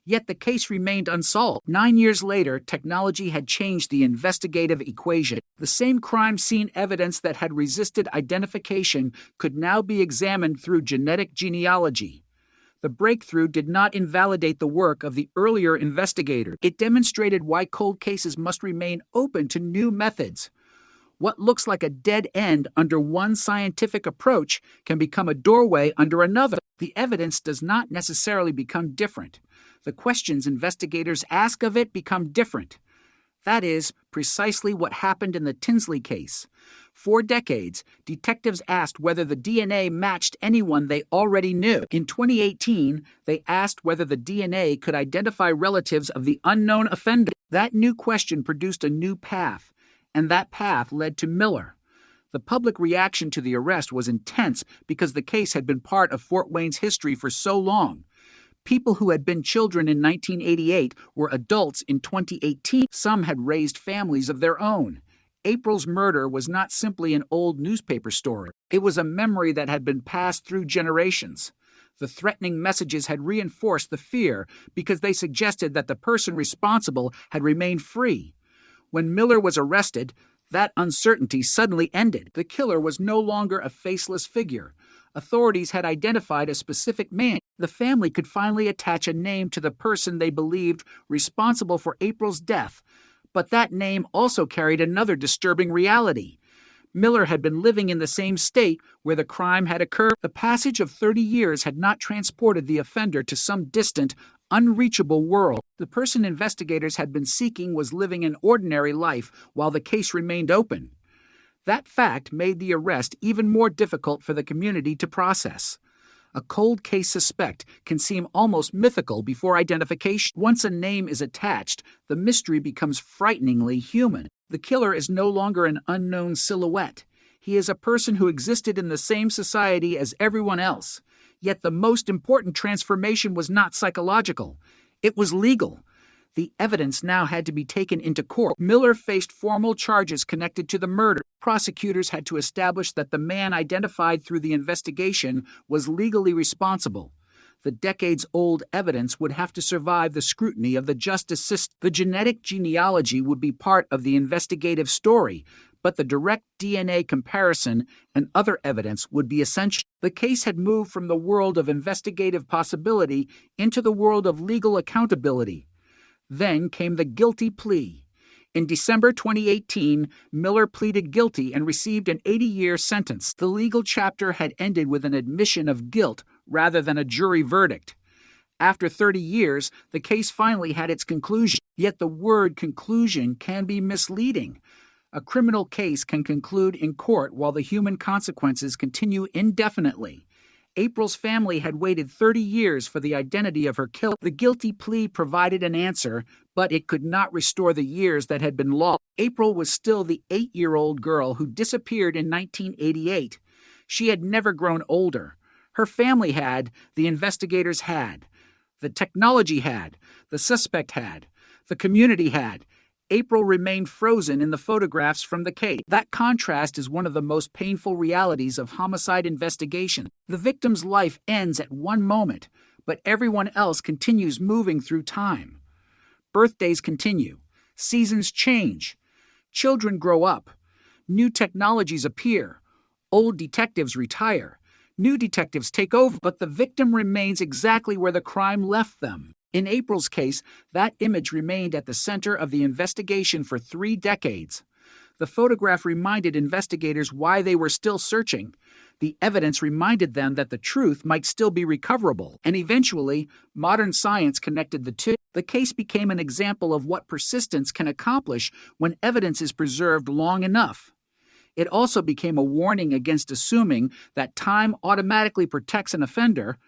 Yet the case remained unsolved. 9 years later, technology had changed the investigative equation. The same crime scene evidence that had resisted identification could now be examined through genetic genealogy. The breakthrough did not invalidate the work of the earlier investigator. It demonstrated why cold cases must remain open to new methods. What looks like a dead end under one scientific approach can become a doorway under another. The evidence does not necessarily become different. The questions investigators ask of it become different. That is precisely what happened in the Tinsley case. For decades, detectives asked whether the DNA matched anyone they already knew. In 2018, they asked whether the DNA could identify relatives of the unknown offender. That new question produced a new path, and that path led to Miller. The public reaction to the arrest was intense because the case had been part of Fort Wayne's history for so long. People who had been children in 1988 were adults in 2018. Some had raised families of their own. April's murder was not simply an old newspaper story. It was a memory that had been passed through generations. The threatening messages had reinforced the fear because they suggested that the person responsible had remained free. When Miller was arrested, that uncertainty suddenly ended. The killer was no longer a faceless figure. Authorities had identified a specific man. The family could finally attach a name to the person they believed responsible for April's death. But that name also carried another disturbing reality. Miller had been living in the same state where the crime had occurred. The passage of 30 years had not transported the offender to some distant, unreachable world. The person investigators had been seeking was living an ordinary life while the case remained open. That fact made the arrest even more difficult for the community to process. A cold case suspect can seem almost mythical before identification. Once a name is attached, the mystery becomes frighteningly human. The killer is no longer an unknown silhouette. He is a person who existed in the same society as everyone else. Yet the most important transformation was not psychological. It was legal. The evidence now had to be taken into court. Miller faced formal charges connected to the murder. Prosecutors had to establish that the man identified through the investigation was legally responsible. The decades-old evidence would have to survive the scrutiny of the justice system. The genetic genealogy would be part of the investigative story, but the direct DNA comparison and other evidence would be essential. The case had moved from the world of investigative possibility into the world of legal accountability. Then came the guilty plea. In December 2018, Miller pleaded guilty and received an 80-year sentence. The legal chapter had ended with an admission of guilt rather than a jury verdict. After 30 years, the case finally had its conclusion. Yet the word conclusion can be misleading. A criminal case can conclude in court while the human consequences continue indefinitely. April's family had waited 30 years for the identity of her killer. The guilty plea provided an answer, but it could not restore the years that had been lost. April was still the 8-year-old girl who disappeared in 1988. She had never grown older. Her family had, the investigators had. The technology had, the suspect had, the community had. April remained frozen in the photographs from the case. That contrast is one of the most painful realities of homicide investigation. The victim's life ends at one moment, but everyone else continues moving through time. Birthdays continue. Seasons change. Children grow up. New technologies appear. Old detectives retire. New detectives take over, but the victim remains exactly where the crime left them. In April's case, that image remained at the center of the investigation for 3 decades. The photograph reminded investigators why they were still searching. The evidence reminded them that the truth might still be recoverable, and eventually, modern science connected the two. The case became an example of what persistence can accomplish when evidence is preserved long enough. It also became a warning against assuming that time automatically protects an offender.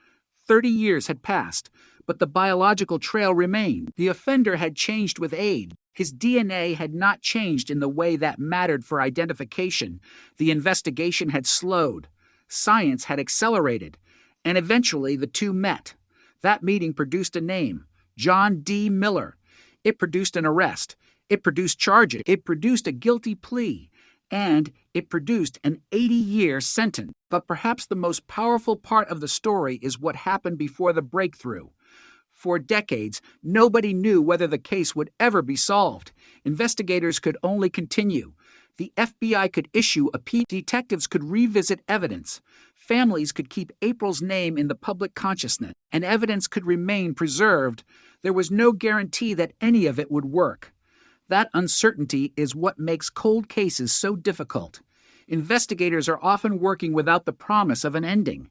30 years had passed, but the biological trail remained. The offender had changed with age. His DNA had not changed in the way that mattered for identification. The investigation had slowed. Science had accelerated. And eventually the two met. That meeting produced a name, John D. Miller. It produced an arrest. It produced charges. It produced a guilty plea. And it produced an 80-year sentence. But perhaps the most powerful part of the story is what happened before the breakthrough. For decades, nobody knew whether the case would ever be solved. Investigators could only continue. The FBI could issue a plea. Detectives could revisit evidence. Families could keep April's name in the public consciousness, and evidence could remain preserved. There was no guarantee that any of it would work. That uncertainty is what makes cold cases so difficult. Investigators are often working without the promise of an ending.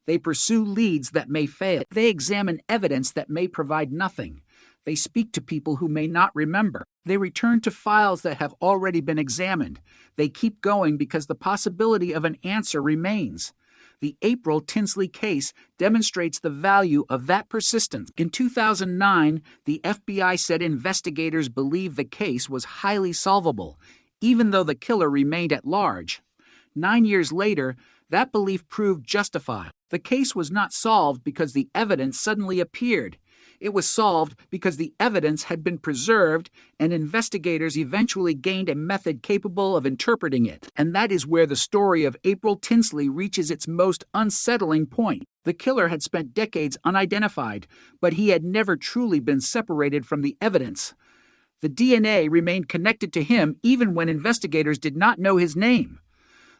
They pursue leads that may fail. They examine evidence that may provide nothing. They speak to people who may not remember. They return to files that have already been examined. They keep going because the possibility of an answer remains. The April Tinsley case demonstrates the value of that persistence. In 2009, the FBI said investigators believed the case was highly solvable, even though the killer remained at large. 9 years later, that belief proved justified. The case was not solved because the evidence suddenly appeared. It was solved because the evidence had been preserved and investigators eventually gained a method capable of interpreting it. And that is where the story of April Tinsley reaches its most unsettling point. The killer had spent decades unidentified, but he had never truly been separated from the evidence. The DNA remained connected to him even when investigators did not know his name.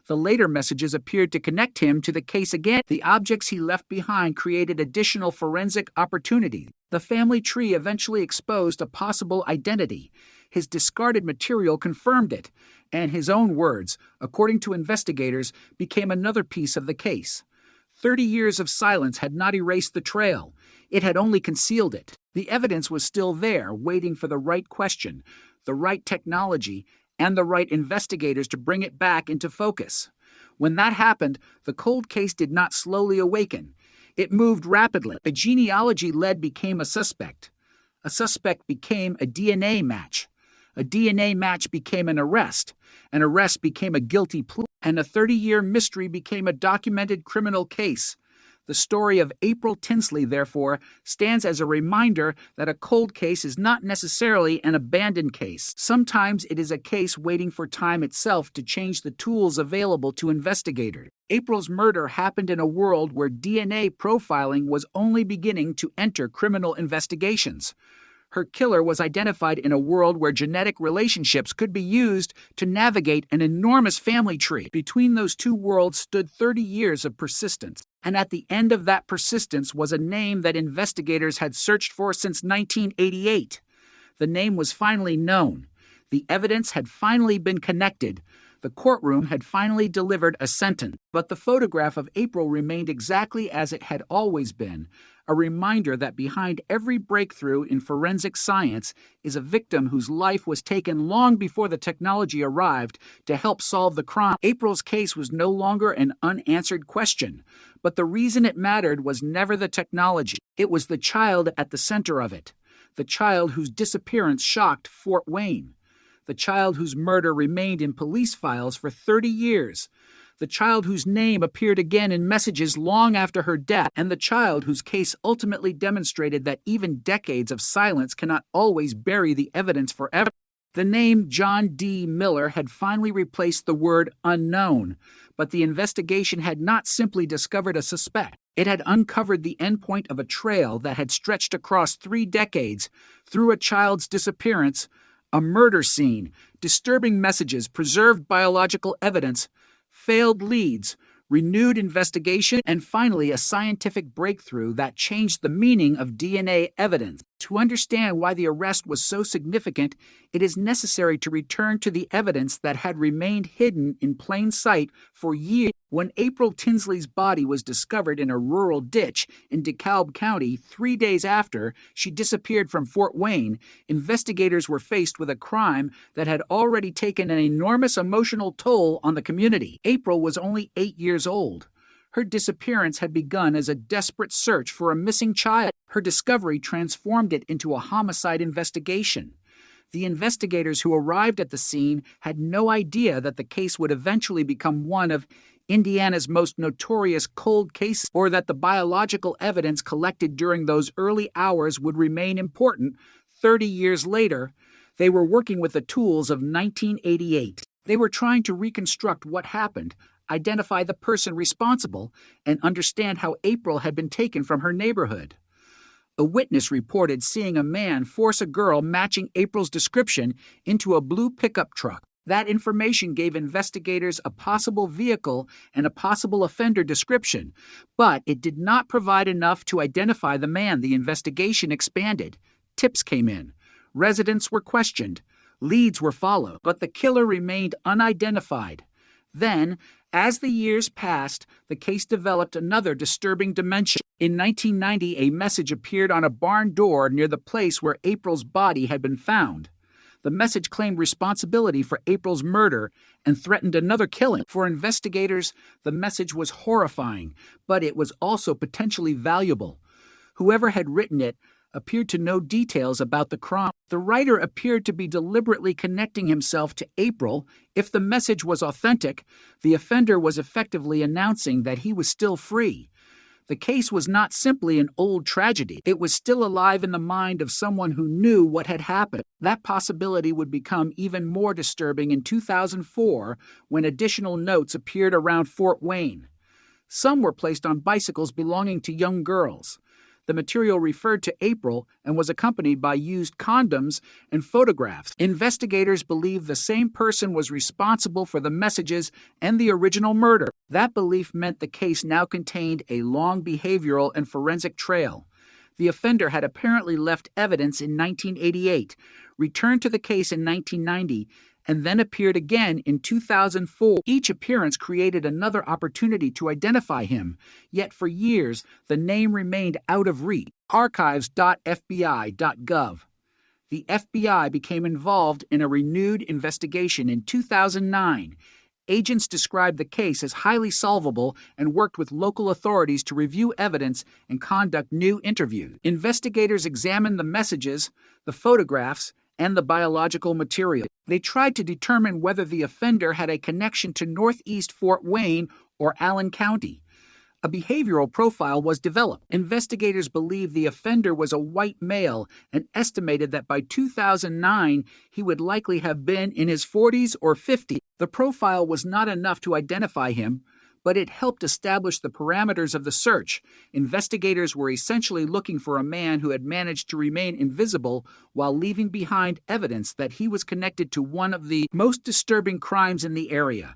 The later messages appeared to connect him to the case again. The objects he left behind created additional forensic opportunity. The family tree eventually exposed a possible identity. His discarded material confirmed it, and his own words, according to investigators, became another piece of the case. 30 years of silence had not erased the trail. It had only concealed it. The evidence was still there, waiting for the right question, the right technology, and the right investigators to bring it back into focus. When that happened, the cold case did not slowly awaken. It moved rapidly. A genealogy lead became a suspect. A suspect became a DNA match. A DNA match became an arrest. An arrest became a guilty plea. And a 30-year mystery became a documented criminal case. The story of April Tinsley, therefore, stands as a reminder that a cold case is not necessarily an abandoned case. Sometimes it is a case waiting for time itself to change the tools available to investigators. April's murder happened in a world where DNA profiling was only beginning to enter criminal investigations. Her killer was identified in a world where genetic relationships could be used to navigate an enormous family tree. Between those two worlds stood 30 years of persistence. And at the end of that persistence was a name that investigators had searched for since 1988. The name was finally known. The evidence had finally been connected. The courtroom had finally delivered a sentence. But the photograph of April remained exactly as it had always been, a reminder that behind every breakthrough in forensic science is a victim whose life was taken long before the technology arrived to help solve the crime. April's case was no longer an unanswered question, but the reason it mattered was never the technology. It was the child at the center of it, the child whose disappearance shocked Fort Wayne, the child whose murder remained in police files for 30 years, the child whose name appeared again in messages long after her death, and the child whose case ultimately demonstrated that even decades of silence cannot always bury the evidence forever. The name John D. Miller had finally replaced the word unknown, but the investigation had not simply discovered a suspect. It had uncovered the endpoint of a trail that had stretched across 3 decades through a child's disappearance, a murder scene, disturbing messages, preserved biological evidence, failed leads, renewed investigation, and finally a scientific breakthrough that changed the meaning of DNA evidence. To understand why the arrest was so significant, it is necessary to return to the evidence that had remained hidden in plain sight for years. When April Tinsley's body was discovered in a rural ditch in DeKalb County 3 days after she disappeared from Fort Wayne, investigators were faced with a crime that had already taken an enormous emotional toll on the community. April was only 8 years old. Her disappearance had begun as a desperate search for a missing child. Her discovery transformed it into a homicide investigation. The investigators who arrived at the scene had no idea that the case would eventually become one of Indiana's most notorious cold cases, or that the biological evidence collected during those early hours would remain important 30 years later. They were working with the tools of 1988. They were trying to reconstruct what happened, identify the person responsible, and understand how April had been taken from her neighborhood. A witness reported seeing a man force a girl matching April's description into a blue pickup truck. That information gave investigators a possible vehicle and a possible offender description, but it did not provide enough to identify the man. The investigation expanded. Tips came in. Residents were questioned. Leads were followed, but the killer remained unidentified. Then, as the years passed, the case developed another disturbing dimension. In 1990, a message appeared on a barn door near the place where April's body had been found. The message claimed responsibility for April's murder and threatened another killing. For investigators, the message was horrifying, but it was also potentially valuable. Whoever had written it appeared to know details about the crime. The writer appeared to be deliberately connecting himself to April. If the message was authentic, the offender was effectively announcing that he was still free. The case was not simply an old tragedy. It was still alive in the mind of someone who knew what had happened. That possibility would become even more disturbing in 2004 when additional notes appeared around Fort Wayne. Some were placed on bicycles belonging to young girls. The material referred to April and was accompanied by used condoms and photographs. Investigators believed the same person was responsible for the messages and the original murder. That belief meant the case now contained a long behavioral and forensic trail. The offender had apparently left evidence in 1988, returned to the case in 1990, and then appeared again in 2004. Each appearance created another opportunity to identify him, yet for years the name remained out of reach. Archives.fbi.gov. The FBI became involved in a renewed investigation in 2009. Agents described the case as highly solvable and worked with local authorities to review evidence and conduct new interviews. Investigators examined the messages, the photographs, and the biological material. They tried to determine whether the offender had a connection to Northeast Fort Wayne or Allen County. A behavioral profile was developed. Investigators believed the offender was a white male and estimated that by 2009 he would likely have been in his 40s or 50s. The profile was not enough to identify him, but it helped establish the parameters of the search. Investigators were essentially looking for a man who had managed to remain invisible while leaving behind evidence that he was connected to one of the most disturbing crimes in the area.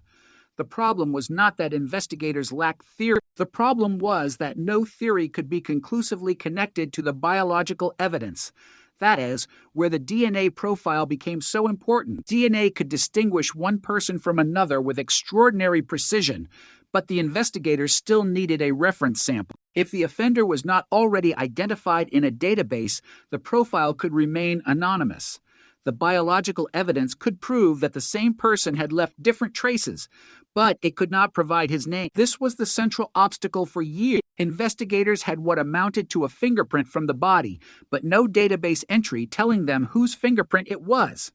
The problem was not that investigators lacked theory. The problem was that no theory could be conclusively connected to the biological evidence. That is, where the DNA profile became so important. DNA could distinguish one person from another with extraordinary precision, but the investigators still needed a reference sample. If the offender was not already identified in a database, the profile could remain anonymous. The biological evidence could prove that the same person had left different traces, but it could not provide his name. This was the central obstacle for years. Investigators had what amounted to a fingerprint from the body, but no database entry telling them whose fingerprint it was.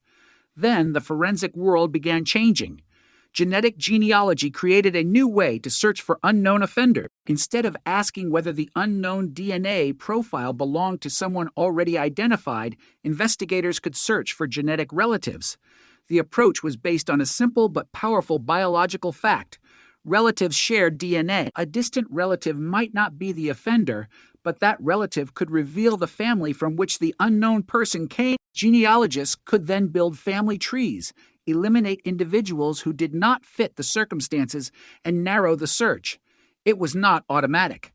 Then the forensic world began changing. Genetic genealogy created a new way to search for unknown offenders. Instead of asking whether the unknown DNA profile belonged to someone already identified, investigators could search for genetic relatives. The approach was based on a simple but powerful biological fact. Relatives shared DNA. A distant relative might not be the offender, but that relative could reveal the family from which the unknown person came. Genealogists could then build family trees, eliminate individuals who did not fit the circumstances, and narrow the search. It was not automatic.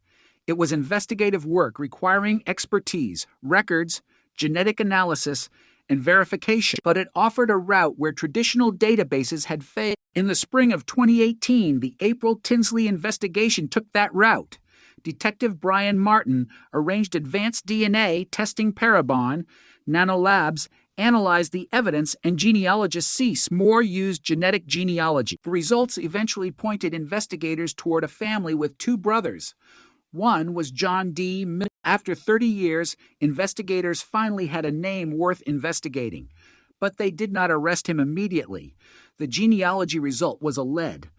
It was investigative work requiring expertise, records, genetic analysis, and verification, but it offered a route where traditional databases had failed. In the spring of 2018, the April Tinsley investigation took that route. Detective Brian Martin arranged advanced DNA testing Parabon, Nanolabs, analyzed the evidence, and genealogists Cease Moore used genetic genealogy. The results eventually pointed investigators toward a family with two brothers. One was John D. Miller. After 30 years, investigators finally had a name worth investigating. But they did not arrest him immediately. The genealogy result was a lead.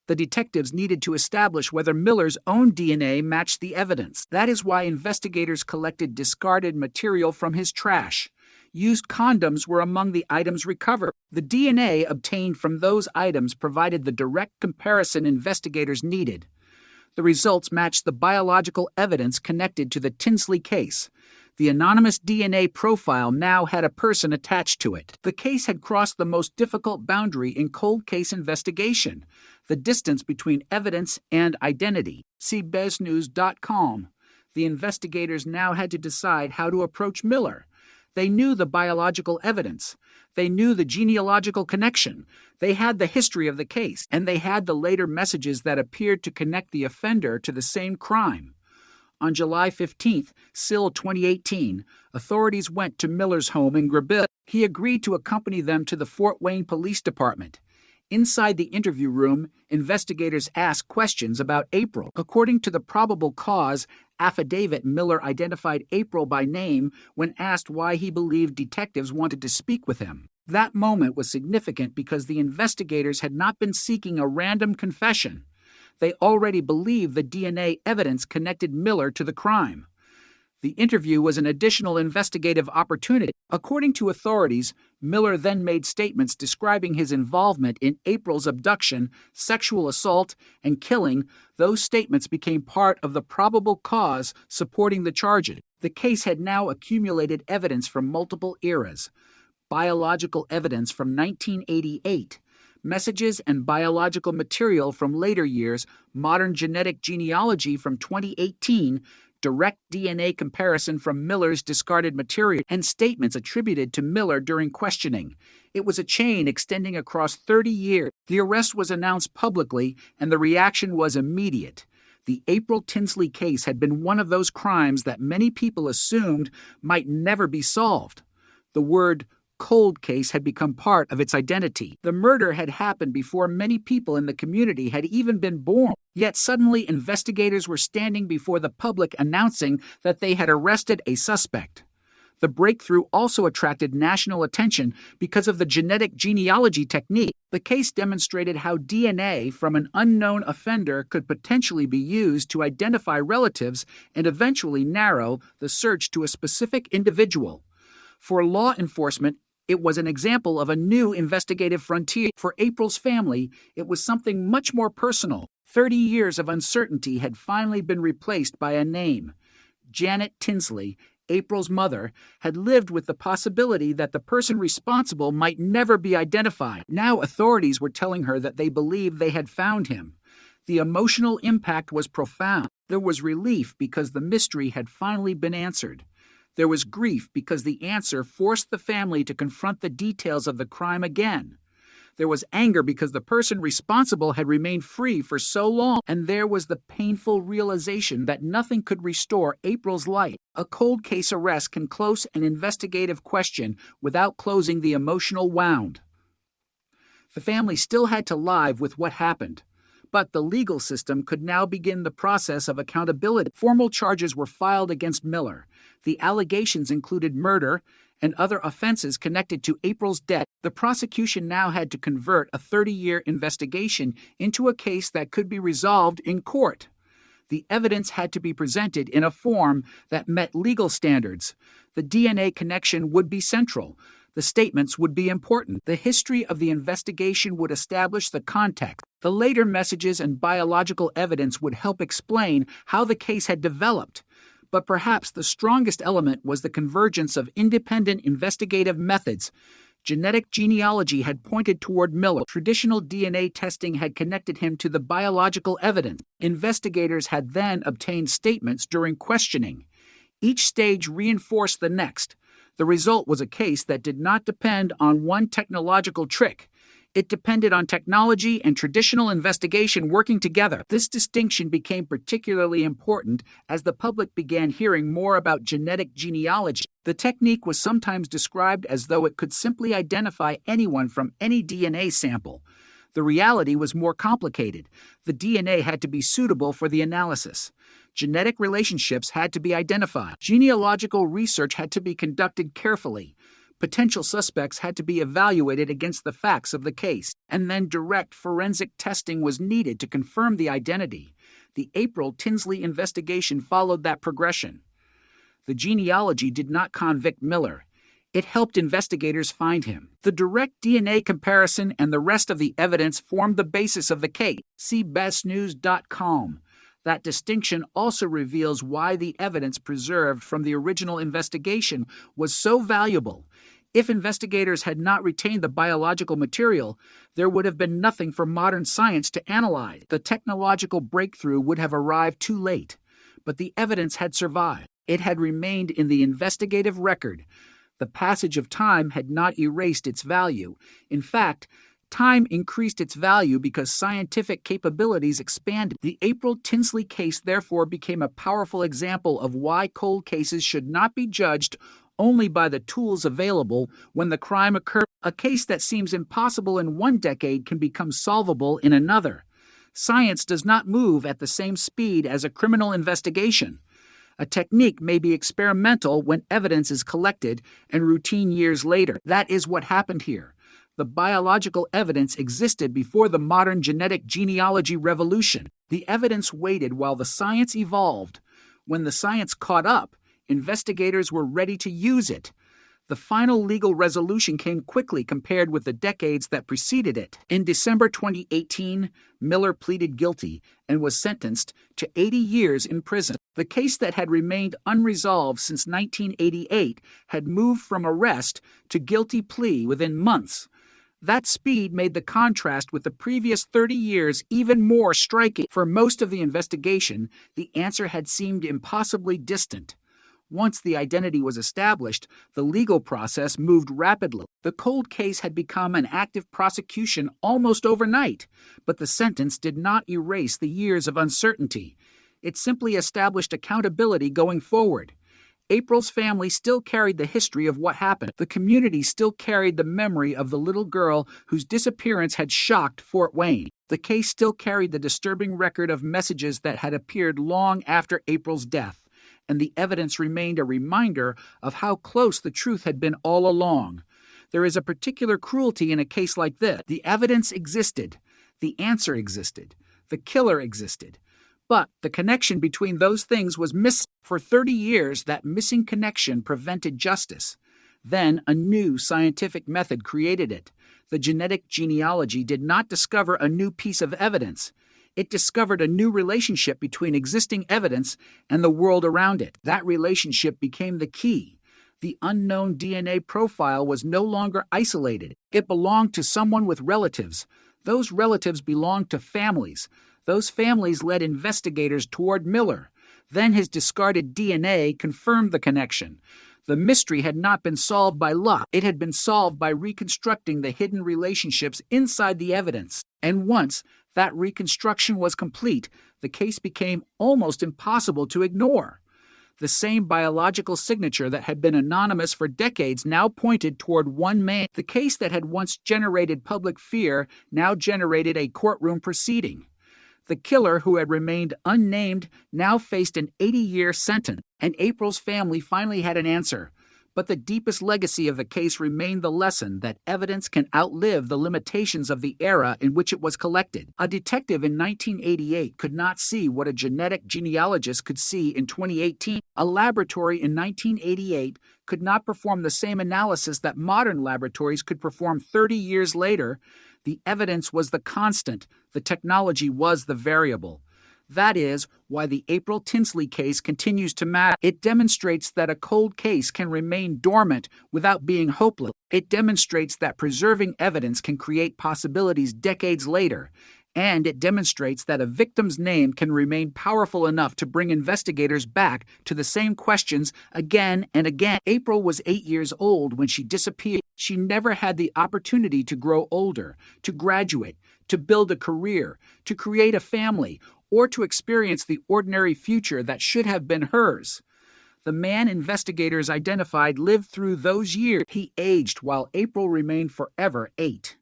The detectives needed to establish whether Miller's own DNA matched the evidence. That is why investigators collected discarded material from his trash. Used condoms were among the items recovered. The DNA obtained from those items provided the direct comparison investigators needed. The results matched the biological evidence connected to the Tinsley case. The anonymous DNA profile now had a person attached to it. The case had crossed the most difficult boundary in cold case investigation, the distance between evidence and identity. See BezNews.com. The investigators now had to decide how to approach Miller. They knew the biological evidence. They knew the genealogical connection. They had the history of the case, and they had the later messages that appeared to connect the offender to the same crime. On July 15, 2018, authorities went to Miller's home in Greville. He agreed to accompany them to the Fort Wayne Police Department. Inside the interview room, investigators asked questions about April. According to the probable cause affidavit, Miller identified April by name when asked why he believed detectives wanted to speak with him. That moment was significant because the investigators had not been seeking a random confession. They already believed the DNA evidence connected Miller to the crime. The interview was an additional investigative opportunity. According to authorities, Miller then made statements describing his involvement in April's abduction, sexual assault, and killing. Those statements became part of the probable cause supporting the charges. The case had now accumulated evidence from multiple eras. Biological evidence from 1988, messages and biological material from later years, modern genetic genealogy from 2018, direct DNA comparison from Miller's discarded material, and statements attributed to Miller during questioning. It was a chain extending across 30 years. The arrest was announced publicly, and the reaction was immediate. The April Tinsley case had been one of those crimes that many people assumed might never be solved. The word cold case had become part of its identity. The murder had happened before many people in the community had even been born. Yet suddenly investigators were standing before the public announcing that they had arrested a suspect. The breakthrough also attracted national attention because of the genetic genealogy technique. The case demonstrated how DNA from an unknown offender could potentially be used to identify relatives and eventually narrow the search to a specific individual. For law enforcement, it was an example of a new investigative frontier. For April's family, it was something much more personal. 30 years of uncertainty had finally been replaced by a name. Janet Tinsley, April's mother, had lived with the possibility that the person responsible might never be identified. Now authorities were telling her that they believed they had found him. The emotional impact was profound. There was relief because the mystery had finally been answered. There was grief because the answer forced the family to confront the details of the crime again. There was anger because the person responsible had remained free for so long, and there was the painful realization that nothing could restore April's life. A cold case arrest can close an investigative question without closing the emotional wound. The family still had to live with what happened, but the legal system could now begin the process of accountability. Formal charges were filed against Miller. The allegations included murder and other offenses connected to April's death. The prosecution now had to convert a 30-year investigation into a case that could be resolved in court. The evidence had to be presented in a form that met legal standards. The DNA connection would be central. The statements would be important. The history of the investigation would establish the context. The later messages and biological evidence would help explain how the case had developed. But perhaps the strongest element was the convergence of independent investigative methods. Genetic genealogy had pointed toward Miller. Traditional DNA testing had connected him to the biological evidence. Investigators had then obtained statements during questioning. Each stage reinforced the next. The result was a case that did not depend on one technological trick. It depended on technology and traditional investigation working together. This distinction became particularly important as the public began hearing more about genetic genealogy. The technique was sometimes described as though it could simply identify anyone from any DNA sample. The reality was more complicated. The DNA had to be suitable for the analysis. Genetic relationships had to be identified. Genealogical research had to be conducted carefully. Potential suspects had to be evaluated against the facts of the case, and then direct forensic testing was needed to confirm the identity. The April Tinsley investigation followed that progression. The genealogy did not convict Miller. It helped investigators find him. The direct DNA comparison and the rest of the evidence formed the basis of the case. See bestnews.com. That distinction also reveals why the evidence preserved from the original investigation was so valuable. If investigators had not retained the biological material, there would have been nothing for modern science to analyze. The technological breakthrough would have arrived too late, but the evidence had survived. It had remained in the investigative record. The passage of time had not erased its value. In fact, time increased its value because scientific capabilities expanded. The April Tinsley case therefore became a powerful example of why cold cases should not be judged only by the tools available when the crime occurred. A case that seems impossible in one decade can become solvable in another. Science does not move at the same speed as a criminal investigation. A technique may be experimental when evidence is collected and routine years later. That is what happened here. The biological evidence existed before the modern genetic genealogy revolution. The evidence waited while the science evolved. When the science caught up, investigators were ready to use it. The final legal resolution came quickly compared with the decades that preceded it. In December 2018, Miller pleaded guilty and was sentenced to 80 years in prison. The case that had remained unresolved since 1988 had moved from arrest to guilty plea within months. That speed made the contrast with the previous 30 years even more striking. For most of the investigation, the answer had seemed impossibly distant. Once the identity was established, the legal process moved rapidly. The cold case had become an active prosecution almost overnight, but the sentence did not erase the years of uncertainty. It simply established accountability going forward. April's family still carried the history of what happened. The community still carried the memory of the little girl whose disappearance had shocked Fort Wayne. The case still carried the disturbing record of messages that had appeared long after April's death, and the evidence remained a reminder of how close the truth had been all along. There is a particular cruelty in a case like this. The evidence existed. The answer existed. The killer existed. But the connection between those things was missing. For 30 years, that missing connection prevented justice. Then a new scientific method created it. The genetic genealogy did not discover a new piece of evidence. It discovered a new relationship between existing evidence and the world around it. That relationship became the key. The unknown DNA profile was no longer isolated. It belonged to someone with relatives. Those relatives belonged to families. Those families led investigators toward Miller. Then his discarded DNA confirmed the connection. The mystery had not been solved by luck. It had been solved by reconstructing the hidden relationships inside the evidence. And once that reconstruction was complete, the case became almost impossible to ignore. The same biological signature that had been anonymous for decades now pointed toward one man. The case that had once generated public fear now generated a courtroom proceeding. The killer, who had remained unnamed, now faced an 80-year sentence, and April's family finally had an answer. But the deepest legacy of the case remained the lesson that evidence can outlive the limitations of the era in which it was collected. A detective in 1988 could not see what a genetic genealogist could see in 2018. A laboratory in 1988 could not perform the same analysis that modern laboratories could perform 30 years later. The evidence was the constant. The technology was the variable. That is why the April Tinsley case continues to matter. It demonstrates that a cold case can remain dormant without being hopeless. It demonstrates that preserving evidence can create possibilities decades later. And it demonstrates that a victim's name can remain powerful enough to bring investigators back to the same questions again and again. April was 8 years old when she disappeared. She never had the opportunity to grow older, to graduate, to build a career, to create a family, or to experience the ordinary future that should have been hers. The man investigators identified lived through those years. He aged while April remained forever 8.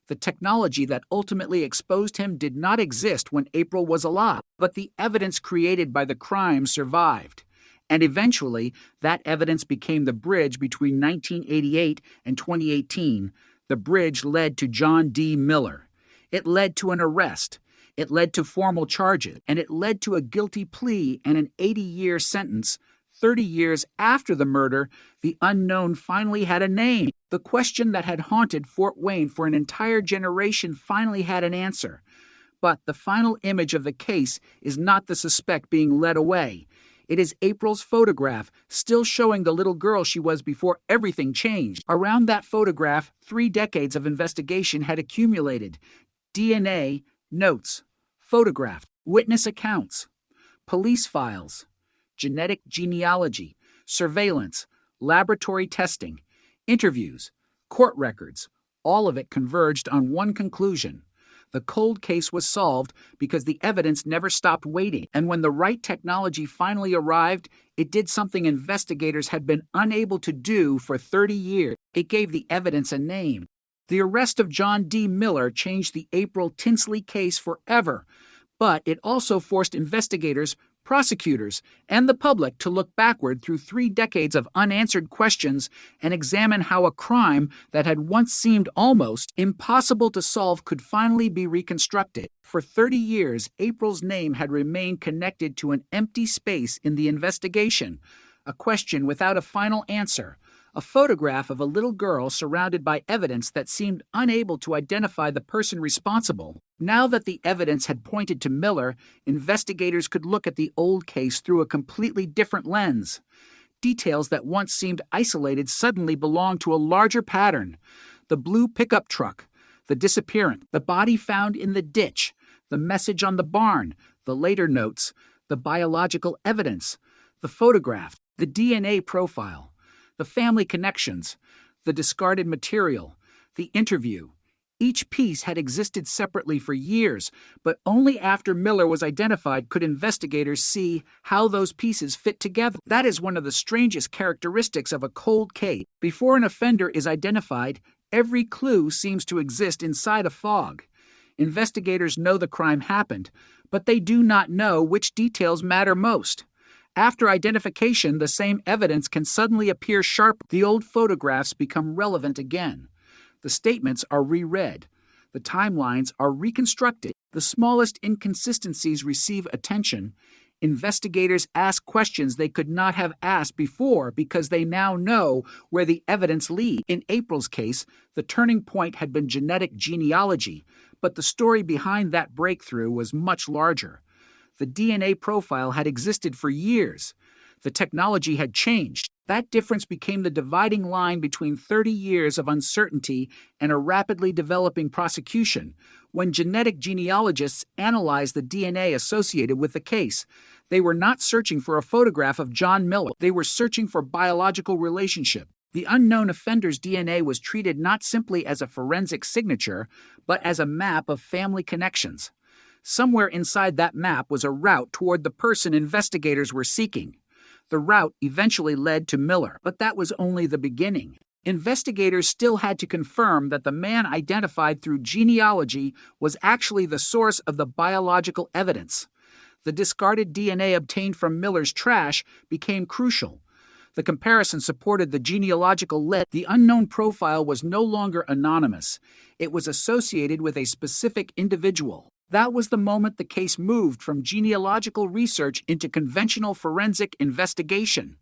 The technology that ultimately exposed him did not exist when April was alive, but the evidence created by the crime survived. And eventually, that evidence became the bridge between 1988 and 2018. The bridge led to John D. Miller. It led to an arrest. It led to formal charges, and it led to a guilty plea and an 80-year sentence. 30 years after the murder, the unknown finally had a name. The question that had haunted Fort Wayne for an entire generation finally had an answer. But the final image of the case is not the suspect being led away. It is April's photograph, still showing the little girl she was before everything changed. Around that photograph, 3 decades of investigation had accumulated. DNA, notes, photograph, witness accounts, police files, genetic genealogy, surveillance, laboratory testing, interviews, court records. All of it converged on one conclusion. The cold case was solved because the evidence never stopped waiting. And when the right technology finally arrived, it did something investigators had been unable to do for 30 years. It gave the evidence a name. The arrest of John D. Miller changed the April Tinsley case forever, but it also forced investigators, prosecutors, and the public to look backward through 3 decades of unanswered questions and examine how a crime that had once seemed almost impossible to solve could finally be reconstructed. For 30 years, April's name had remained connected to an empty space in the investigation, a question without a final answer. A photograph of a little girl surrounded by evidence that seemed unable to identify the person responsible. Now that the evidence had pointed to Miller, investigators could look at the old case through a completely different lens. Details that once seemed isolated suddenly belonged to a larger pattern. The blue pickup truck, the disappearance, the body found in the ditch, the message on the barn, the later notes, the biological evidence, the photograph, the DNA profile, the family connections, the discarded material, the interview. Each piece had existed separately for years, but only after Miller was identified could investigators see how those pieces fit together. That is one of the strangest characteristics of a cold case. Before an offender is identified, every clue seems to exist inside a fog. Investigators know the crime happened, but they do not know which details matter most. After identification, the same evidence can suddenly appear sharp. The old photographs become relevant again. The statements are reread. The timelines are reconstructed. The smallest inconsistencies receive attention. Investigators ask questions they could not have asked before because they now know where the evidence leads. In April's case, the turning point had been genetic genealogy, but the story behind that breakthrough was much larger. The DNA profile had existed for years. The technology had changed. That difference became the dividing line between 30 years of uncertainty and a rapidly developing prosecution. When genetic genealogists analyzed the DNA associated with the case, they were not searching for a photograph of John Miller. They were searching for biological relationship. The unknown offender's DNA was treated not simply as a forensic signature, but as a map of family connections. Somewhere inside that map was a route toward the person investigators were seeking. The route eventually led to Miller, but that was only the beginning. Investigators still had to confirm that the man identified through genealogy was actually the source of the biological evidence. The discarded DNA obtained from Miller's trash became crucial. The comparison supported the genealogical list. The unknown profile was no longer anonymous. It was associated with a specific individual. That was the moment the case moved from genealogical research into conventional forensic investigation.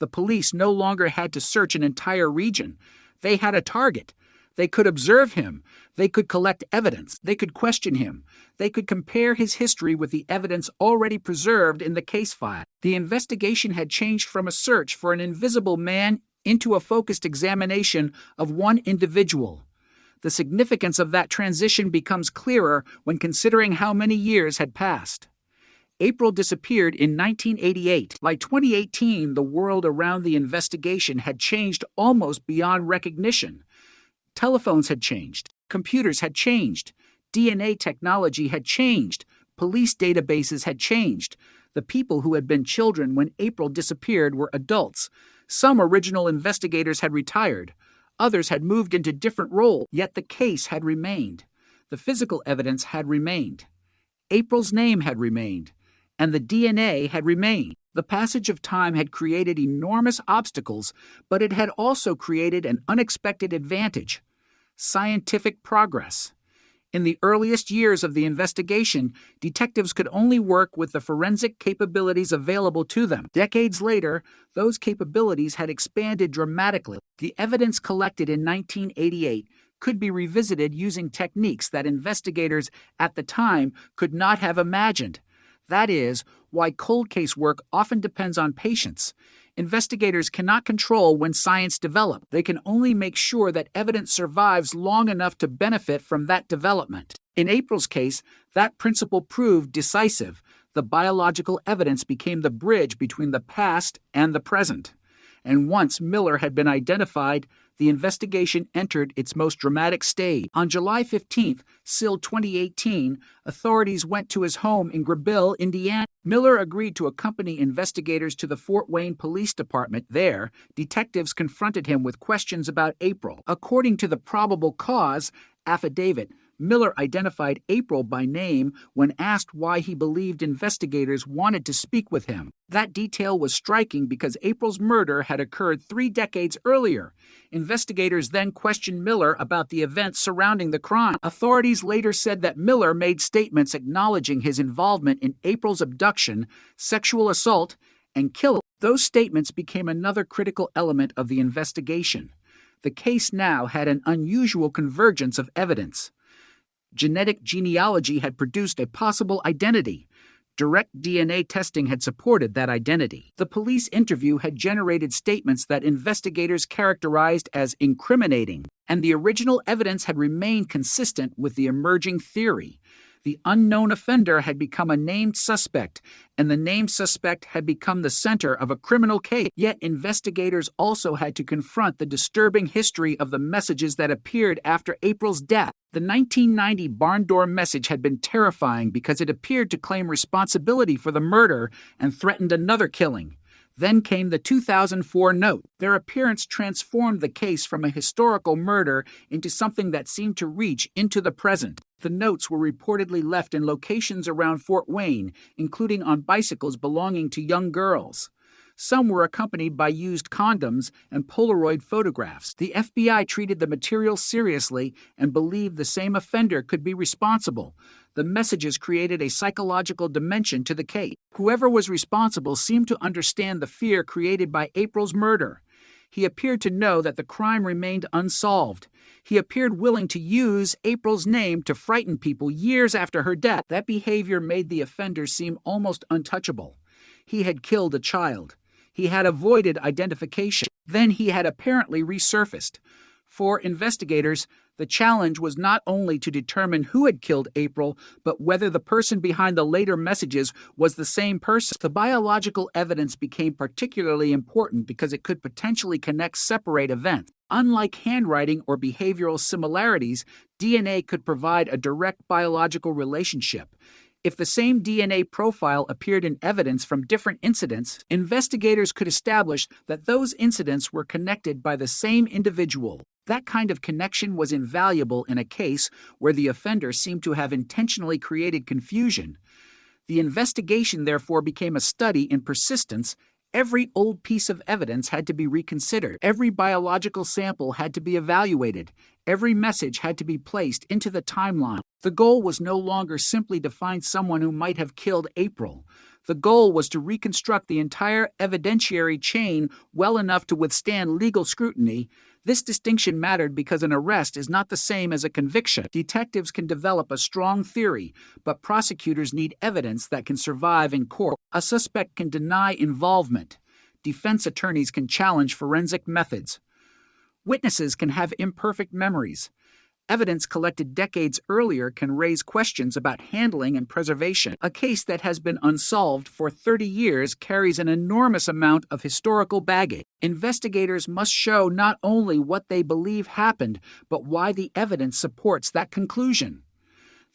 The police no longer had to search an entire region. They had a target. They could observe him. They could collect evidence. They could question him. They could compare his history with the evidence already preserved in the case file. The investigation had changed from a search for an invisible man into a focused examination of one individual. The significance of that transition becomes clearer when considering how many years had passed. April disappeared in 1988. By 2018, the world around the investigation had changed almost beyond recognition. Telephones had changed. Computers had changed. DNA technology had changed. Police databases had changed. The people who had been children when April disappeared were adults. Some original investigators had retired. Others had moved into different roles, yet the case had remained. The physical evidence had remained. April's name had remained. And the DNA had remained. The passage of time had created enormous obstacles, but it had also created an unexpected advantage: scientific progress. In the earliest years of the investigation, detectives could only work with the forensic capabilities available to them. Decades later, those capabilities had expanded dramatically. The evidence collected in 1988 could be revisited using techniques that investigators at the time could not have imagined. That is why cold case work often depends on patience. Investigators cannot control when science develops. They can only make sure that evidence survives long enough to benefit from that development. In April's case, that principle proved decisive. The biological evidence became the bridge between the past and the present. And once Miller had been identified, the investigation entered its most dramatic stage. On July 15, SIL 2018, authorities went to his home in Grabille, Indiana. Miller agreed to accompany investigators to the Fort Wayne Police Department. There, detectives confronted him with questions about April. According to the probable cause affidavit, Miller identified April by name when asked why he believed investigators wanted to speak with him. That detail was striking because April's murder had occurred 3 decades earlier. Investigators then questioned Miller about the events surrounding the crime. Authorities later said that Miller made statements acknowledging his involvement in April's abduction, sexual assault, and killing. Those statements became another critical element of the investigation. The case now had an unusual convergence of evidence. Genetic genealogy had produced a possible identity. Direct DNA testing had supported that identity. The police interview had generated statements that investigators characterized as incriminating, and the original evidence had remained consistent with the emerging theory. The unknown offender had become a named suspect, and the named suspect had become the center of a criminal case. Yet investigators also had to confront the disturbing history of the messages that appeared after April's death. The 1990 barn door message had been terrifying because it appeared to claim responsibility for the murder and threatened another killing. Then came the 2004 note. Their appearance transformed the case from a historical murder into something that seemed to reach into the present. The notes were reportedly left in locations around Fort Wayne, including on bicycles belonging to young girls. Some were accompanied by used condoms and Polaroid photographs. The FBI treated the material seriously and believed the same offender could be responsible. The messages created a psychological dimension to the case. Whoever was responsible seemed to understand the fear created by April's murder. He appeared to know that the crime remained unsolved. He appeared willing to use April's name to frighten people years after her death. That behavior made the offender seem almost untouchable. He had killed a child. he had avoided identification. Then he had apparently resurfaced. For investigators, the challenge was not only to determine who had killed April, but whether the person behind the later messages was the same person. The biological evidence became particularly important because it could potentially connect separate events. Unlike handwriting or behavioral similarities, DNA could provide a direct biological relationship. If the same DNA profile appeared in evidence from different incidents, investigators could establish that those incidents were connected by the same individual. That kind of connection was invaluable in a case where the offender seemed to have intentionally created confusion. The investigation, therefore, became a study in persistence. Every old piece of evidence had to be reconsidered. Every biological sample had to be evaluated. Every message had to be placed into the timeline. The goal was no longer simply to find someone who might have killed April. The goal was to reconstruct the entire evidentiary chain well enough to withstand legal scrutiny. This distinction mattered because an arrest is not the same as a conviction. Detectives can develop a strong theory, but prosecutors need evidence that can survive in court. A suspect can deny involvement. Defense attorneys can challenge forensic methods. Witnesses can have imperfect memories. Evidence collected decades earlier can raise questions about handling and preservation. A case that has been unsolved for 30 years carries an enormous amount of historical baggage. Investigators must show not only what they believe happened, but why the evidence supports that conclusion.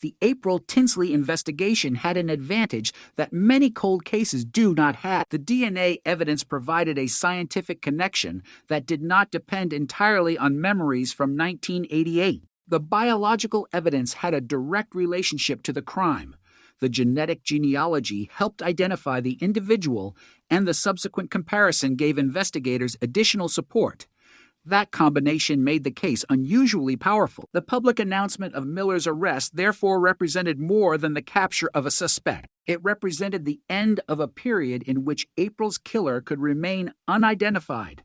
The April Tinsley investigation had an advantage that many cold cases do not have. The DNA evidence provided a scientific connection that did not depend entirely on memories from 1988. The biological evidence had a direct relationship to the crime. The genetic genealogy helped identify the individual, and the subsequent comparison gave investigators additional support. That combination made the case unusually powerful. The public announcement of Miller's arrest therefore represented more than the capture of a suspect. It represented the end of a period in which April's killer could remain unidentified.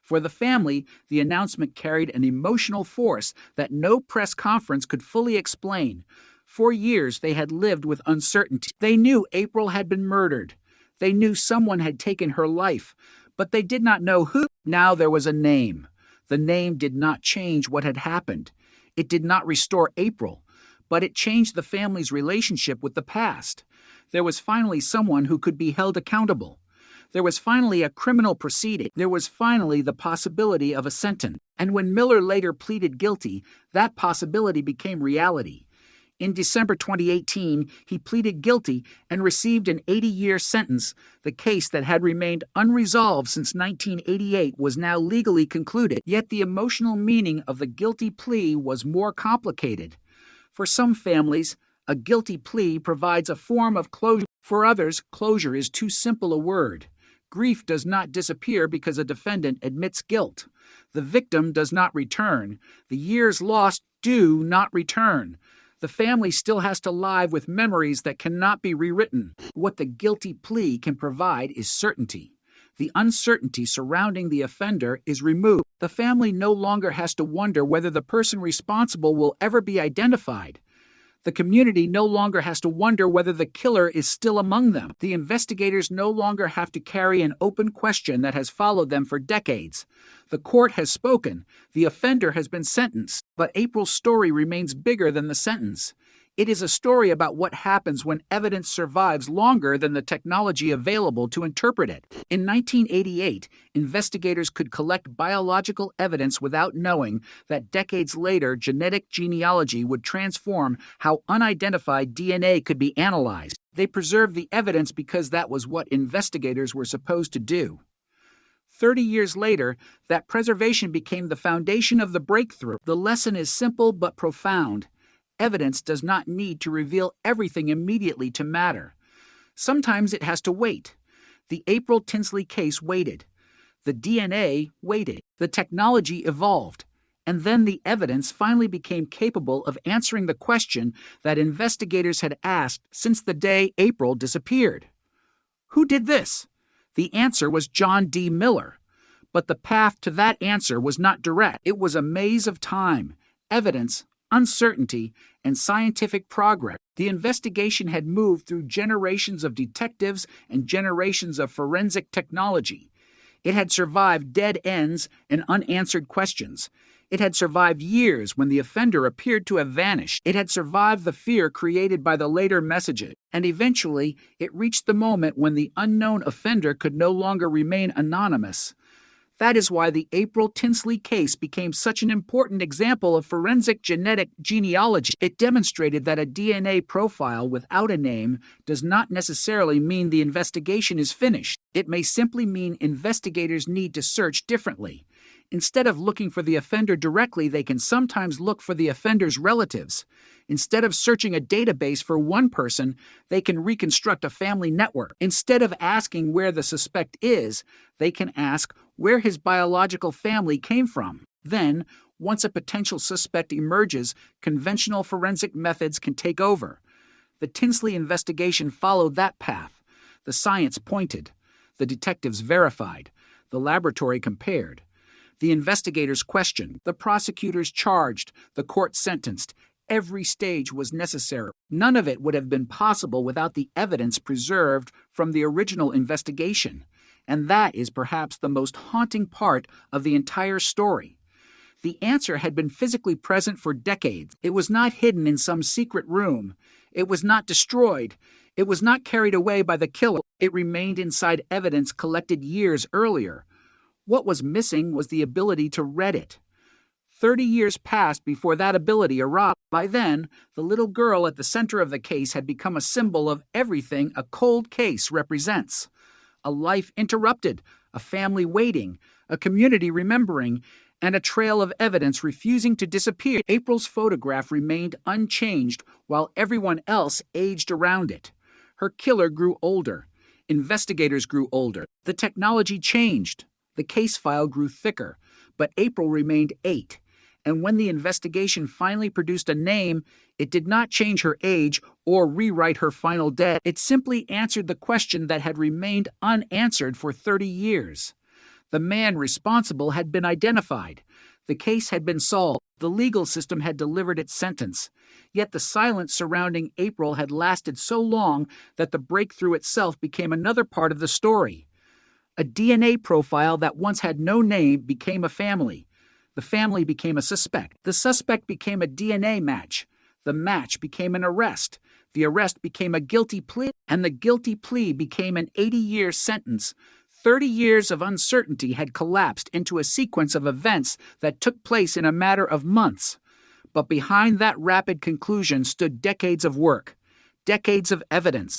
For the family, the announcement carried an emotional force that no press conference could fully explain. For years, they had lived with uncertainty. They knew April had been murdered. They knew someone had taken her life, but they did not know who. Now there was a name. The name did not change what had happened. It did not restore April, but it changed the family's relationship with the past. There was finally someone who could be held accountable. There was finally a criminal proceeding. There was finally the possibility of a sentence. And when Miller later pleaded guilty, that possibility became reality. In December 2018, he pleaded guilty and received an 80-year sentence. The case that had remained unresolved since 1988 was now legally concluded. Yet the emotional meaning of the guilty plea was more complicated. For some families, a guilty plea provides a form of closure. For others, closure is too simple a word. Grief does not disappear because a defendant admits guilt. The victim does not return. The years lost do not return. The family still has to live with memories that cannot be rewritten. What the guilty plea can provide is certainty. The uncertainty surrounding the offender is removed. The family no longer has to wonder whether the person responsible will ever be identified. The community no longer has to wonder whether the killer is still among them. The investigators no longer have to carry an open question that has followed them for decades. The court has spoken. The offender has been sentenced. But April's story remains bigger than the sentence. It is a story about what happens when evidence survives longer than the technology available to interpret it. In 1988, investigators could collect biological evidence without knowing that decades later genetic genealogy would transform how unidentified DNA could be analyzed. They preserved the evidence because that was what investigators were supposed to do. 30 years later, that preservation became the foundation of the breakthrough. The lesson is simple but profound. Evidence does not need to reveal everything immediately to matter. Sometimes it has to wait. The April Tinsley case waited. The DNA waited. The technology evolved. And then the evidence finally became capable of answering the question that investigators had asked since the day April disappeared. Who did this? The answer was John D. Miller. But the path to that answer was not direct. It was a maze of time, evidence, uncertainty, and scientific progress. The investigation had moved through generations of detectives and generations of forensic technology. It had survived dead ends and unanswered questions. It had survived years when the offender appeared to have vanished. It had survived the fear created by the later messages. And eventually, it reached the moment when the unknown offender could no longer remain anonymous. That is why the April Tinsley case became such an important example of forensic genetic genealogy. It demonstrated that a DNA profile without a name does not necessarily mean the investigation is finished. It may simply mean investigators need to search differently. Instead of looking for the offender directly, they can sometimes look for the offender's relatives. Instead of searching a database for one person, they can reconstruct a family network. Instead of asking where the suspect is, they can ask where his biological family came from. Then, once a potential suspect emerges, conventional forensic methods can take over. The Tinsley investigation followed that path. The science pointed. The detectives verified. The laboratory compared. The investigators questioned, the prosecutors charged, the court sentenced. Every stage was necessary. None of it would have been possible without the evidence preserved from the original investigation. And that is perhaps the most haunting part of the entire story. The answer had been physically present for decades. It was not hidden in some secret room. It was not destroyed. It was not carried away by the killer. It remained inside evidence collected years earlier. What was missing was the ability to read it. 30 years passed before that ability arrived. By then, the little girl at the center of the case had become a symbol of everything a cold case represents. A life interrupted, a family waiting, a community remembering, and a trail of evidence refusing to disappear. April's photograph remained unchanged while everyone else aged around it. Her killer grew older. Investigators grew older. The technology changed. The case file grew thicker, but April remained 8. And when the investigation finally produced a name, it did not change her age or rewrite her final death. It simply answered the question that had remained unanswered for 30 years. The man responsible had been identified. The case had been solved. The legal system had delivered its sentence. Yet the silence surrounding April had lasted so long that the breakthrough itself became another part of the story. A DNA profile that once had no name became a family. The family became a suspect. The suspect became a DNA match. The match became an arrest. The arrest became a guilty plea, and the guilty plea became an 80-year sentence. 30 years of uncertainty had collapsed into a sequence of events that took place in a matter of months. But behind that rapid conclusion stood decades of work, decades of evidence,